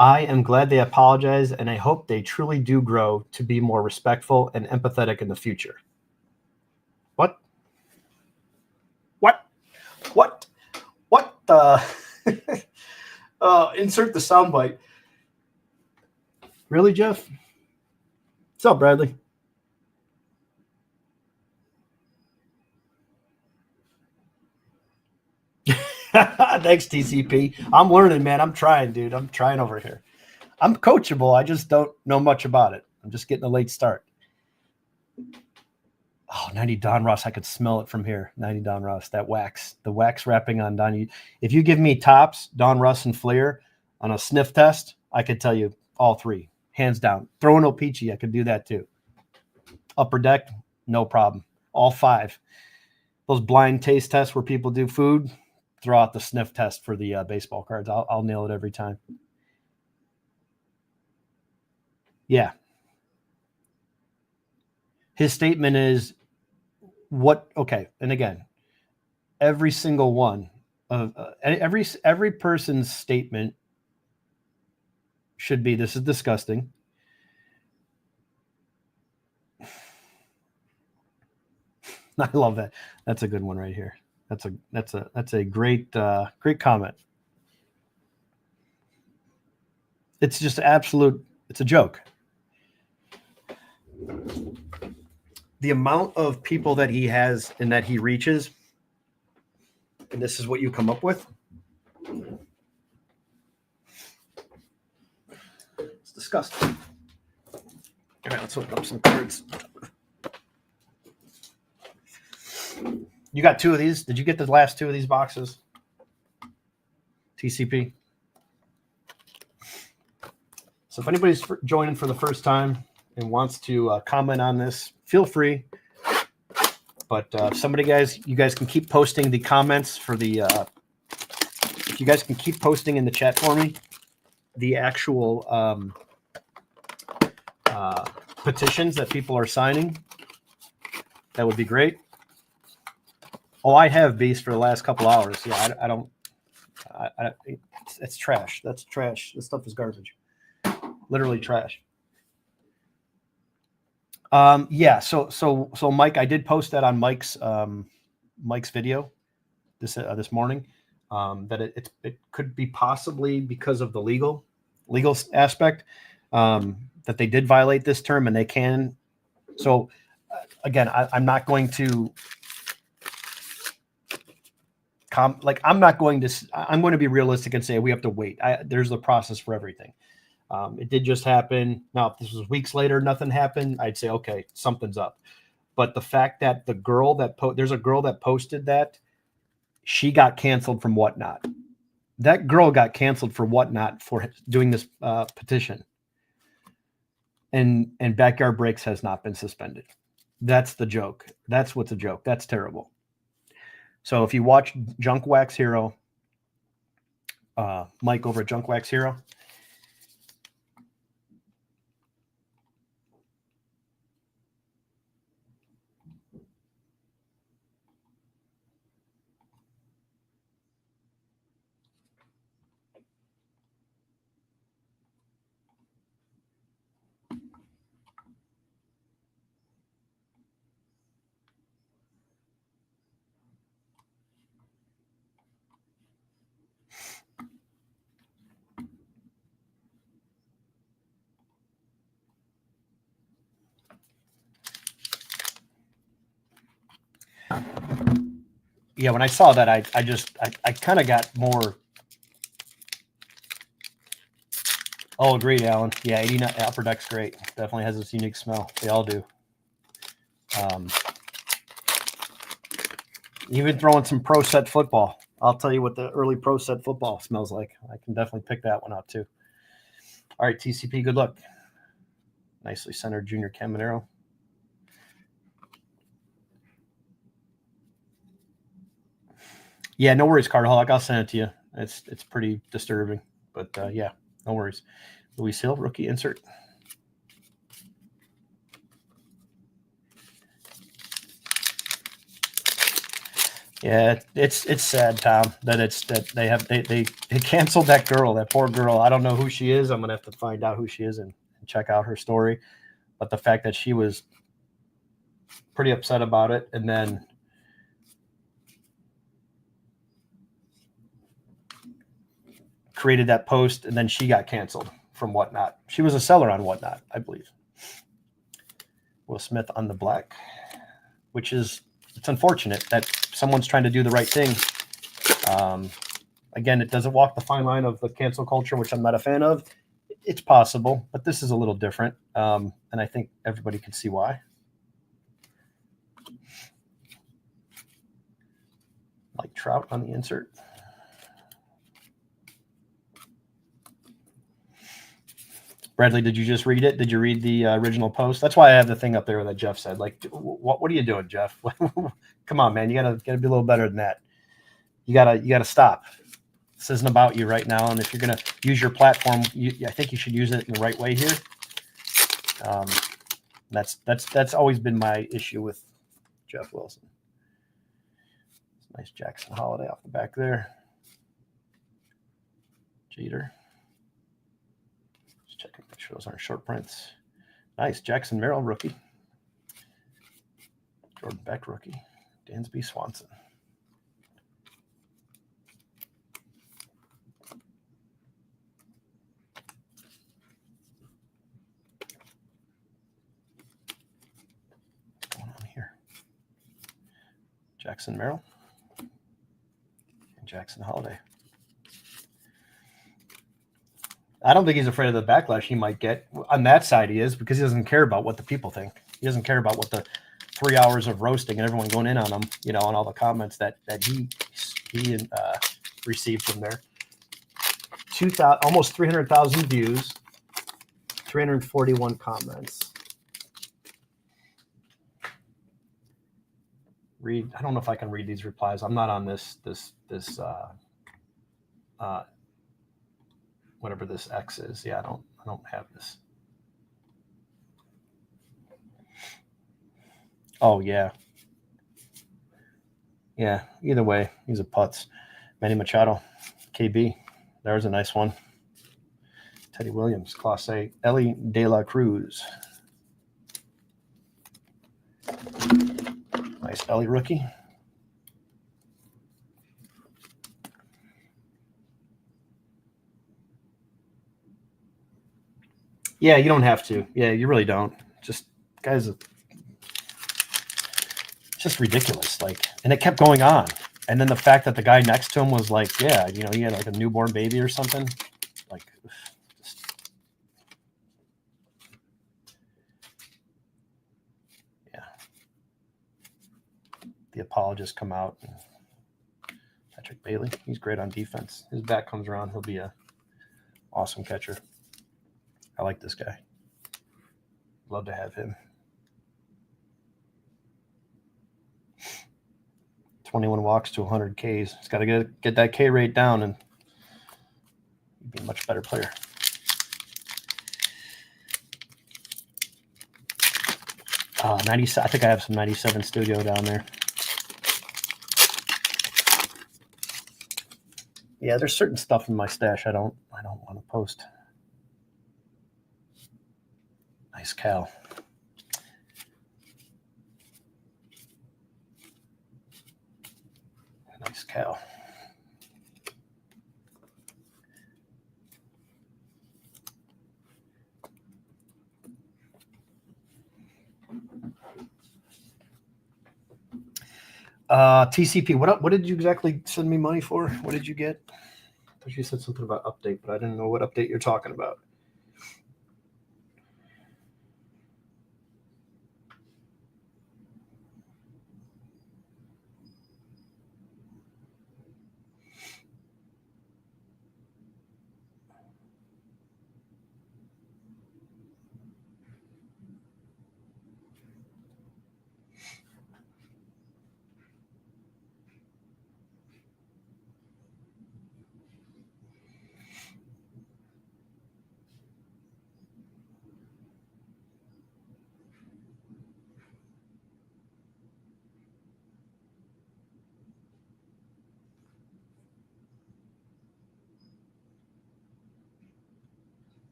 I am glad they apologized, and I hope they truly do grow to be more respectful and empathetic in the future. What? What the? Insert the soundbite. Really, Jeff? What's up, Bradley? Thanks, TCP. I'm learning, man. I'm trying, dude. I'm trying over here. I'm coachable. I just don't know much about it. I'm just getting a late start. Oh, 90 Don Ross. I could smell it from here. 90 Don Ross. That wax. The wax wrapping on Don. If you give me Tops, Don Russ, and Flair on a sniff test, I could tell you all three. Hands down. Throwing O-Peachy, I could do that too. Upper Deck, no problem. All five. Those blind taste tests where people do food, throw out the sniff test for the baseball cards. I'll nail it every time. Yeah. His statement is what? Okay. And again, every single one of every person's statement should be, this is disgusting. I love that. That's a good one right here. That's a great comment. It's just absolute. It's a joke. The amount of people that he has and that he reaches, and this is what you come up with. It's disgusting. All right, let's open up some cards. You got two of these. Did you get the last two of these boxes? TCP. So if anybody's joining for the first time and wants to comment on this, feel free. But you guys can keep posting the comments for the. If you guys can keep posting in the chat for me, the actual petitions that people are signing, that would be great. Oh, I have Beast for the last couple hours. Yeah, I don't. It's trash. That's trash. This stuff is garbage. Literally trash. Yeah. So Mike, I did post that on Mike's video this morning. That it could be possibly because of the legal aspect that they did violate this term, and they can. So again, I'm not going to. I'm going to be realistic and say we have to wait. There's a process for everything. It did just happen. Now, if this was weeks later, nothing happened, I'd say, okay, something's up. But the fact that the girl there's a girl that posted that, she got canceled from WhatNot. That girl got canceled for WhatNot for doing this petition. And Backyard Breaks has not been suspended. That's the joke. That's what's a joke. That's terrible. So if you watch Junk Wax Hero, Mike over at Junk Wax Hero, Yeah, when I saw that, I kind of got more. Oh, agreed, Alan. Yeah, 89 Upper Deck's great. Definitely has this unique smell. They all do. Even throwing some Pro Set football. I'll tell you what the early Pro Set football smells like. I can definitely pick that one out too. All right, TCP, good luck. Nicely centered Junior Caminero. Yeah, no worries, Cardaholic. I'll send it to you. It's pretty disturbing, but yeah, no worries. Luis Hill, rookie insert. Yeah, it's sad, Tom, that they canceled that girl, that poor girl. I don't know who she is. I'm gonna have to find out who she is and check out her story. But the fact that she was pretty upset about it, and then created that post, and then she got canceled from WhatNot. She was a seller on WhatNot, I believe. Will Smith on the black, which is, it's unfortunate that someone's trying to do the right thing. Again, it doesn't walk the fine line of the cancel culture, which I'm not a fan of. It's possible, but this is a little different, and I think everybody can see why. Like Trout on the insert. Bradley, did you just read it? Did you read the original post? That's why I have the thing up there that Jeff said. Like, what are you doing, Jeff? Come on, man. You gotta be a little better than that. You gotta stop. This isn't about you right now. And if you're gonna use your platform, I think you should use it in the right way here. That's always been my issue with Jeff Wilson. Nice Jackson Holiday off the back there. Jeter. Just checking, make sure those aren't short prints. Nice Jackson Merrill rookie. Jordan Beck rookie. Dansby Swanson. What's going on here? Jackson Merrill and Jackson Holiday. I don't think he's afraid of the backlash he might get. On that side, he is, because he doesn't care about what the people think. He doesn't care about what the 3 hours of roasting and everyone going in on him, and all the comments that he received from there. Almost 300,000 views, 341 comments. I don't know if I can read these replies. I'm not on this whatever this X is. Yeah, I don't have this. Oh yeah. Yeah, either way, he's a putz. Manny Machado, KB. There's a nice one. Teddy Williams, Class A. Ellie De La Cruz. Nice Ellie rookie. Yeah, you don't have to. Yeah, you really don't. Just, guys, it's just ridiculous. Like, and it kept going on. And then the fact that the guy next to him was like, yeah, he had like a newborn baby or something. Like, just, yeah. The apologists come out. Patrick Bailey, he's great on defense. His back comes around, he'll be a awesome catcher. I like this guy. Love to have him. 21 walks to 100 Ks. He's got to get that K rate down, and he'd be a much better player. I think I have some 97 studio down there. Yeah, there's certain stuff in my stash I don't want to post. Nice Cal. Nice Cal. TCP. What did you exactly send me money for? What did you get? I thought you said something about update, but I didn't know what update you're talking about.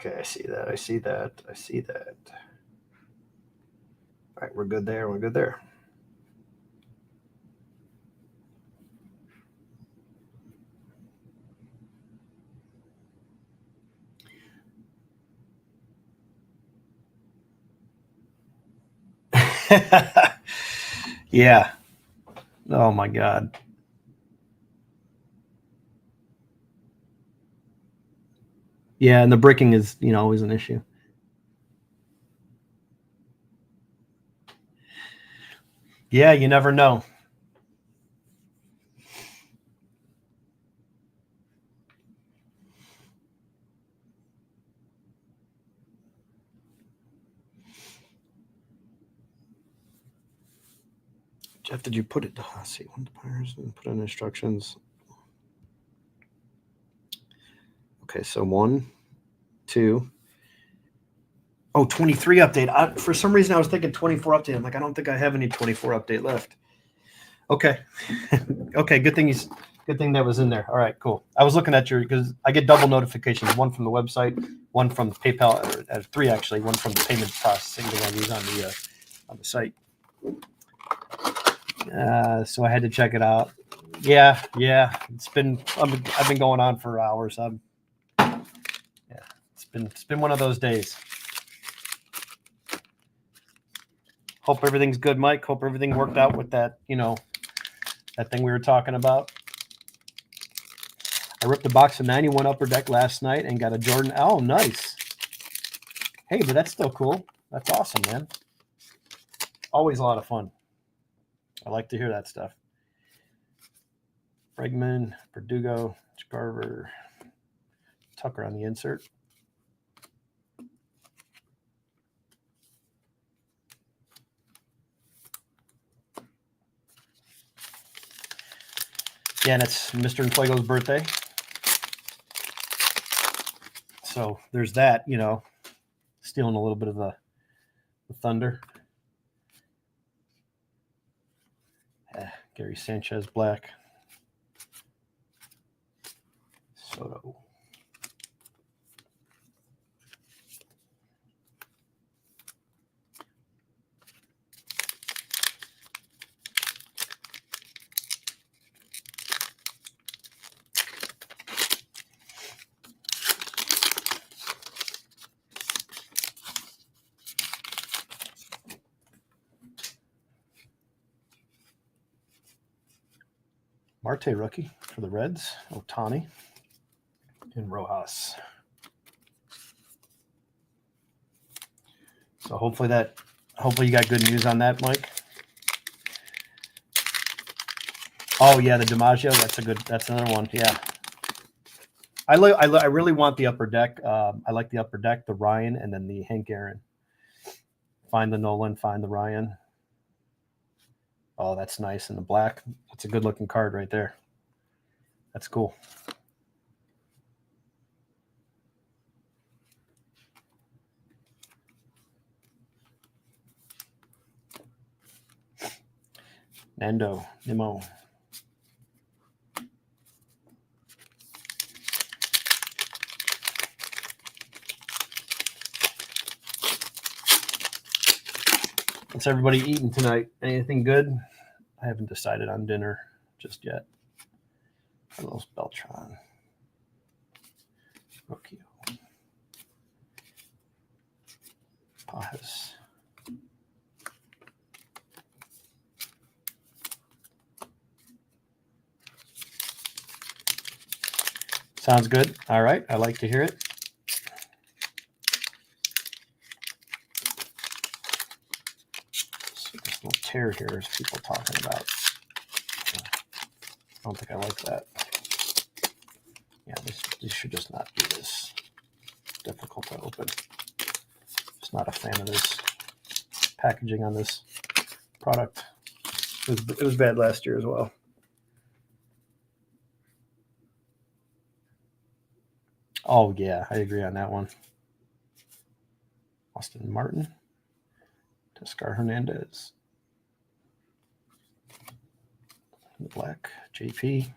Okay, I see that. I see that. I see that. All right, we're good there. We're good there. Yeah. Oh my God. Yeah, and the bricking is, always an issue. Yeah, you never know. Jeff, did you put it? Let's see, one put in instructions. Okay, so 1, 2. Oh, 23 update. For some reason, I was thinking 24 update. I'm like, I don't think I have any 24 update left. Okay. Okay, good thing that was in there. All right, cool. I was looking at because I get double notifications, one from the website, one from the PayPal, 3 actually, one from the payment processing that I use on the site. So I had to check it out. Yeah. I've been going on for hours. It's been one of those days. Hope everything's good, Mike. Hope everything worked out with that, that thing we were talking about. I ripped a box of 91 Upper Deck last night and got a Jordan. Oh, nice. Hey, but that's still cool. That's awesome, man. Always a lot of fun. I like to hear that stuff. Bregman, Verdugo, Garver, Tucker on the insert. Yeah, and it's Mr. Infuego's birthday. So there's that, stealing a little bit of the thunder. Gary Sanchez black. Soto. Marte rookie for the Reds. Ohtani and Rojas. So hopefully you got good news on that, Mike. Oh yeah, the DiMaggio. That's another one. Yeah. I really want the Upper Deck. I like the Upper Deck, the Ryan, and then the Hank Aaron. Find the Nolan, find the Ryan. Oh, that's nice. And the black. That's a good looking card right there. That's cool. Nando, Nemo. What's everybody eating tonight? Anything good? I haven't decided on dinner just yet. Carlos Beltran. Rookie. Pause. Sounds good. All right. I like to hear it. So this little tear here is people talking about. I don't think I like that. Yeah, this should just not be this difficult to open. Just not a fan of this packaging on this product. It was bad last year as well. Oh, yeah, I agree on that one. Austin Martin, Tescar Hernandez, Black, JP,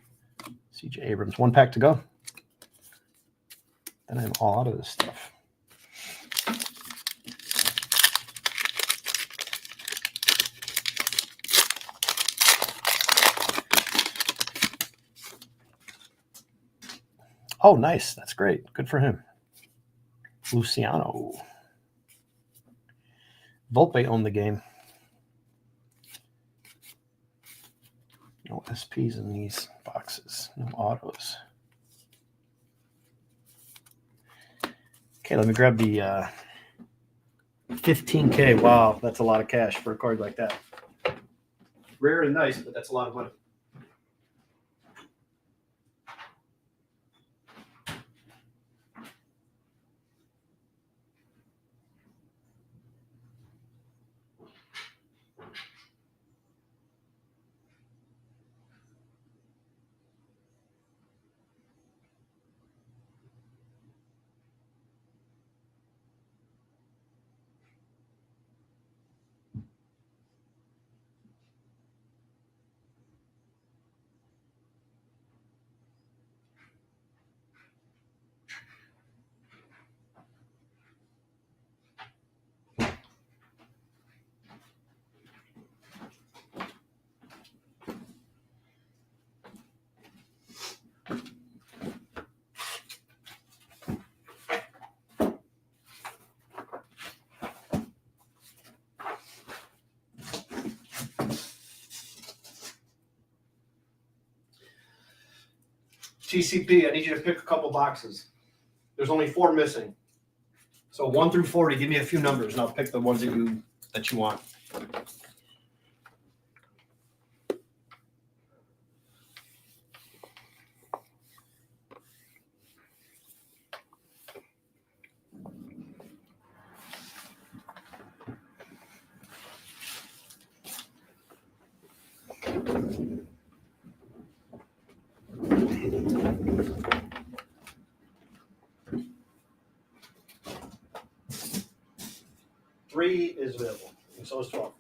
CJ Abrams. 1 pack to go. Then I'm all out of this stuff. Oh, nice. That's great. Good for him. Luciano. Volpe owned the game. No SPs in these boxes. No autos. Okay, let me grab the 15K. Wow, that's a lot of cash for a card like that. Rare and nice, but that's a lot of money. TCP, I need you to pick a couple boxes. There's only 4 missing. So 1 through 40, give me a few numbers, and I'll pick the ones that you want. Three is available, and so is 12.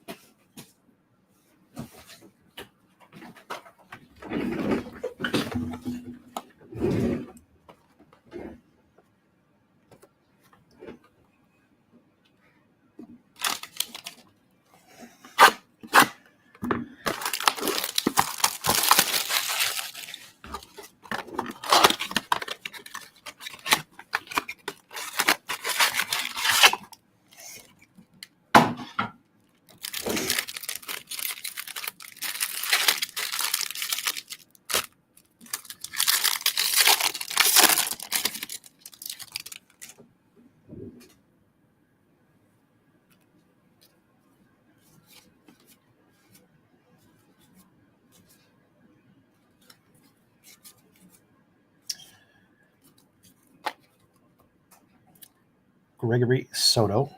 Gregory Soto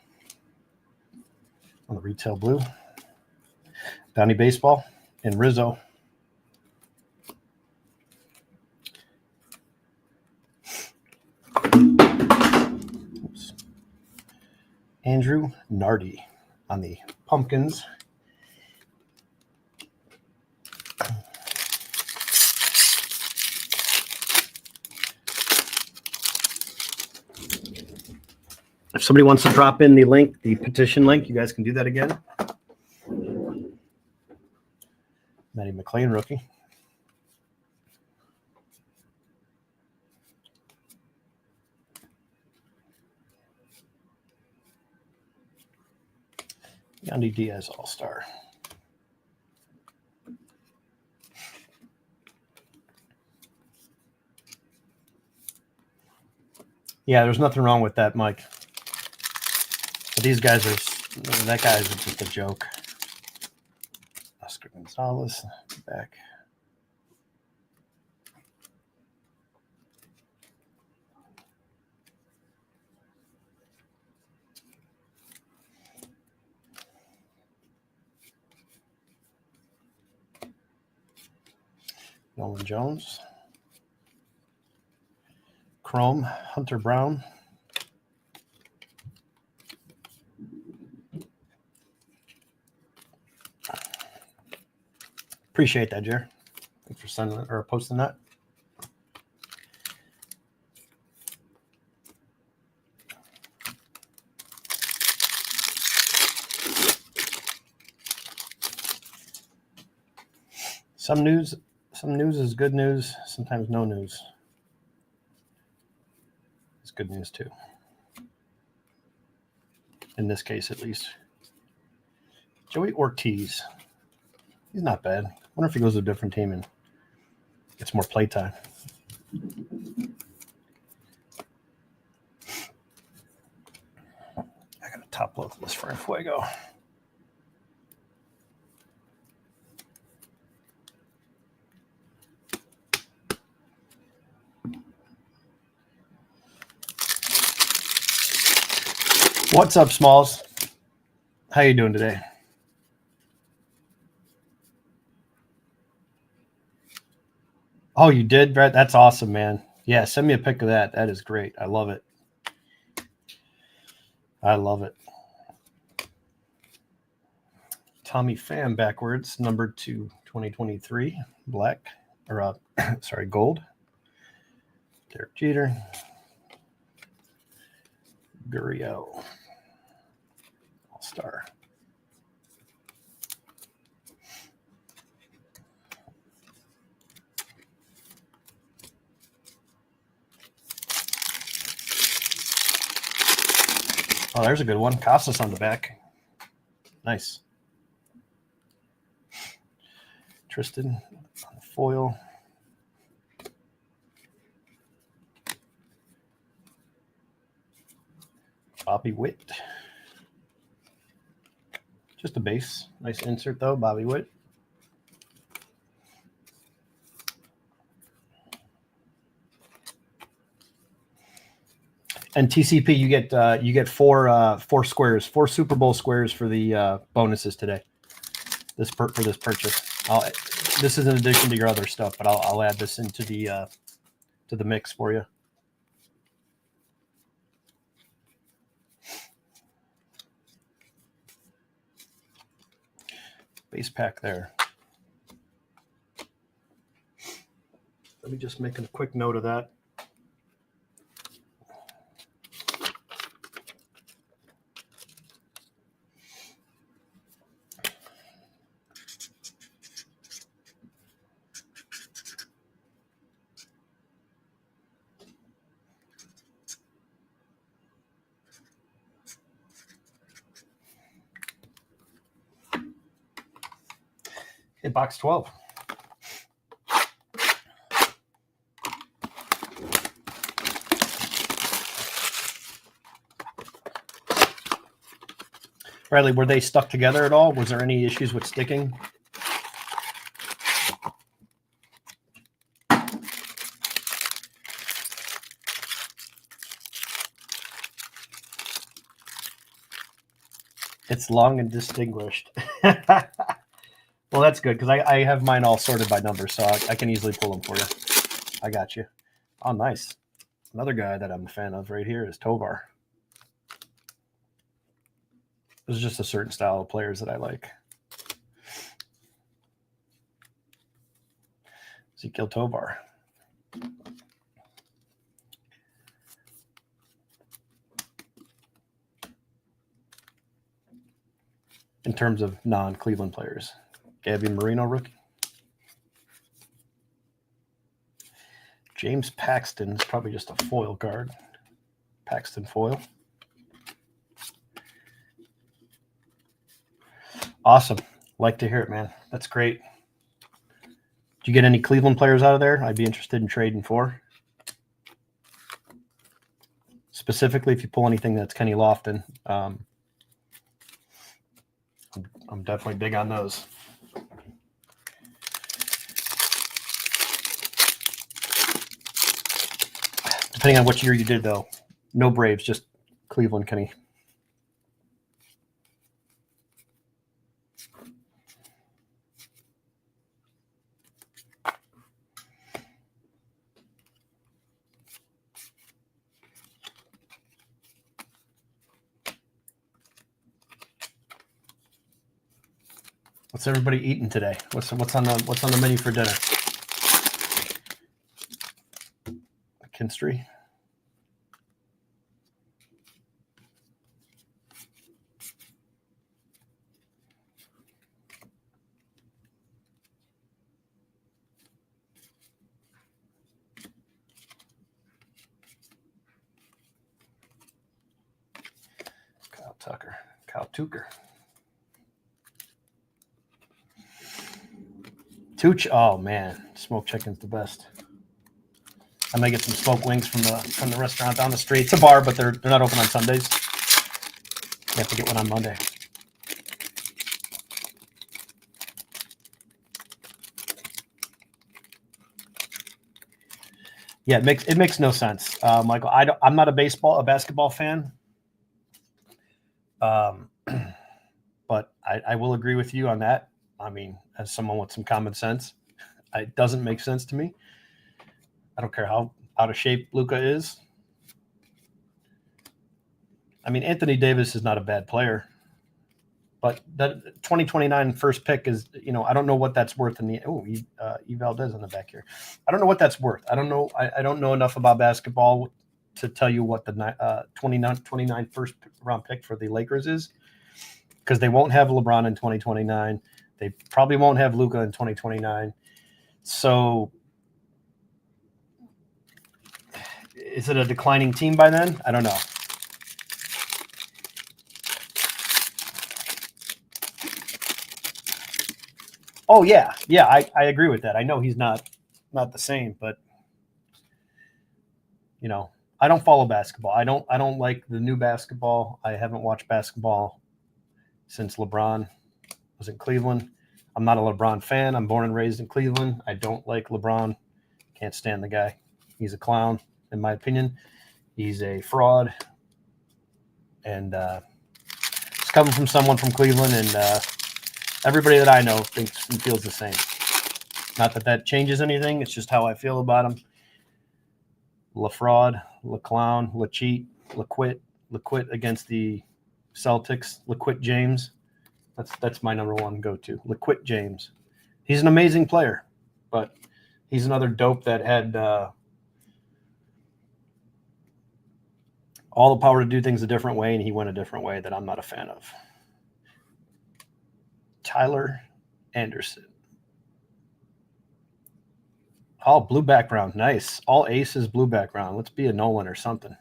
on the retail blue. Bounty Baseball and Rizzo. Oops. Andrew Nardi on the Pumpkins. If somebody wants to drop in the link, the petition link, you guys can do that again. Matty McLean, rookie. Yandy Diaz All-Star. Yeah, there's nothing wrong with that, Mike. But these guys are, that guy's just a joke. Oscar Gonzalez back. Nolan Jones. Chrome, Hunter Brown. Appreciate that, Jer. Thanks for sending it or posting that. Some news is good news. Sometimes no news is good news too. In this case, at least. Joey Ortiz. He's not bad. I wonder if he goes to a different team and gets more play time. I got a top load list for Fuego. What's up, Smalls? How you doing today? Oh, you did, Brett? That's awesome, man. Yeah, send me a pic of that. That is great. I love it. I love it. Tommy Pham backwards, number 2, 2023, black, or sorry, gold. Derek Jeter. Gurriel. All-Star. Oh, there's a good one. Casas on the back. Nice. Tristan on the foil. Bobby Witt. Just a base. Nice insert, though. Bobby Witt. And TCP, you get four squares, 4 Super Bowl squares for the bonuses today. For this purchase. This is in addition to your other stuff, but I'll add this into the mix for you. Base pack there. Let me just make a quick note of that. In box 12. Riley, were they stuck together at all? Was there any issues with sticking? It's long and distinguished. Well, that's good because I have mine all sorted by number, so I can easily pull them for you. I got you. Oh, nice. Another guy that I'm a fan of right here is Tovar. There's just a certain style of players that I like. Ezekiel Tovar. In terms of non-Cleveland players. Gabby Marino rookie. James Paxton is probably just a foil card. Paxton foil. Awesome. Like to hear it, man. That's great. Did you get any Cleveland players out of there I'd be interested in trading for? Specifically, if you pull anything that's Kenny Lofton, I'm definitely big on those. Depending on which year you did, though. No Braves, just Cleveland, Kenny. What's everybody eating today? What's on the menu for dinner? Kinstry. Kyle Tucker. Tooch, oh man, smoked chicken's the best. I might get some smoked wings from the restaurant down the street. It's a bar, but they're not open on Sundays. You have to get one on Monday. Yeah, it makes no sense, Michael. I'm not a basketball fan, but I will agree with you on that. I mean, as someone with some common sense, it doesn't make sense to me. I don't care how out of shape Luka is. I mean, Anthony Davis is not a bad player, but that 2029 first pick is, I don't know what that's worth in the Valdez in the back here. I don't know what that's worth. I don't know. I don't know enough about basketball to tell you what the 29 first round pick for the Lakers is, because they won't have LeBron in 2029. They probably won't have Luka in 2029. So is it a declining team by then? I don't know. Oh yeah. I agree with that. I know he's not the same, but I don't follow basketball. I don't like the new basketball. I haven't watched basketball since LeBron was in Cleveland. I'm not a LeBron fan. I'm born and raised in Cleveland. I don't like LeBron. Can't stand the guy. He's a clown, in my opinion. He's a fraud. And it's coming from someone from Cleveland, and everybody that I know thinks and feels the same. Not that changes anything. It's just how I feel about him. LaFraud, LaClown, LaCheat, LaQuit against the Celtics. LaQuit James. That's my number one go-to. LaQuit James. He's an amazing player, but he's another dope that had all the power to do things a different way, and he went a different way that I'm not a fan of. Tyler Anderson. Oh, blue background. Nice. All aces, blue background. Let's be a Nolan or something.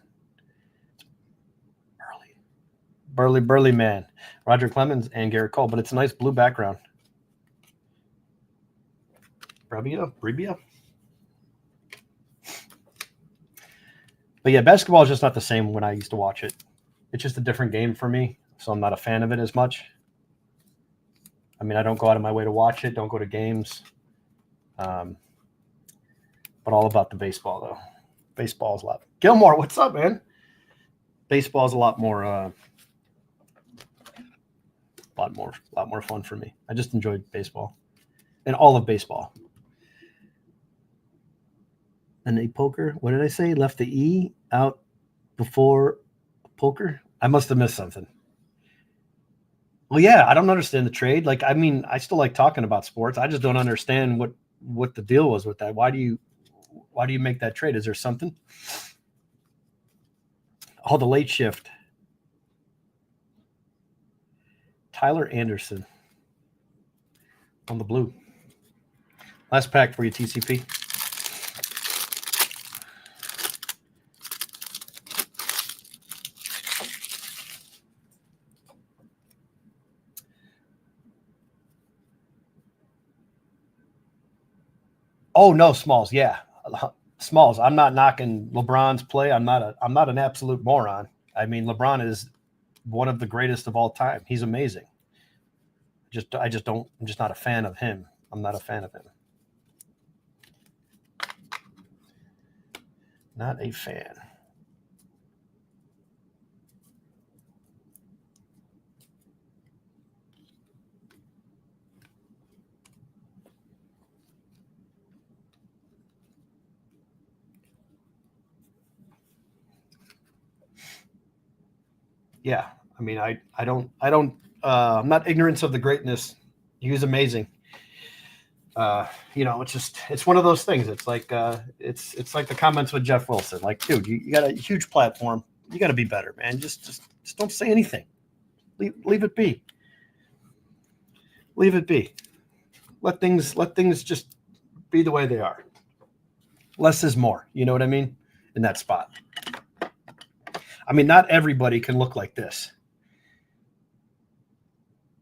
Burly man. Roger Clemens and Garrett Cole, but it's a nice blue background. Bribia. But yeah, basketball is just not the same when I used to watch it. It's just a different game for me, so I'm not a fan of it as much. I mean, I don't go out of my way to watch it, don't go to games. But all about the baseball, though. Baseball is a lot. Gilmore, what's up, man? Baseball is a lot more fun for me. I just enjoyed baseball and all of baseball. And a poker, what did I say? Left the E out before poker? I must have missed something. Well, yeah, I don't understand the trade. Like, I mean, I still like talking about sports. I just don't understand what the deal was with that. Why do you make that trade? Is there something? Oh, the late shift. Tyler Anderson on the blue. Last pack for you, TCP. Oh no, Smalls. Yeah, Smalls. I'm not knocking LeBron's play. I'm not an absolute moron. I mean, LeBron is one of the greatest of all time. He's amazing. I'm just not a fan of him. I'm not a fan of him. Not a fan. Yeah, I mean, I'm not ignorant of the greatness. He was amazing. It's one of those things. It's like it's like the comments with Jeff Wilson. Like, dude, you got a huge platform. You got to be better, man. Just don't say anything. Leave it be. Leave it be. Let things just be the way they are. Less is more. You know what I mean? In that spot. I mean, not everybody can look like this.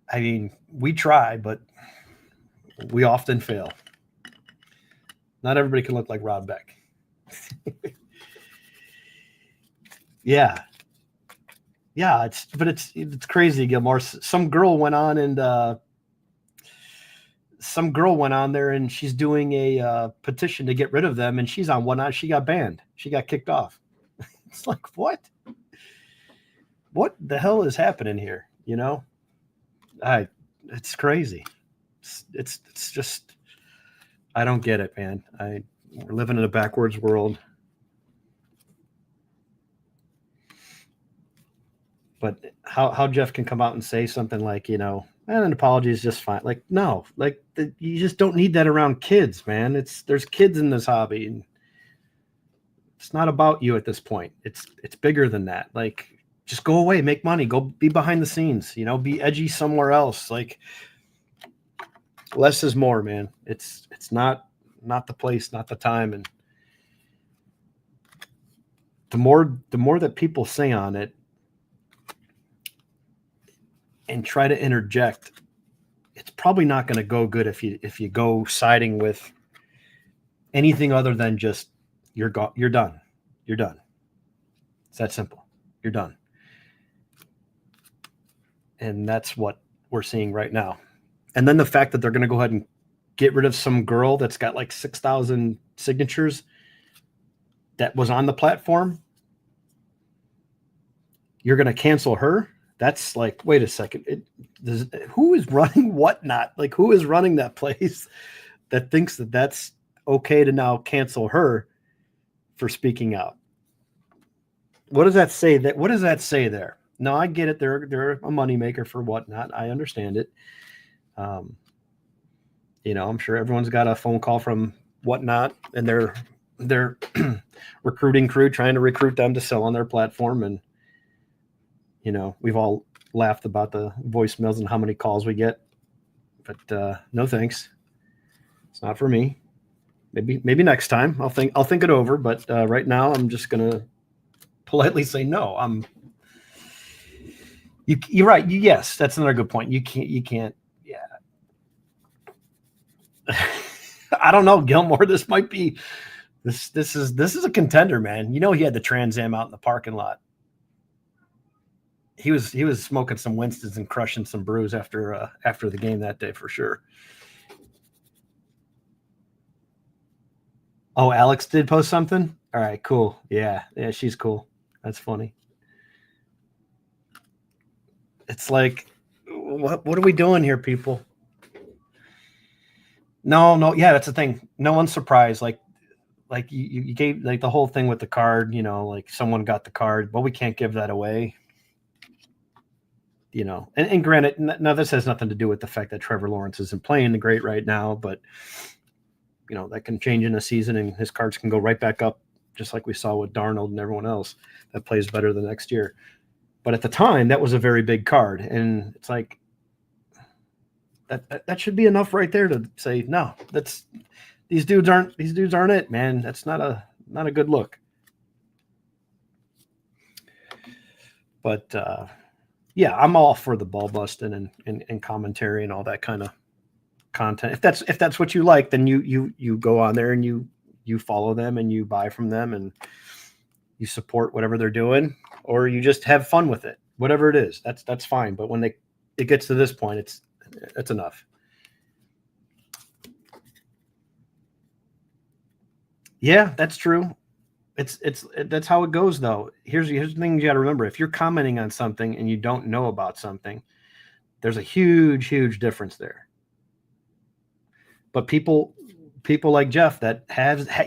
I mean, we try, but we often fail. Not everybody can look like Rob Beck. Yeah. It's crazy, Gilmore. Some girl went on there and she's doing a petition to get rid of them, and she's on WhatNot. She got banned. She got kicked off. It's like, what the hell is happening here? You know, it's crazy. It's just, I don't get it, man. We're living in a backwards world. But how Jeff can come out and say something like, an apology is just fine. Like, no, like you just don't need that around kids, man. There's kids in this hobby, and it's not about you at this point. It's bigger than that. Like, just go away, make money, go be behind the scenes, be edgy somewhere else. Like, less is more, man. It's not the place, not the time. And the more that people say on it and try to interject, it's probably not going to go good if you go siding with anything other than just you're done. You're done. It's that simple. You're done. And that's what we're seeing right now. And then the fact that they're going to go ahead and get rid of some girl that's got like 6,000 signatures that was on the platform. You're going to cancel her. That's like, wait a second. Who is running WhatNot? Like, who is running that place that thinks that that's okay to now cancel her for speaking out? What does that say? What does that say there? No, I get it. They're a moneymaker for WhatNot. I understand it. I'm sure everyone's got a phone call from WhatNot and their recruiting crew trying to recruit them to sell on their platform. And, we've all laughed about the voicemails and how many calls we get, but no thanks. It's not for me. Maybe next time I'll think it over. But right now I'm just going to politely say no. You're right. Yes, that's another good point. You can't. Yeah. I don't know, Gilmore. This might be this is a contender, man. He had the Trans Am out in the parking lot. He was smoking some Winstons and crushing some brews after the game that day for sure. Oh, Alex did post something? All right, cool. Yeah, she's cool. That's funny. It's like, what are we doing here, people? No, yeah, that's the thing. No one's surprised. Like you gave like the whole thing with the card, like someone got the card, but we can't give that away. And granted, now this has nothing to do with the fact that Trevor Lawrence isn't playing the great right now, but that can change in a season and his cards can go right back up, just like we saw with Darnold and everyone else that plays better the next year. But at the time, that was a very big card, and it's like that should be enough right there to say no. These dudes aren't it, man. That's not a good look. But yeah, I'm all for the ball busting and commentary and all that kind of content. If that's what you like, then you go on there and you follow them and you buy from them and you support whatever they're doing, or you just have fun with it. Whatever it is, that's fine. But when it gets to this point, it's enough. Yeah, that's true. That's how it goes though. Here's the thing you got to remember. If you're commenting on something and you don't know about something, there's a huge difference there. But people like Jeff that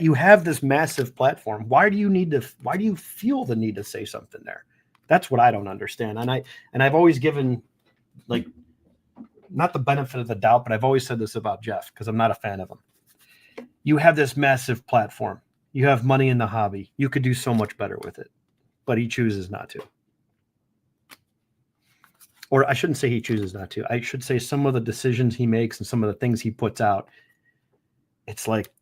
you have this massive platform. Why do you feel the need to say something there? That's what I don't understand. And I've always given, like, not the benefit of the doubt, but I've always said this about Jeff because I'm not a fan of him. You have this massive platform. You have money in the hobby. You could do so much better with it, but he chooses not to. Or I shouldn't say he chooses not to. I should say some of the decisions he makes and some of the things he puts out. It's like,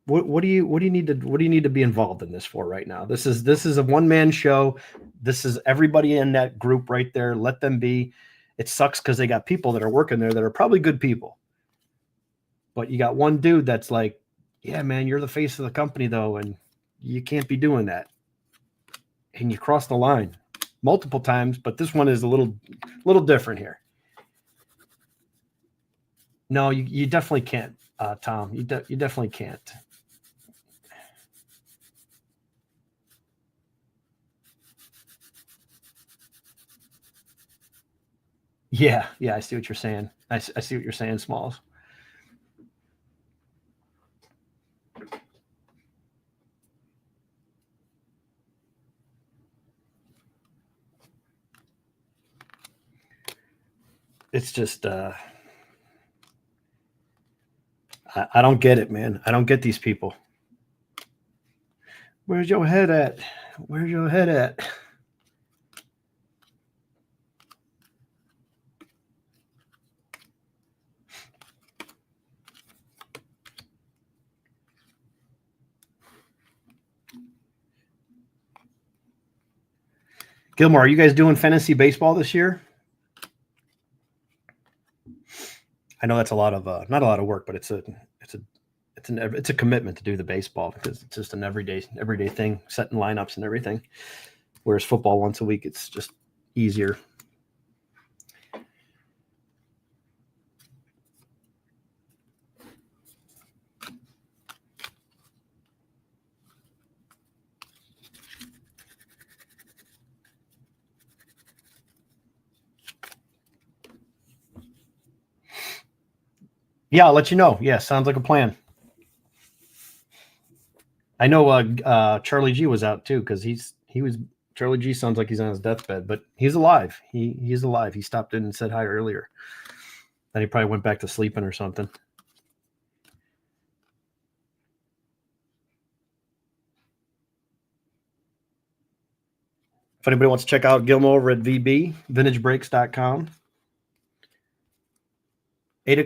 what do you need to be involved in this for right now? This is a one-man show. This is everybody in that group right there. Let them be. It sucks because they got people that are working there that are probably good people. But you got one dude that's like, yeah, man, you're the face of the company though, and you can't be doing that. And you cross the line multiple times, but this one is a little different here. No, you definitely can't, Tom. You definitely can't. Yeah, I see what you're saying. I see what you're saying, Smalls. It's just I don't get it, man. I don't get these people. Where's your head at? Where's your head at? Gilmore, are you guys doing fantasy baseball this year? I know that's a lot of not a lot of work, but it's a commitment to do the baseball because it's just an everyday thing, setting lineups and everything. Whereas football once a week, it's just easier. Yeah, I'll let you know. Yeah, sounds like a plan. I know Charlie G was out too because Charlie G sounds like he's on his deathbed, but he's alive. He's alive. He stopped in and said hi earlier. Then he probably went back to sleeping or something. If anybody wants to check out Gilmore over at VB, vintagebreaks.com.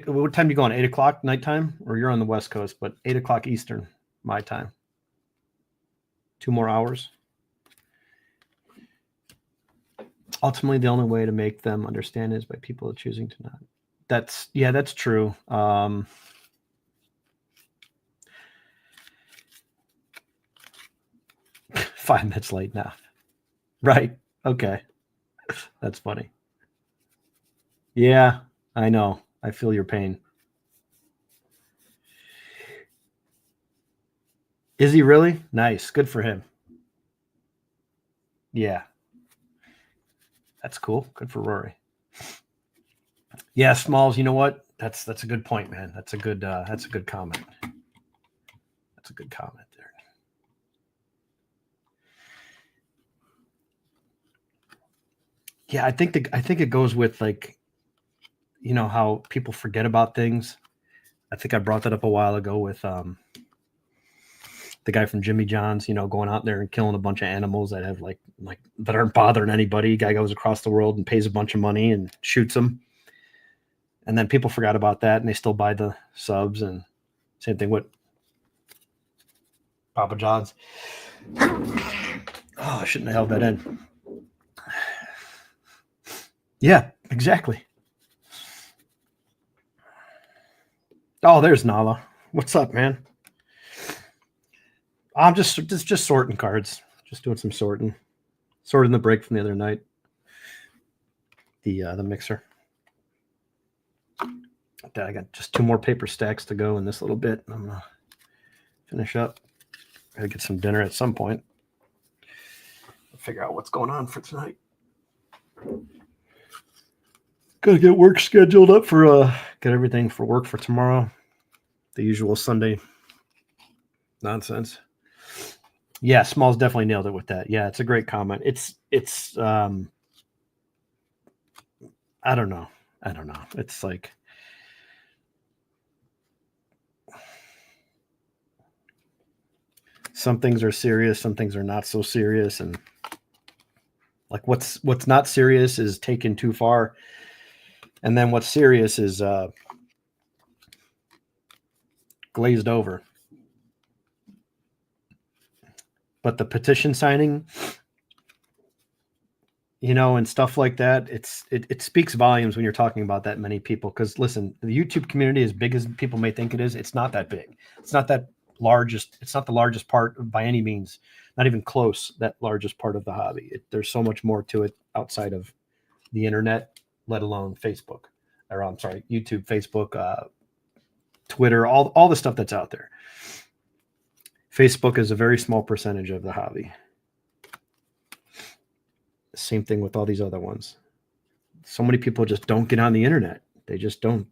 What time do you go on? 8 o'clock nighttime? Or you're on the West Coast, but 8 o'clock Eastern, my time. 2 more hours. Ultimately, the only way to make them understand is by people choosing to not. That's true. 5 minutes late now. Right. Okay. That's funny. Yeah, I know. I feel your pain. Is he really? Nice. Good for him. Yeah. That's cool. Good for Rory. Yeah, Smalls, you know what? That's a good point, man. That's a good comment. That's a good comment there. Yeah, I think it goes with, like, you know how people forget about things. I think I brought that up a while ago with the guy from Jimmy John's, you know, going out there and killing a bunch of animals that have like that aren't bothering anybody. Guy goes across the world and pays a bunch of money and shoots them. And then people forgot about that and they still buy the subs. And same thing with Papa John's. Oh, I shouldn't have held that in. Yeah, exactly. Oh, there's Nala. What's up, man? I'm just sorting cards. Just doing some sorting the break from the other night. The mixer. I got just 2 more paper stacks to go in this little bit. I'm gonna finish up. Gotta get some dinner at some point. Figure out what's going on for tonight. Gotta get work scheduled up for get everything for work for tomorrow. The usual Sunday nonsense. Yeah, Smalls definitely nailed it with that. Yeah, it's a great comment. It's I don't know. It's like some things are serious, some things are not so serious, and like what's not serious is taken too far, and then what's serious is glazed over. But the petition signing, and stuff like that, it speaks volumes when you're talking about that many people. Because listen, the YouTube community, as big as people may think it is, it's not that big. It's not that largest. It's not the largest part by any means. Not even close. That largest part of the hobby. There's so much more to it outside of the internet, let alone Facebook, or I'm sorry, YouTube, Facebook, Twitter, all the stuff that's out there. Facebook is a very small percentage of the hobby. Same thing with all these other ones. So many people just don't get on the internet. They just don't.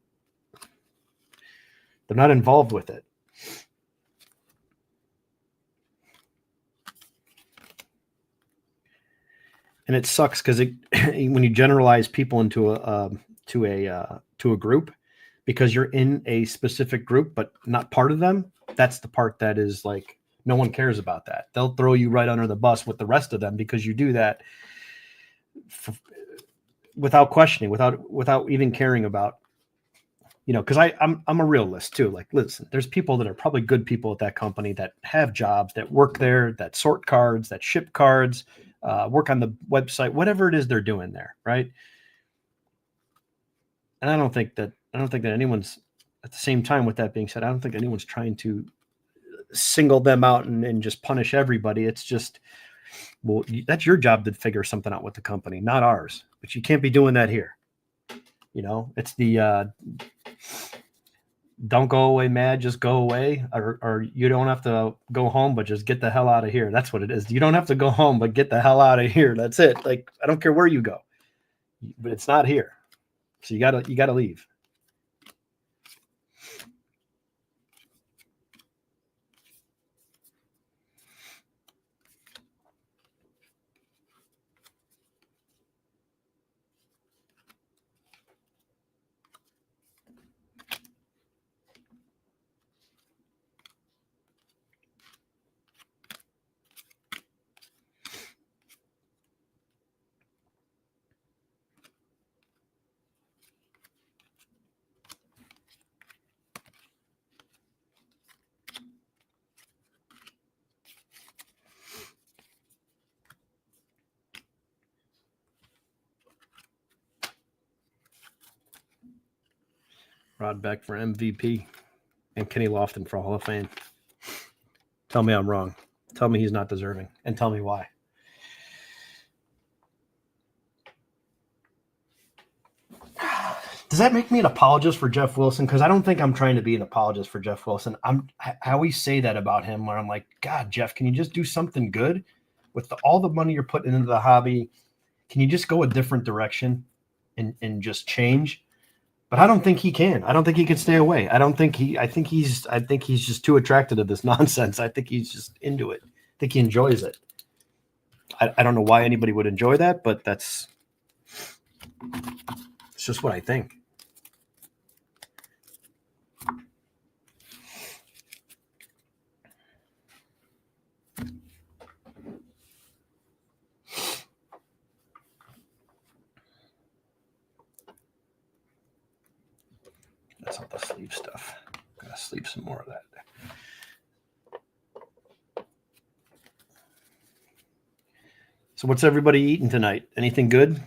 They're not involved with it. And it sucks because when you generalize people into a group, because you're in a specific group but not part of them, that's the part that is like no one cares about that. They'll throw you right under the bus with the rest of them because you do that without questioning, without even caring about, because I'm a realist too. Like, listen, there's people that are probably good people at that company that have jobs, that work there, that sort cards, that ship cards, work on the website, whatever it is they're doing there, right? And I don't think that anyone's, at the same time, with that being said, I don't think anyone's trying to single them out and just punish everybody. It's just, well, that's your job to figure something out with the company, not ours. But you can't be doing that here. It's the don't go away mad, just go away, or you don't have to go home, but just get the hell out of here. That's what it is. You don't have to go home, but get the hell out of here. That's it. Like, I don't care where you go, but it's not here. So you gotta leave. Rod Beck for MVP and Kenny Lofton for Hall of Fame. Tell me I'm wrong. Tell me he's not deserving, and tell me why. Does that make me an apologist for Jeff Wilson? Because I don't think I'm trying to be an apologist for Jeff Wilson. I always say that about him, where I'm like, God, Jeff, can you just do something good with all the money you're putting into the hobby? Can you just go a different direction and just change? But I don't think he can. I don't think he can stay away. I think he's just too attracted to this nonsense. I think he's just into it. I think he enjoys it. I don't know why anybody would enjoy that, but it's just what I think. That's not the sleeve stuff. I'm gonna sleeve some more of that. So what's everybody eating tonight? Anything good?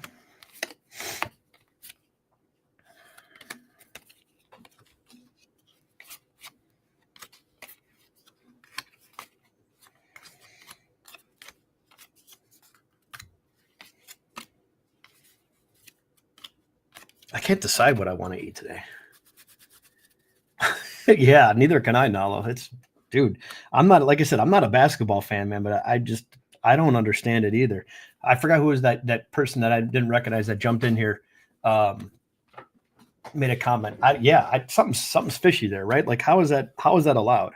I can't decide what I want to eat today. Yeah, neither can I, Nalo. Dude, I'm not, like I said, I'm not a basketball fan, man, but I don't understand it either. I forgot who was that person that I didn't recognize that jumped in here, made a comment. Something's fishy there, right? Like, how is that allowed?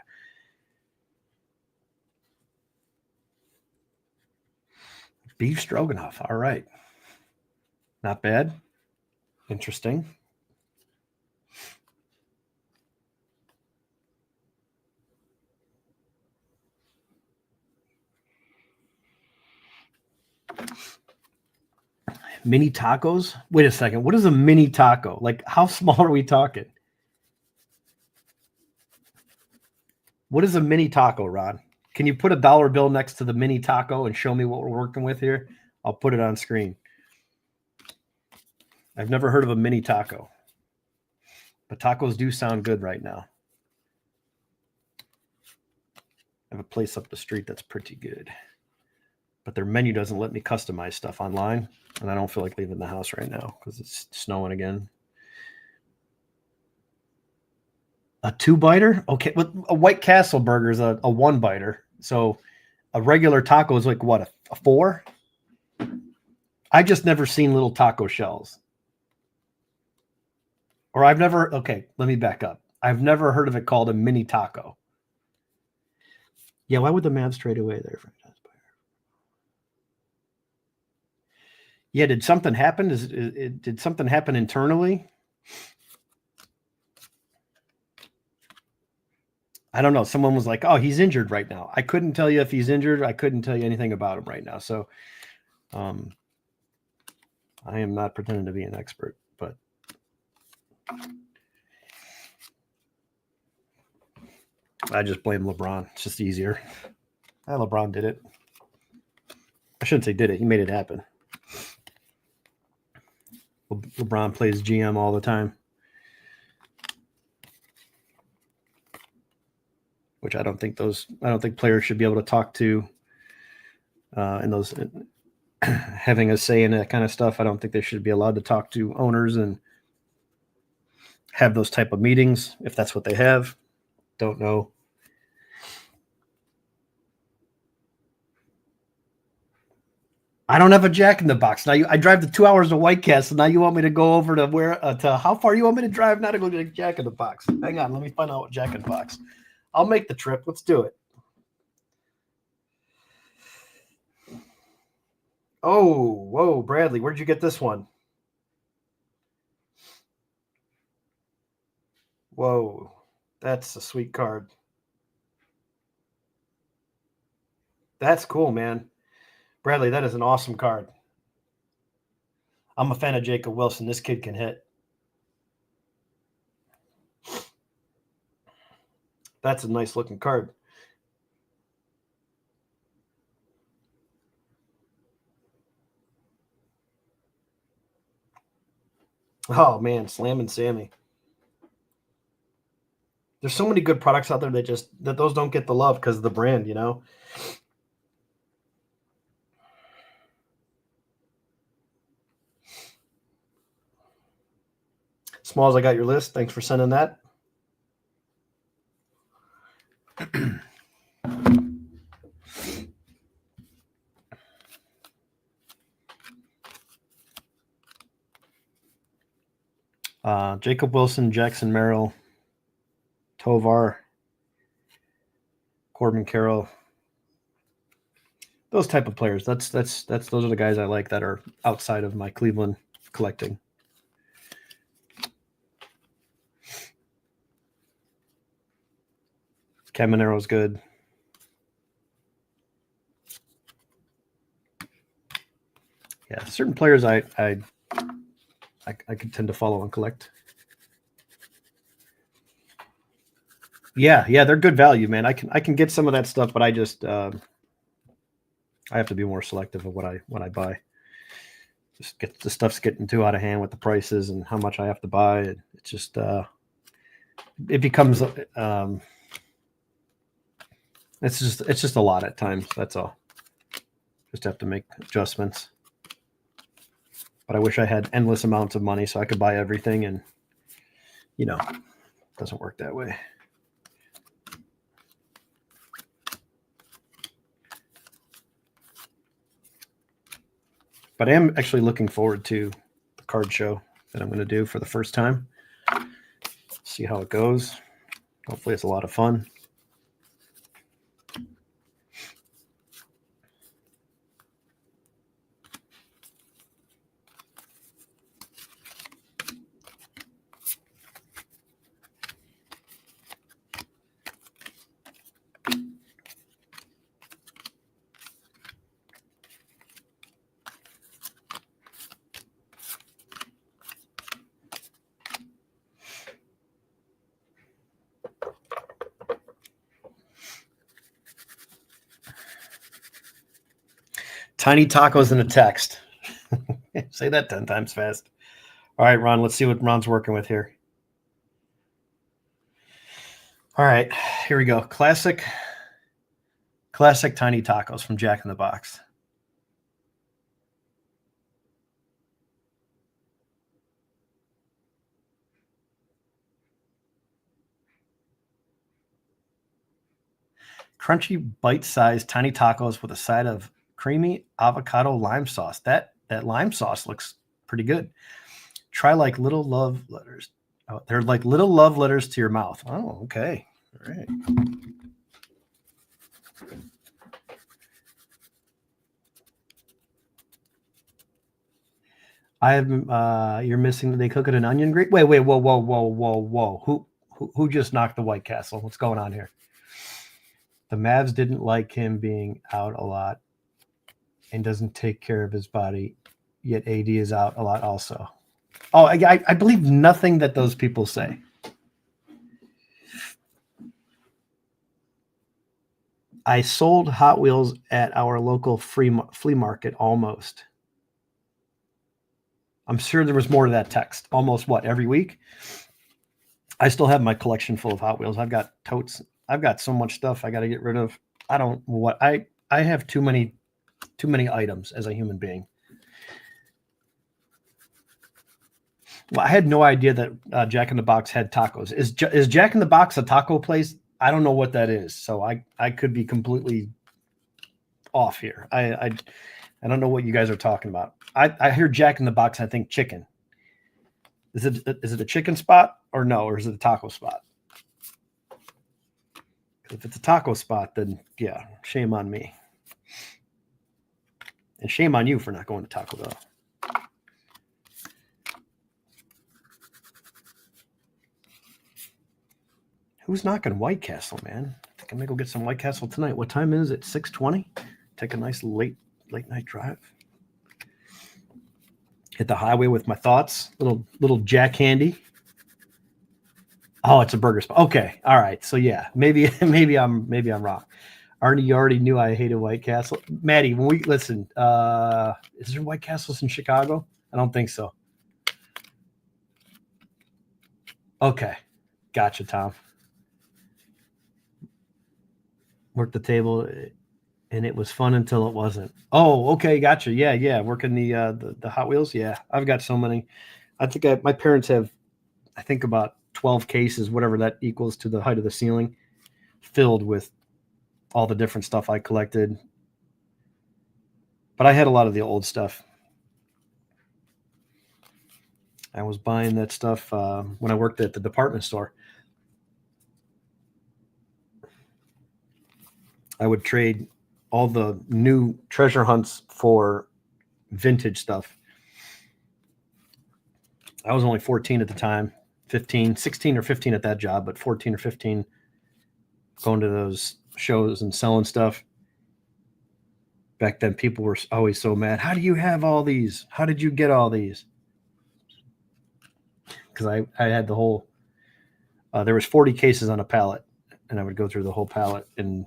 Beef stroganoff. All right. Not bad. Interesting. Mini tacos? Wait a second. What is a mini taco? Like, how small are we talking? What is a mini taco, Ron? Can you put a dollar bill next to the mini taco and show me what we're working with here? I'll put it on screen. I've never heard of a mini taco, but tacos do sound good right now. I have a place up the street that's pretty good, but their menu doesn't let me customize stuff online, and I don't feel like leaving the house right now because it's snowing again. A 2-biter? Okay, but a White Castle burger is a 1-biter. So a regular taco is like what, a 4? I just never seen little taco shells. Or okay, let me back up. I've never heard of it called a mini taco. Yeah, why would the Mavs trade away their franchise player? Yeah, did something happen? Did something happen internally? I don't know. Someone was like, "Oh, he's injured right now." I couldn't tell you if he's injured. I couldn't tell you anything about him right now. So, I am not pretending to be an expert, but I just blame LeBron. It's just easier. LeBron did it. I shouldn't say did it. He made it happen. LeBron plays GM all the time, which I don't think players should be able to talk to in those having a say in that kind of stuff. I don't think they should be allowed to talk to owners and have those type of meetings if that's what they have. Don't know. I don't have a Jack in the Box. Now I drive the 2 hours to White Castle. Now you want me to go over to where to how far you want me to drive now to go to Jack in the Box? Hang on, let me find out what Jack in the Box. I'll make the trip. Let's do it. Oh, whoa, Bradley, where'd you get this one? Whoa, that's a sweet card. That's cool, man. Bradley, that is an awesome card. I'm a fan of Jacob Wilson. This kid can hit. That's a nice looking card. Oh man, Slam and Sammy. There's so many good products out there that those don't get the love because of the brand, you know. Smalls, I got your list. Thanks for sending that. Jacob Wilson, Jackson Merrill, Tovar, Corbin Carroll. Those type of players. Those are the guys I like that are outside of my Cleveland collecting. Caminero's good. Yeah, certain players I could tend to follow and collect. Yeah, they're good value, man. I can get some of that stuff, but I just I have to be more selective of what I buy. Just get the stuff's getting too out of hand with the prices and how much I have to buy. It's just it becomes it's just a lot at times. That's all. Just have to make adjustments. But I wish I had endless amounts of money so I could buy everything, and it doesn't work that way. But I am actually looking forward to the card show that I'm going to do for the first time. See how it goes. Hopefully it's a lot of fun. Tiny tacos in a text. Say that 10 times fast. All right, Ron, let's see what Ron's working with here. All right, here we go. Classic tiny tacos from Jack in the Box. Crunchy, bite-sized tiny tacos with a side of creamy avocado lime sauce. That lime sauce looks pretty good. Try like little love letters. Oh, they're like little love letters to your mouth. Oh, okay. All right. I have you're missing. They cook it in onion grate. Wait, whoa. Who just knocked the White Castle? What's going on here? The Mavs didn't like him being out a lot and doesn't take care of his body, yet AD is out a lot also. Oh, I believe nothing that those people say. I sold Hot Wheels at our local flea market almost. I'm sure there was more to that text. Almost what, every week? I still have my collection full of Hot Wheels. I've got totes. I've got so much stuff I got to get rid of. I have too many items as a human being. Well, I had no idea that Jack in the Box had tacos. Is Jack in the Box a taco place? I don't know what that is, so I could be completely off here. I don't know what you guys are talking about. I hear Jack in the Box, I think chicken. Is it a chicken spot or no, or is it a taco spot? If it's a taco spot, then yeah, shame on me. And shame on you for not going to Taco Bell. Who's knocking White Castle, man? I think I'm going to go get some White Castle tonight. What time is it? 6:20? Take a nice late night drive. Hit the highway with my thoughts. Little Jack Handy. Oh, it's a burger spot. Okay. All right. So yeah, maybe I'm wrong. Arnie, you already knew I hated White Castle. Maddie, when we listen, is there White Castles in Chicago? I don't think so. Okay. Gotcha, Tom. Worked the table and it was fun until it wasn't. Oh, okay. Gotcha. Yeah. Working the Hot Wheels. Yeah. I've got so many. I think my parents have, I think about 12 cases, whatever that equals to the height of the ceiling, filled with all the different stuff I collected. But I had a lot of the old stuff. I was buying that stuff when I worked at the department store. I would trade all the new treasure hunts for vintage stuff. I was only 14 at the time, 15, 16 or 15 at that job, but 14 or 15 going to those shows and selling stuff. Back then, people were always so mad. How do you have all these? How did you get all these? Because I had the whole, there was 40 cases on a pallet, and I would go through the whole pallet. And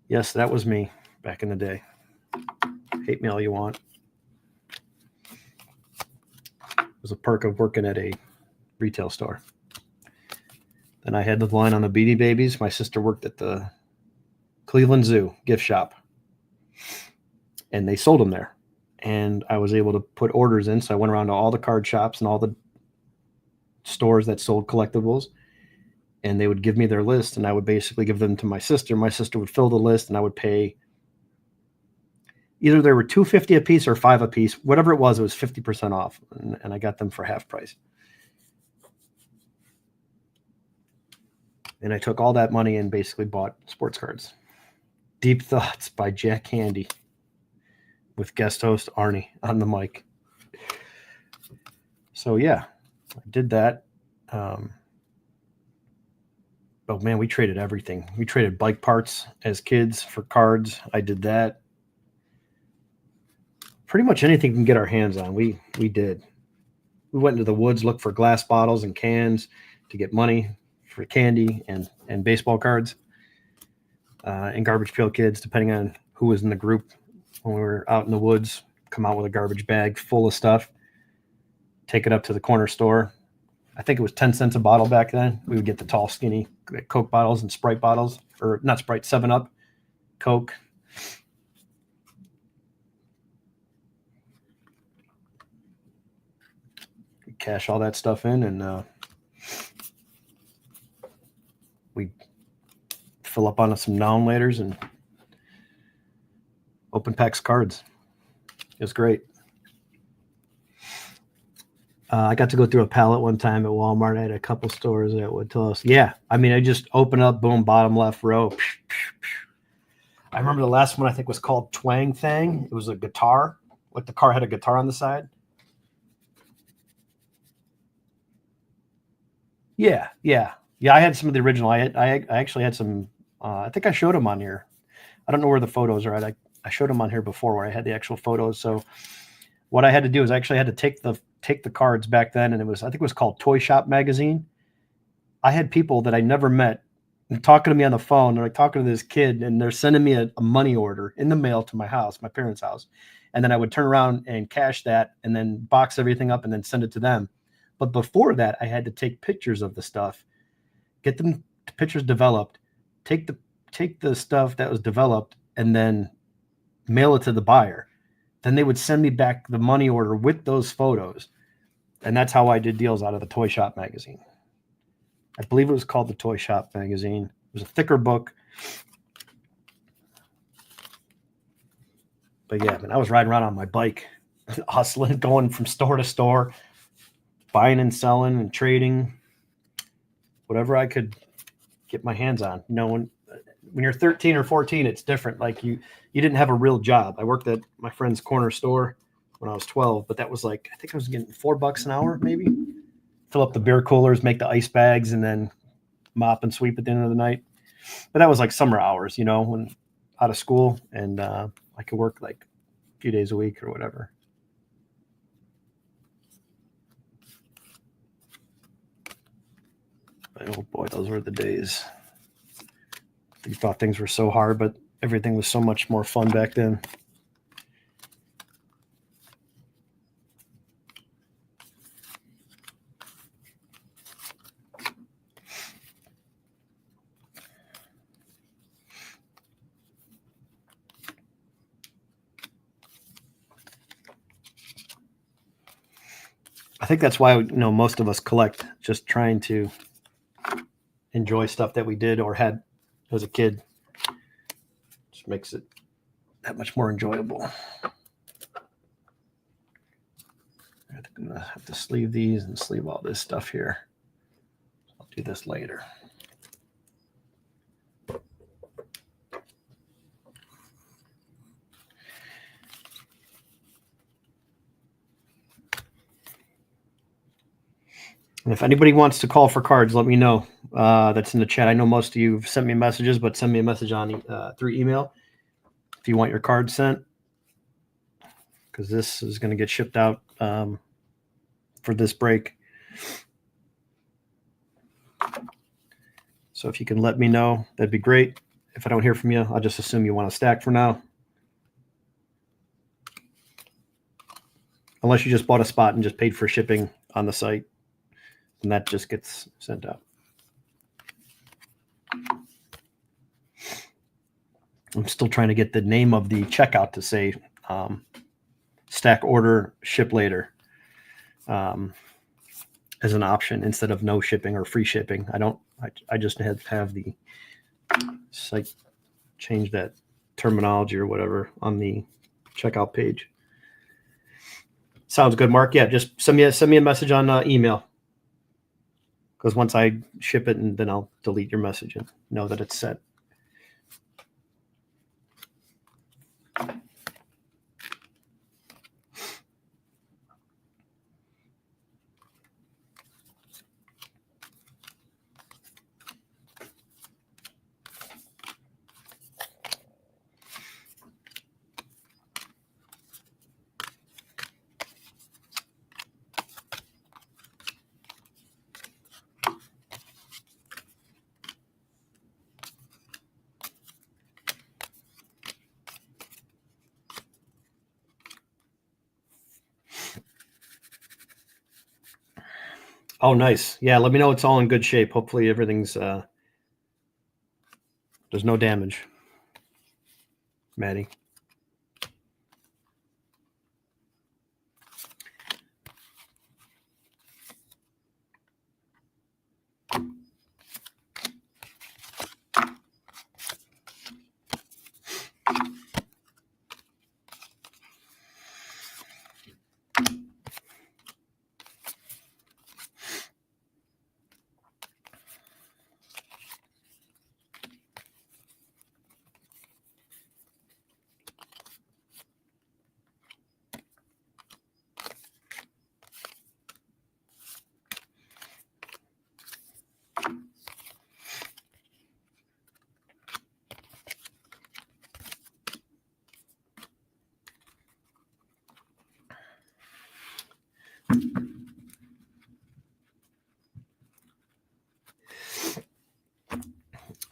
yes, that was me back in the day. Hate me all you want. It was a perk of working at a retail store. Then I had the line on the Beanie Babies. My sister worked at the Cleveland Zoo gift shop, and they sold them there. and I was able to put orders in. So I went around to all the card shops and all the stores that sold collectibles, and they would give me their list, and I would basically give them to my sister. My sister would fill the list, and I would pay either they were $2.50 a piece or $5 a piece, whatever it was 50% off, and I got them for half price. And I took all that money and basically bought sports cards. Deep Thoughts by Jack Handy with guest host Arnie on the mic. So yeah, I did that. Oh man, we traded everything. We traded bike parts as kids for cards. I did that. Pretty much anything we can get our hands on, we did. We went into the woods, looked for glass bottles and cans to get money for candy and baseball cards, and garbage pail kids, depending on who was in the group. When we were out in the woods, come out with a garbage bag full of stuff, take it up to the corner store. I think it was 10 cents a bottle back then. We would get the tall, skinny Coke bottles and Sprite bottles, or not Sprite, 7-Up, Coke. We cash all that stuff in, and we fill up on some noun laters and open packs cards. It was great. I got to go through a pallet one time at Walmart. I had a couple stores that would tell us, yeah. I mean, I just open up, boom, bottom left row. I remember the last one I think was called Twang Thang. It was a guitar. Like the car had a guitar on the side. Yeah. I had some of the original. I actually had some. I think I showed them on here. I don't know where the photos are at. I showed them on here before where I had the actual photos. So what I had to do is I actually had to take the cards back then, and I think it was called Toy Shop Magazine. I had people that I never met talking to me on the phone. They're like talking to this kid, and they're sending me a money order in the mail to my house, my parents' house. And then I would turn around and cash that and then box everything up and then send it to them. But before that, I had to take pictures of the stuff, get them pictures developed, take the stuff that was developed, and then mail it to the buyer. Then they would send me back the money order with those photos. And that's how I did deals out of the Toy Shop Magazine. I believe it was called the Toy Shop Magazine. It was a thicker book. But yeah, man, I was riding around on my bike, hustling, going from store to store, buying and selling and trading, whatever I could get my hands on. You know, when you're 13 or 14, it's different. Like you didn't have a real job. I worked at my friend's corner store when I was 12, but that was like, I think I was getting $4 an hour, maybe. Fill up the beer coolers, make the ice bags, and then mop and sweep at the end of the night. But that was like summer hours, you know, when out of school, and I could work like a few days a week or whatever. But, oh boy, those were the days. You thought things were so hard, but everything was so much more fun back then. I think that's why, you know, most of us collect, just trying to enjoy stuff that we did or had as a kid. Just makes it that much more enjoyable. I think I'm gonna have to sleeve these and sleeve all this stuff here. I'll do this later. And if anybody wants to call for cards, let me know. That's in the chat. I know most of you have sent me messages, but send me a message on through email if you want your card sent, because this is going to get shipped out for this break. So if you can let me know, that'd be great. If I don't hear from you, I'll just assume you want a stack for now. Unless you just bought a spot and just paid for shipping on the site. And that just gets sent out. I'm still trying to get the name of the checkout to say stack order, ship later as an option instead of no shipping or free shipping. I just had to have the site change that terminology or whatever on the checkout page. Sounds good, Mark. Yeah, just send me a message on email, because once I ship it, and then I'll delete your message and know that it's set. Oh, nice. Yeah, let me know it's all in good shape. Hopefully everything's there's no damage, Maddie.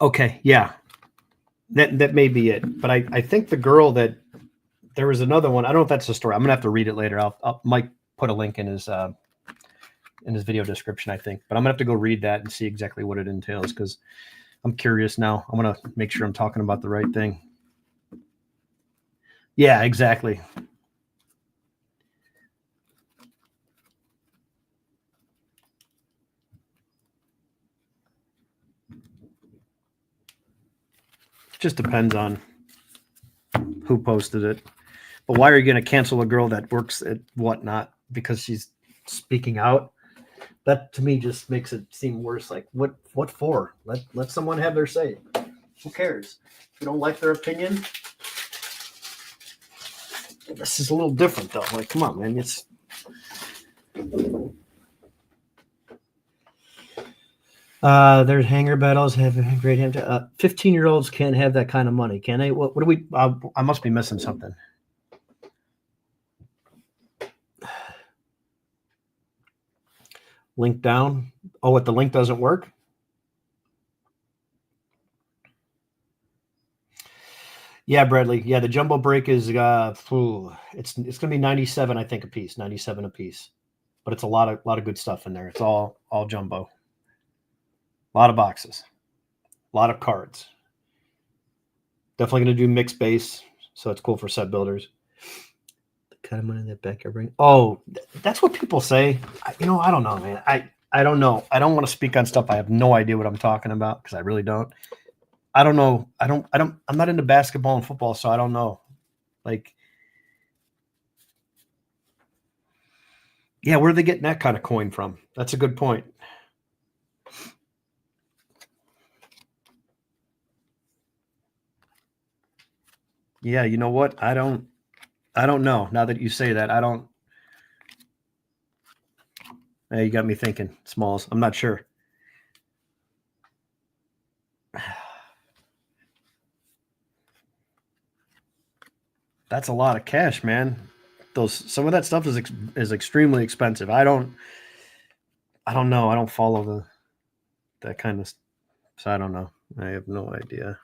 Okay, yeah, that may be it. But I think the girl that there was another one. I don't know if that's the story. I'm gonna have to read it later. Mike put a link in his video description, I think. But I'm gonna have to go read that and see exactly what it entails, because I'm curious now. I want to make sure I'm talking about the right thing. Yeah, exactly. Just depends on who posted it. But why are you going to cancel a girl that works at WhatNot because she's speaking out? That to me just makes it seem worse. Like, what for? Let someone have their say. Who cares? If you don't like their opinion, this is a little different though. Like, come on, man. It's there's hanger battles have a great hand. 15-year-olds can't have that kind of money, can they? What do we? I must be missing something. Link down. Oh, what? The link doesn't work? Yeah, Bradley. Yeah, the jumbo break is it's gonna be 97, I think, a piece. 97 a piece, but it's a lot of good stuff in there. It's all jumbo. A lot of boxes, a lot of cards. Definitely gonna do mixed base, so it's cool for set builders. The kind of money that backyard bring. Oh, that's what people say. I don't know, man. I don't know. I don't want to speak on stuff I have no idea what I'm talking about, because I really don't. I don't know. I'm not into basketball and football, so I don't know. Like, yeah, where are they getting that kind of coin from? That's a good point. Yeah, you know what? I don't know. Now that you say that, I don't. You got me thinking, Smalls. I'm not sure. That's a lot of cash, man. Some of that stuff is extremely expensive. I don't know. I don't follow that kind of. So I don't know. I have no idea.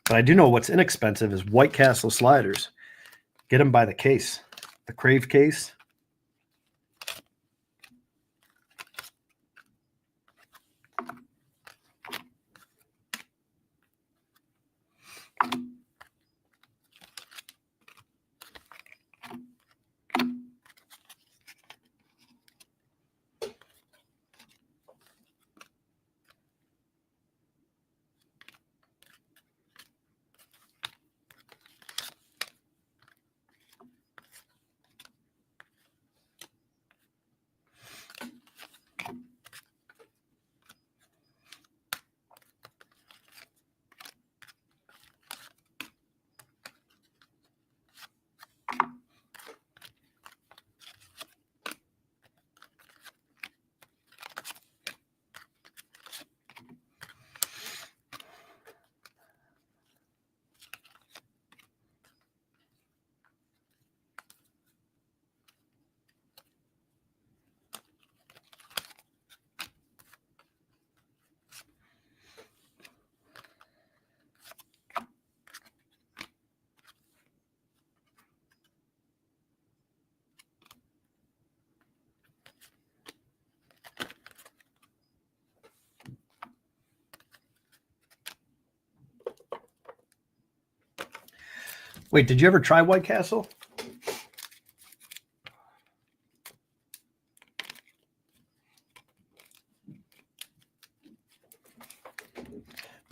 But I do know what's inexpensive is White Castle sliders. Get them by the case, the Crave case. Wait, did you ever try White Castle?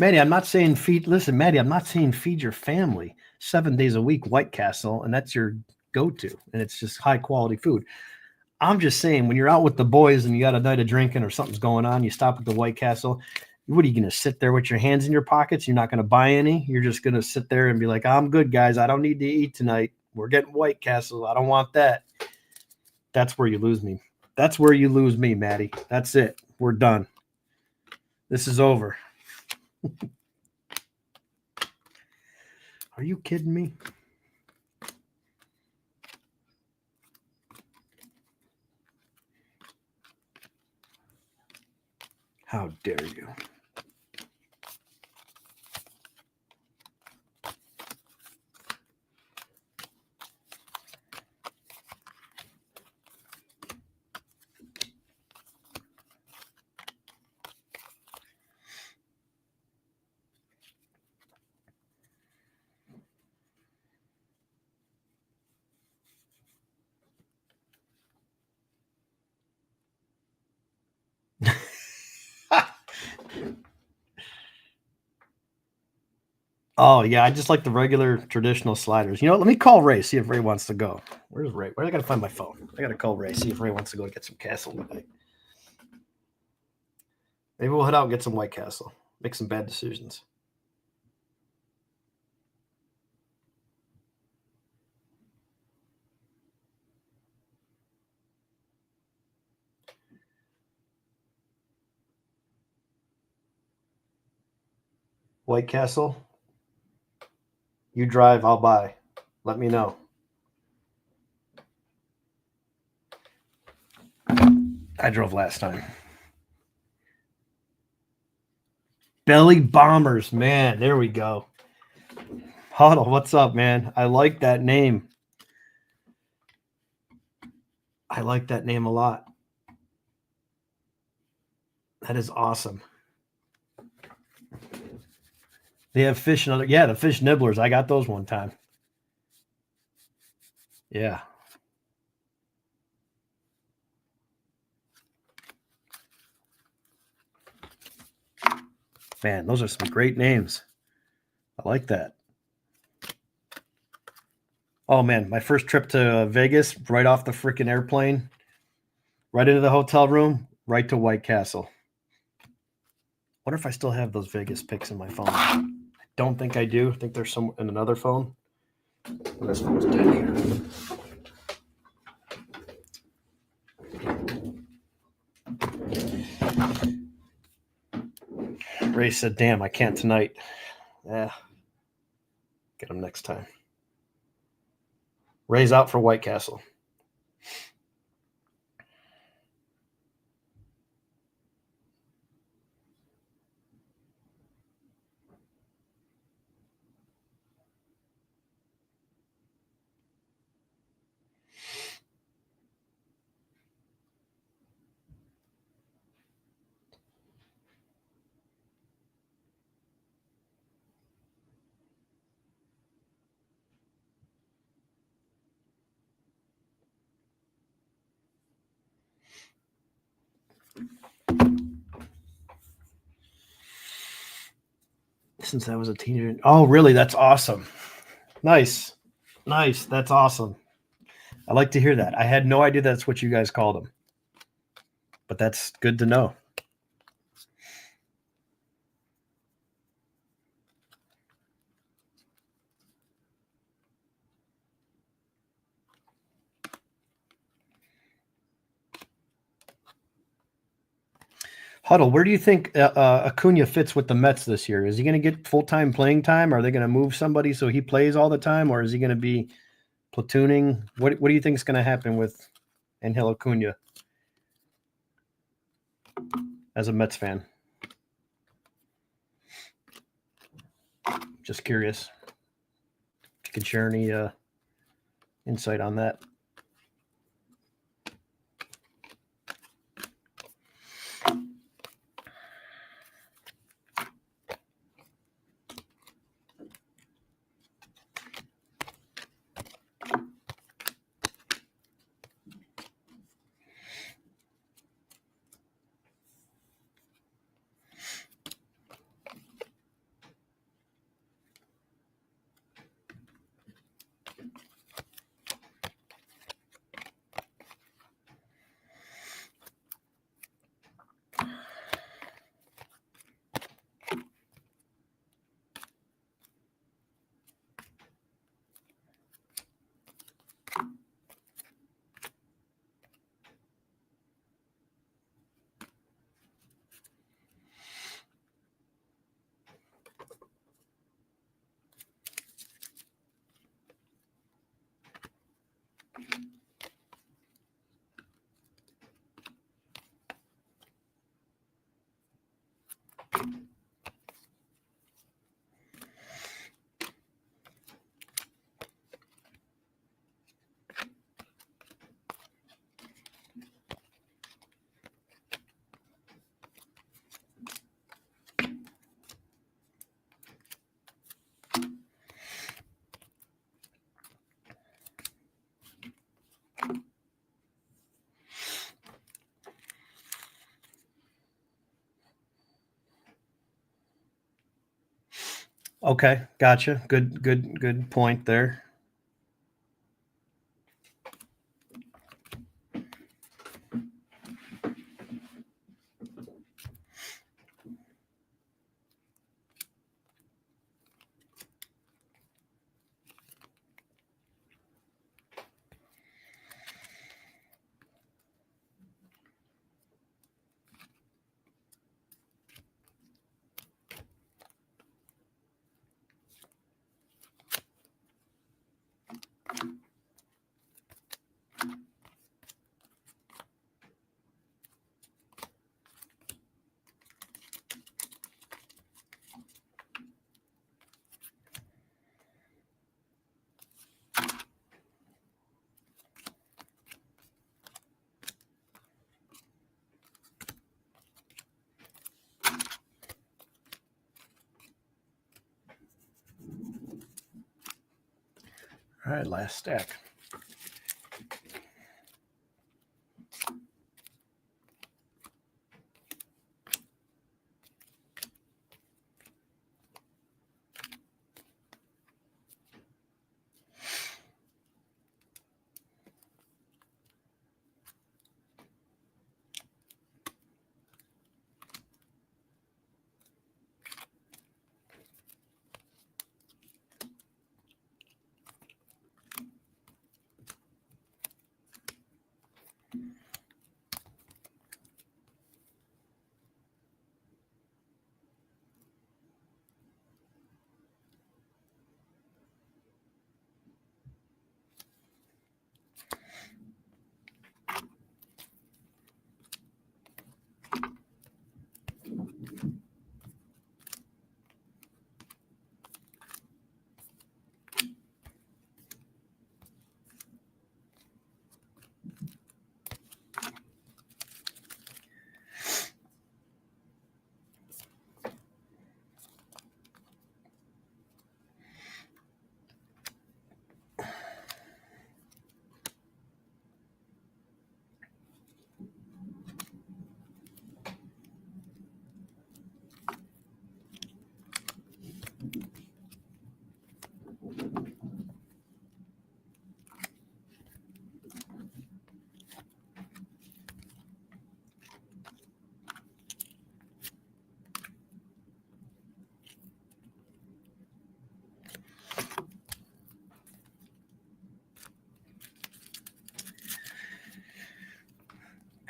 Maddie, I'm not saying feed. Listen, Maddie, I'm not saying feed your family 7 days a week White Castle, and that's your go-to, and it's just high quality food. I'm just saying when you're out with the boys and you got a night of drinking or something's going on, you stop at the White Castle. What are you going to sit there with your hands in your pockets? You're not going to buy any. You're just going to sit there and be like, I'm good, guys. I don't need to eat tonight. We're getting White Castle. I don't want that. That's where you lose me. That's where you lose me, Maddie. That's it. We're done. This is over. Are you kidding me? How dare you? Oh, yeah. I just like the regular traditional sliders. You know what? Let me call Ray, see if Ray wants to go. Where's Ray? Where I got to find my phone? I got to call Ray, see if Ray wants to go get some Castle tonight. Maybe we'll head out and get some White Castle. Make some bad decisions. White Castle, you drive, I'll buy. Let me know. I drove last time. Belly Bombers, man. There we go. Huddle, what's up, man? I like that name. I like that name a lot. That is awesome. They have fish and other, yeah, the fish nibblers. I got those one time. Yeah. Man, those are some great names. I like that. Oh, man, my first trip to Vegas, right off the freaking airplane, right into the hotel room, right to White Castle. Wonder if I still have those Vegas pics in my phone. I don't think I do. I think there's some in another phone. This phone's dead here. Ray said, damn, I can't tonight. Yeah. Get him next time. Ray's out for White Castle. Since I was a teenager. Oh, really? That's awesome. Nice. Nice. That's awesome. I like to hear that. I had no idea that's what you guys called them. But that's good to know. Huddle, where do you think Acuna fits with the Mets this year? Is he going to get full-time playing time? Are they going to move somebody so he plays all the time? Or is he going to be platooning? What do you think is going to happen with Angel Acuna as a Mets fan? Just curious if you can share any insight on that. Okay, gotcha. Good point there. All right, last stack.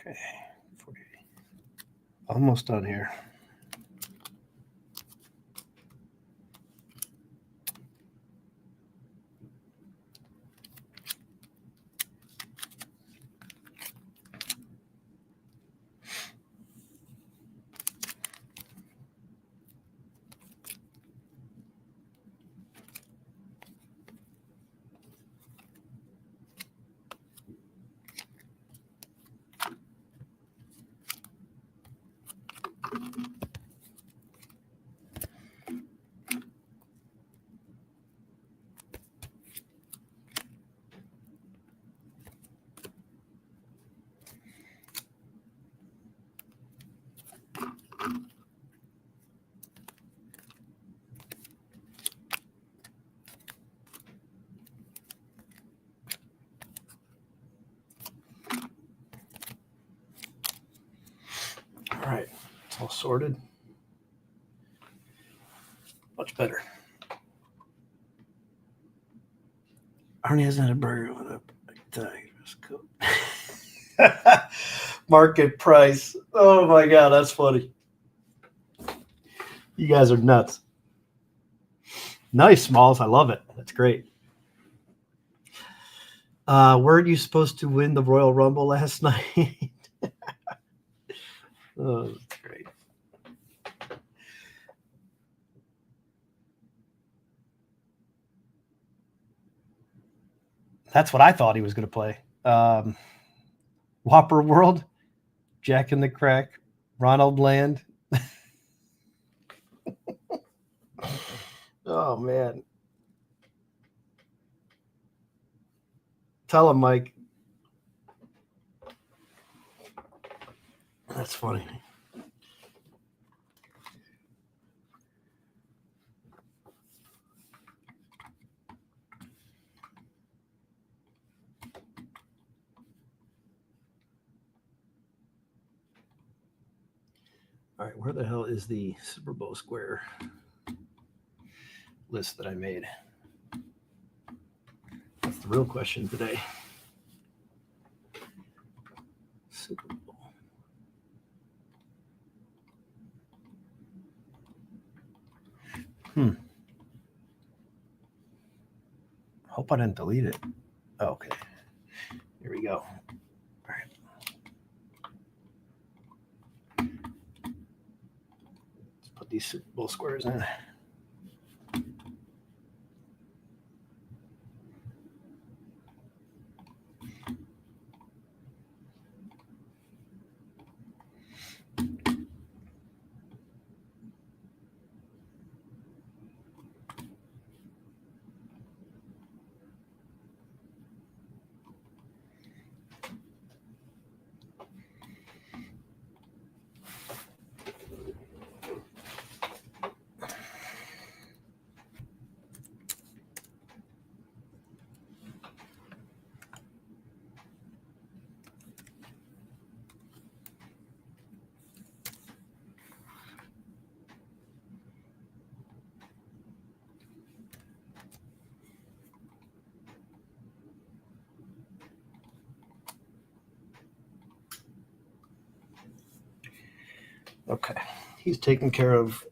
Okay. Almost done here. All right, it's all sorted. Much better. Arnie hasn't had a burger with a Tiger's coat. Market price. Oh my God, that's funny. You guys are nuts. Nice, Smalls. I love it. That's great. Weren't you supposed to win the Royal Rumble last night? Oh, that's great. That's what I thought he was going to play. Whopper World, Jack in the Crack, Ronald Land. Oh, man. Tell him, Mike. That's funny. All right, where the hell is the Super Bowl square list that I made? That's the real question today. Super Bowl. Hope I didn't delete it. Oh, okay. Here we go. All right. Let's put these Super Bowl squares in. Okay. He's taking care of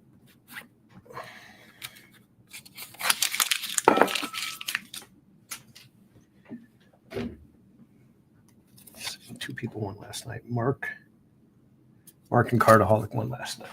two people won last night. Mark and Cardaholic won last night.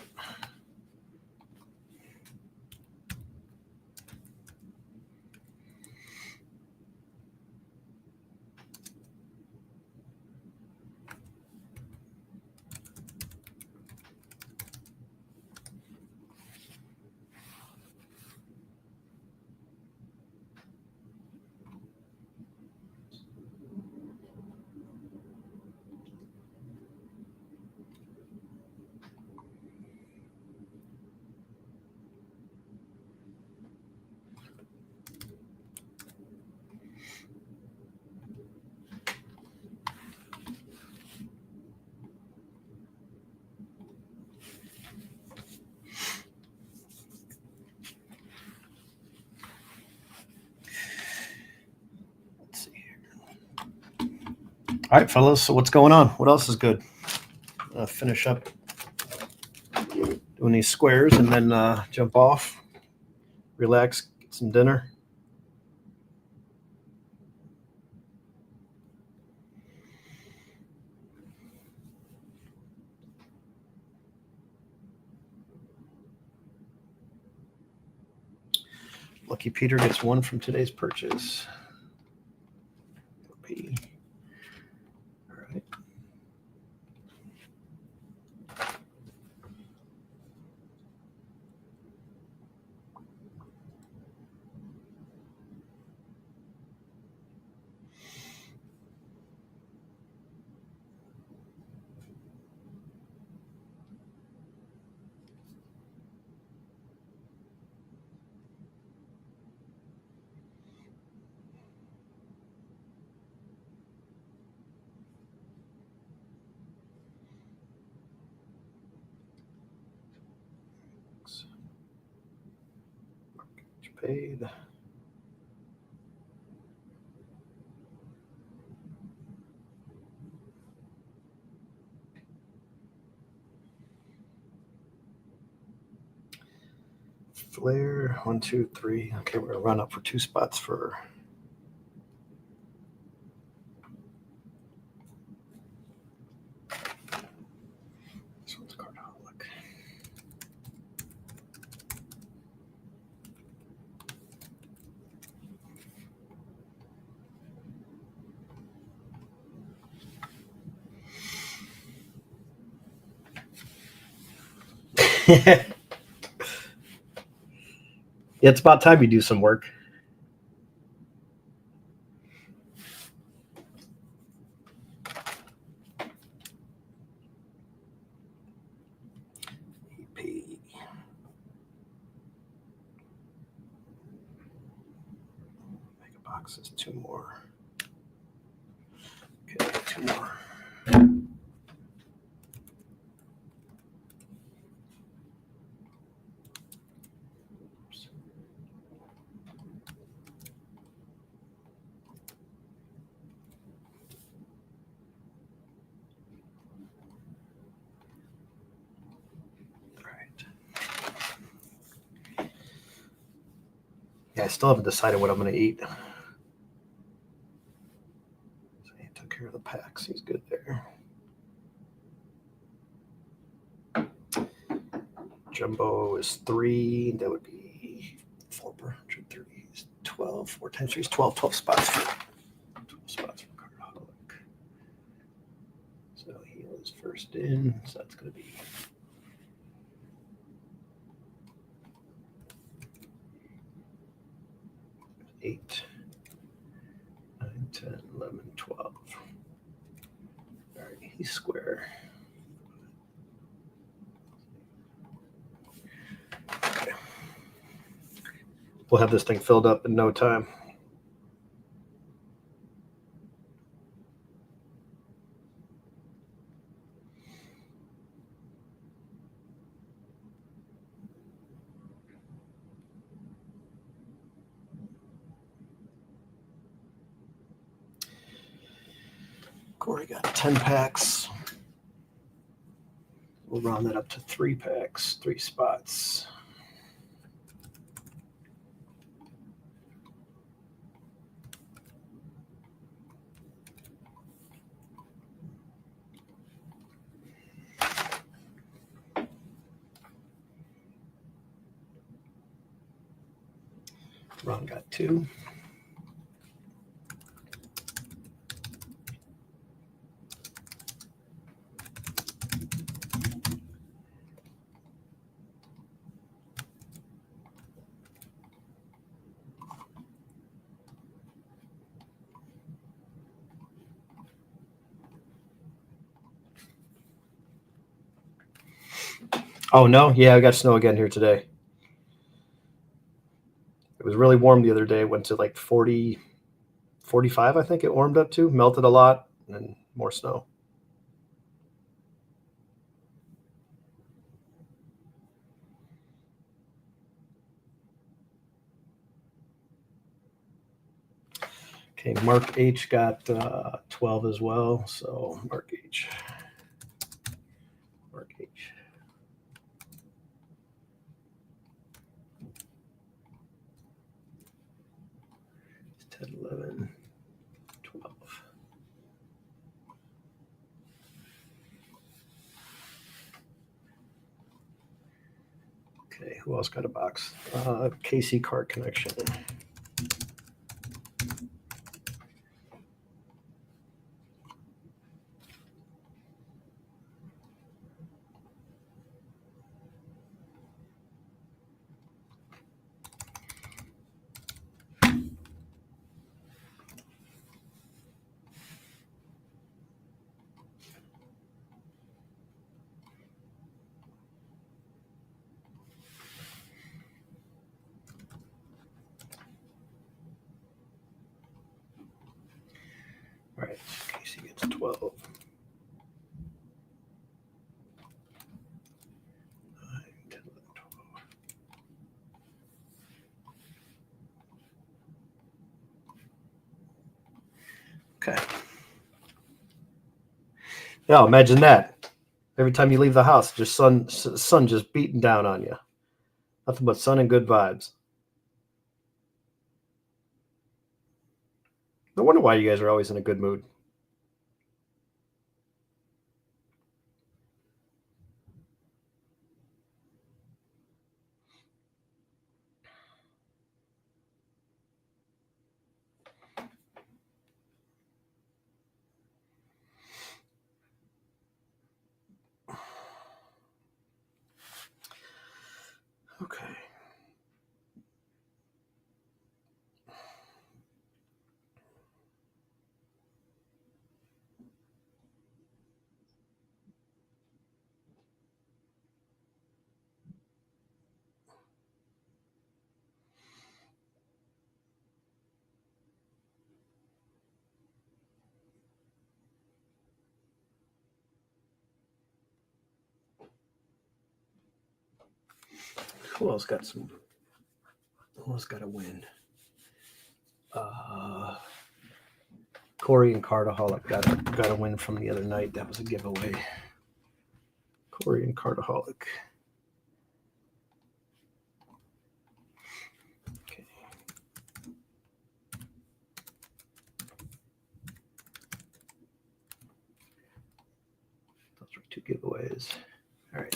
All right, fellas. So what's going on? What else is good? gonna finish up doing these squares and then jump off, relax, get some dinner. Lucky Peter gets one from today's purchase. P. All right. Paid. Flare, 1, 2, 3. Okay, we're gonna run up for 2 spots for this one's Cardaholic. Yeah, it's about time you do some work. EP. Mega boxes, 2 more. Okay, 2 more. Yeah, I still haven't decided what I'm going to eat. So he took care of the packs. He's good there. Jumbo is 3. That would be 4 per 100. 3 is 12. 4 times 3 is 12. 12 spots for Cardaholic. So he was first in. So that's going to be 8, 9, 10, 11, 12. All right, he's square. Okay. We'll have this thing filled up in no time. Corey got 10 packs. We'll round that up to 3 packs, 3 spots. Ron got 2. Oh, no? Yeah, I got snow again here today. It was really warm the other day. It went to like 40, 45, I think it warmed up to. Melted a lot, and then more snow. Okay, Mark H got 12 as well. So Mark H. 10, 11, 12. Okay, who else got a box? KC card connection. All right, Casey gets 12. 9, 10, 11, 12. Okay. Now imagine that. Every time you leave the house, just sun just beating down on you. Nothing but sun and good vibes. No wonder why you guys are always in a good mood. Okay. Who else got a win? Corey and Cardaholic got a win from the other night. That was a giveaway. Corey and Cardaholic. Okay. Those were 2 giveaways. All right.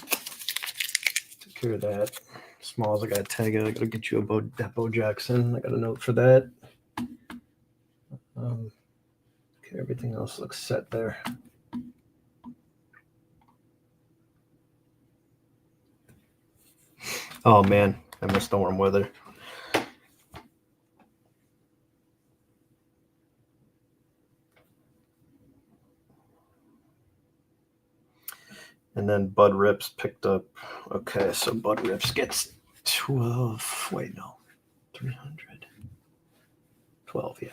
Took care of that. Smalls, I got to tag it. I got to get you that Bo Jackson. I got a note for that. Okay, everything else looks set there. Oh man, I miss the warm weather. And then Bud Rips picked up. Okay, so Bud Rips gets 12. Wait, no. 300. 12, yeah.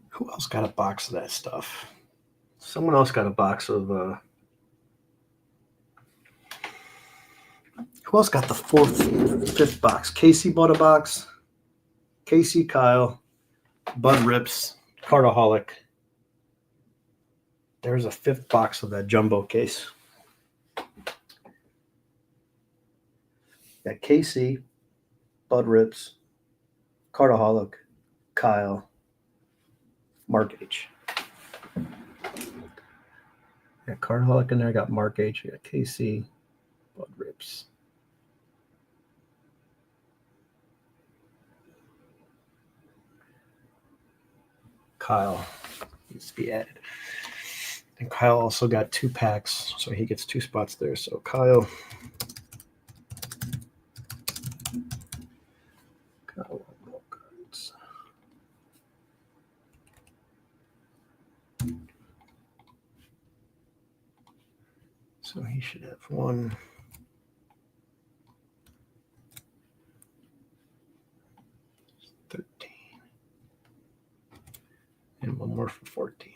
Who else got a box of that stuff? Someone else got a box of. Who else got the 5th box? Casey bought a box. Casey, Kyle, Bud Rips, Cardaholic. There's a 5th box of that jumbo case. Got Casey, Bud Rips, Cardaholic, Kyle, Mark H. Got Cardholic in there. I got Mark H. I got KC. Bud Rips. Kyle needs to be added. And Kyle also got 2 packs, so he gets 2 spots there. So Kyle. Cards. So he should have 1. 13. And 1 more for 14.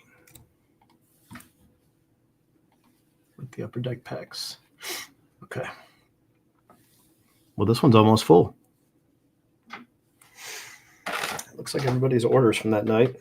With the upper deck packs. Okay. Well, this one's almost full. It looks like everybody's orders from that night.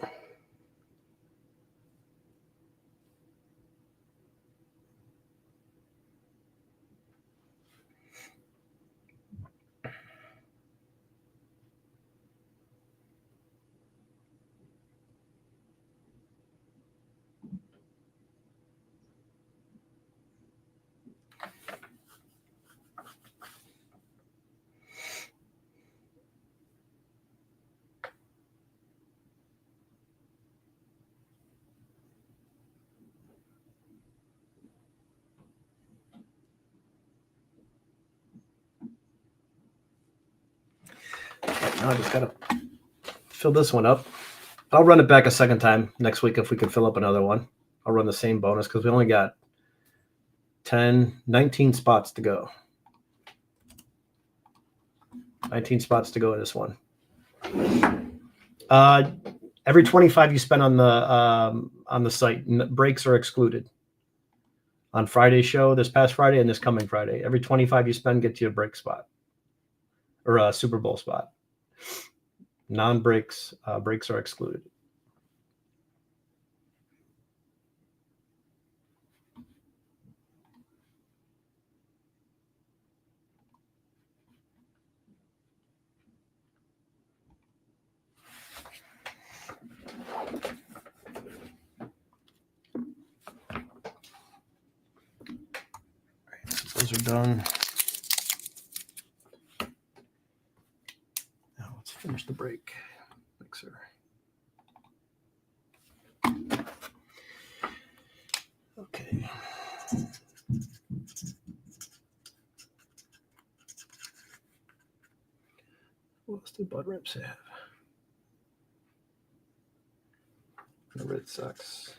Now I just got to fill this one up. I'll run it back a second time next week if we can fill up another one. I'll run the same bonus because we only got 19 spots to go. 19 spots to go in this one. Every 25 you spend on the site, breaks are excluded. On Friday's show, this past Friday and this coming Friday, every 25 you spend gets you a break spot or a Super Bowl spot. Non-breaks, breaks are excluded. Those are done. Now let's finish the break mixer. Okay. What else do Bud Rips have? The Red Sox.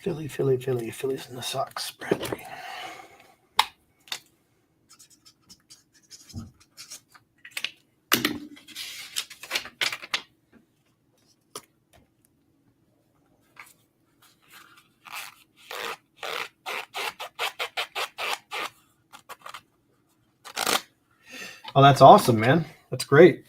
Phillies and the Sox. Bradley. Oh, that's awesome, man. That's great.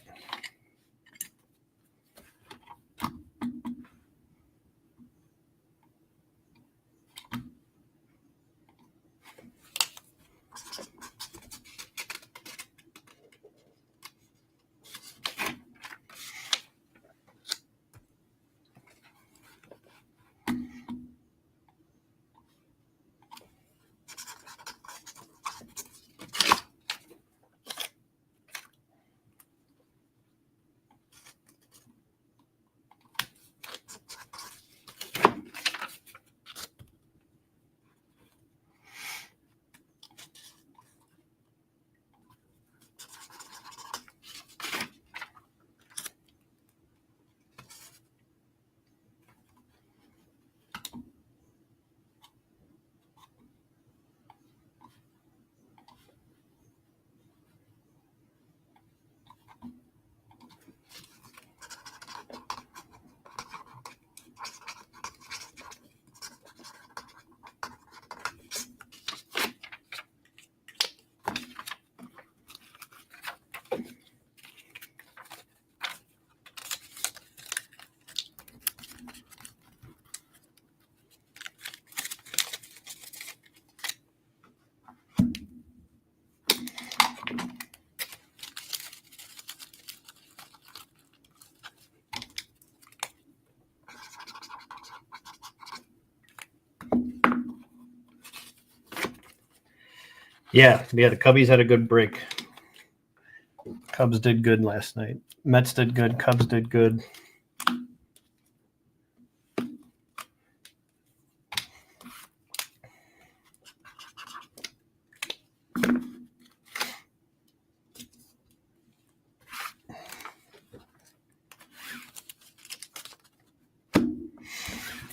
Yeah, the Cubbies had a good break. Cubs did good last night. Mets did good. Cubs did good.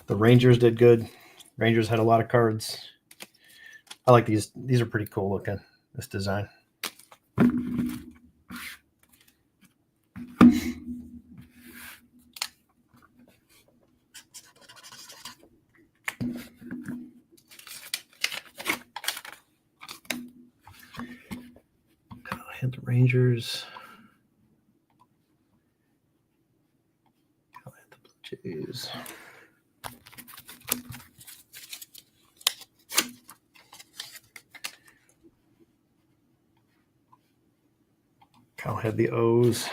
The Rangers did good. Rangers had a lot of cards. I like these. These are pretty cool looking, this design. I had the Rangers. I had the Blue Jays. Cal had the O's.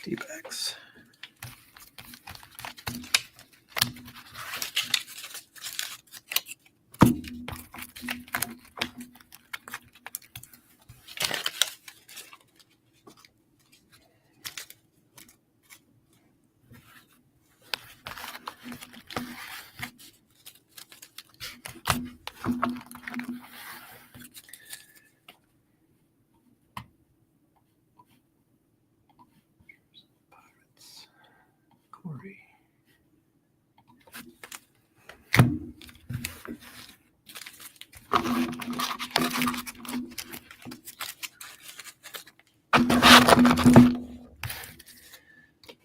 D-backs. Corey.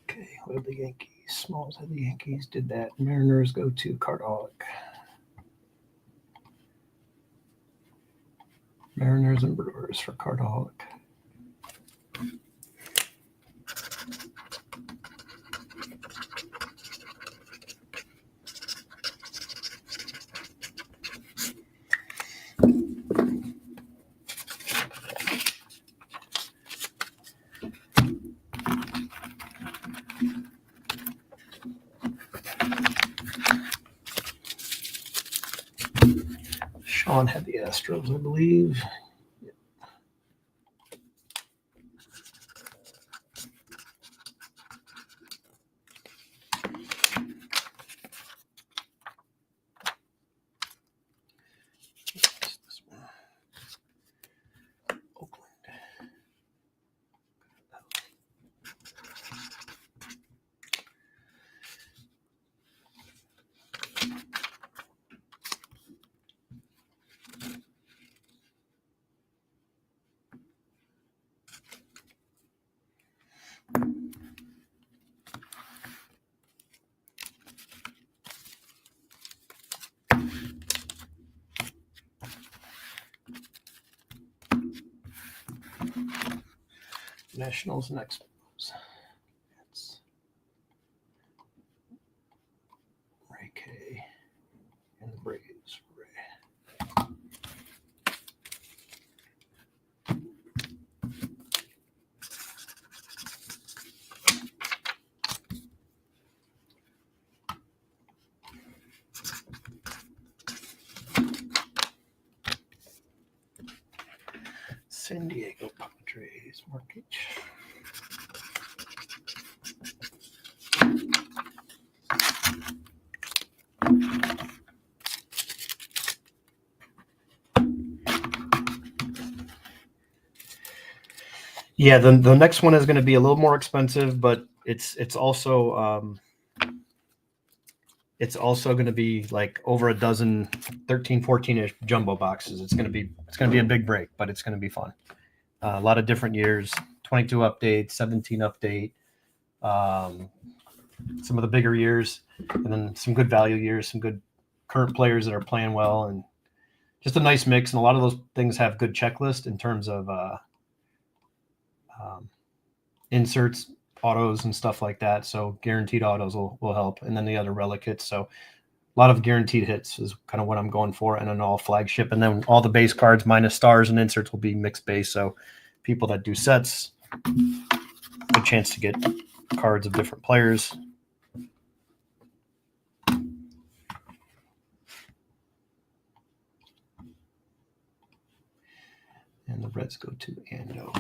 Okay, what did the Yankees? Smalls had the Yankees. Did that. Mariners go to Cardaholic. Mariners and Brewers for Cardaholic. Sean had the Astros, I believe. Nationals and Expos. That's Ray K and the Braves. Ray. San Diego Padres mortgage. Yeah, the next one is going to be a little more expensive, but it's also going to be like over a dozen 13, 14-ish jumbo boxes. It's going to be a big break, but it's going to be fun. A lot of different years, 22 update, 17 update, some of the bigger years, and then some good value years, some good current players that are playing well, and just a nice mix. And a lot of those things have good checklist in terms of inserts, autos, and stuff like that. So guaranteed autos will help. And then the other relic hits. So a lot of guaranteed hits is kind of what I'm going for, and an all flagship. And then all the base cards minus stars and inserts will be mixed base. So people that do sets, good chance to get cards of different players. And the Reds go to Ando.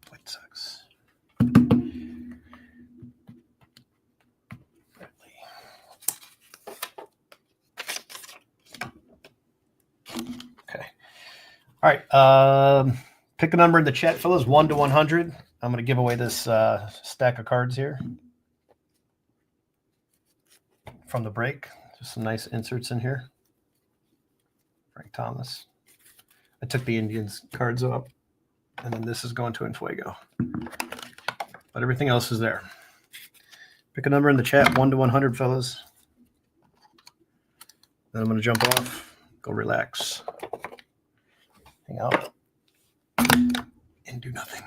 White Sox. Bradley. Okay. All right. Pick a number in the chat, fellas. 1 to 100. I'm going to give away this stack of cards here from the break. Just some nice inserts in here. Frank Thomas. I took the Indians cards up, and then this is going to Enfuego. But everything else is there. Pick a number in the chat, 1 to 100, fellas. Then I'm going to jump off, go relax, hang out, and do nothing.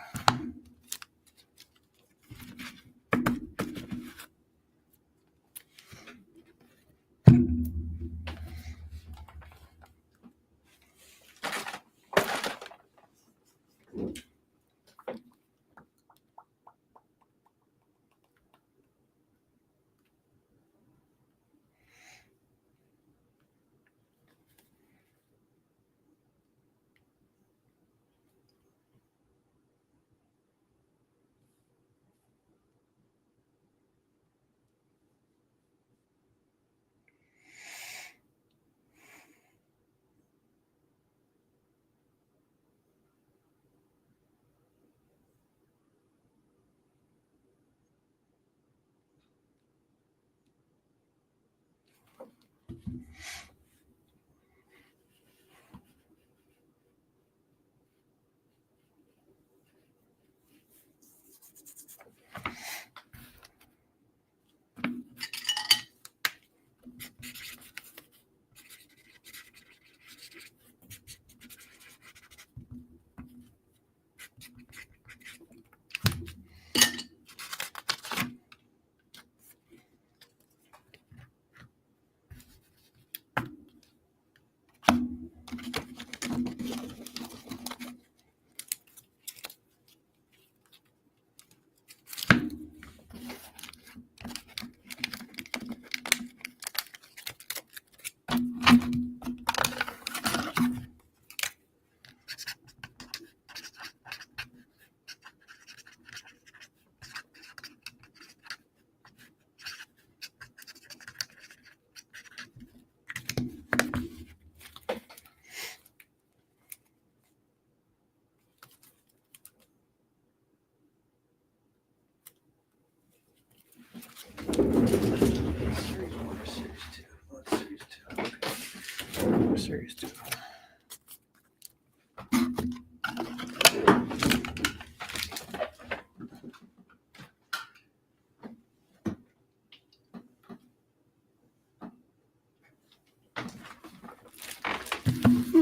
Series 2.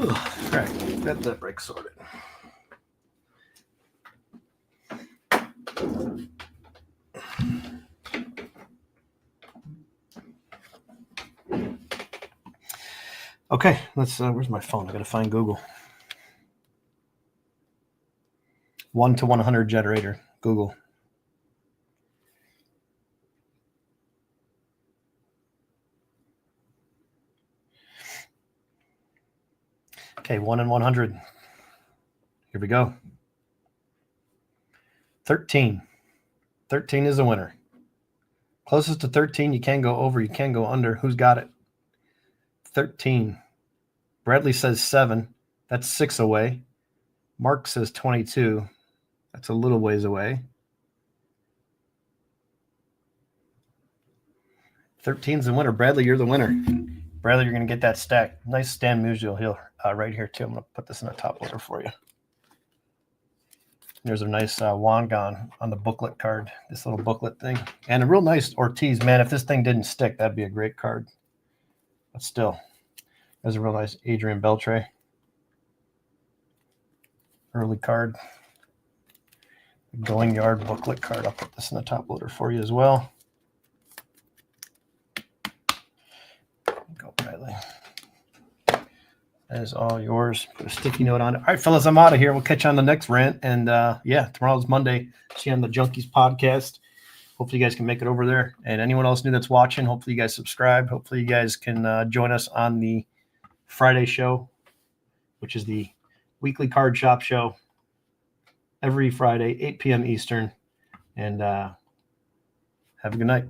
Right, got that break sorted. Okay, let's. Where's my phone? I gotta find Google. 1 to 100 generator. Google. Okay, 1 in 100. Here we go. 13. 13 is the winner. Closest to 13, you can go over, you can go under. Who's got it? 13. Bradley says 7. That's 6 away. Mark says 22. That's a little ways away. 13's the winner. Bradley, you're the winner. Bradley, you're going to get that stack. Nice Stan Musial heel right here, too. I'm going to put this in the top loader for you. There's a nice Wangan on the booklet card, this little booklet thing. And a real nice Ortiz. Man, if this thing didn't stick, that'd be a great card. But still, there's a real nice Adrian Beltre. Early card. Going Yard booklet card. I'll put this in the top loader for you as well. Go, Bradley. That is all yours. Put a sticky note on it. All right, fellas, I'm out of here. We'll catch you on the next rant. And yeah, tomorrow's Monday. See you on the Junkies podcast. Hopefully you guys can make it over there. And anyone else new that's watching, hopefully you guys subscribe. Hopefully you guys can join us on the Friday show, which is the weekly card shop show every Friday, 8 p.m. Eastern. And have a good night.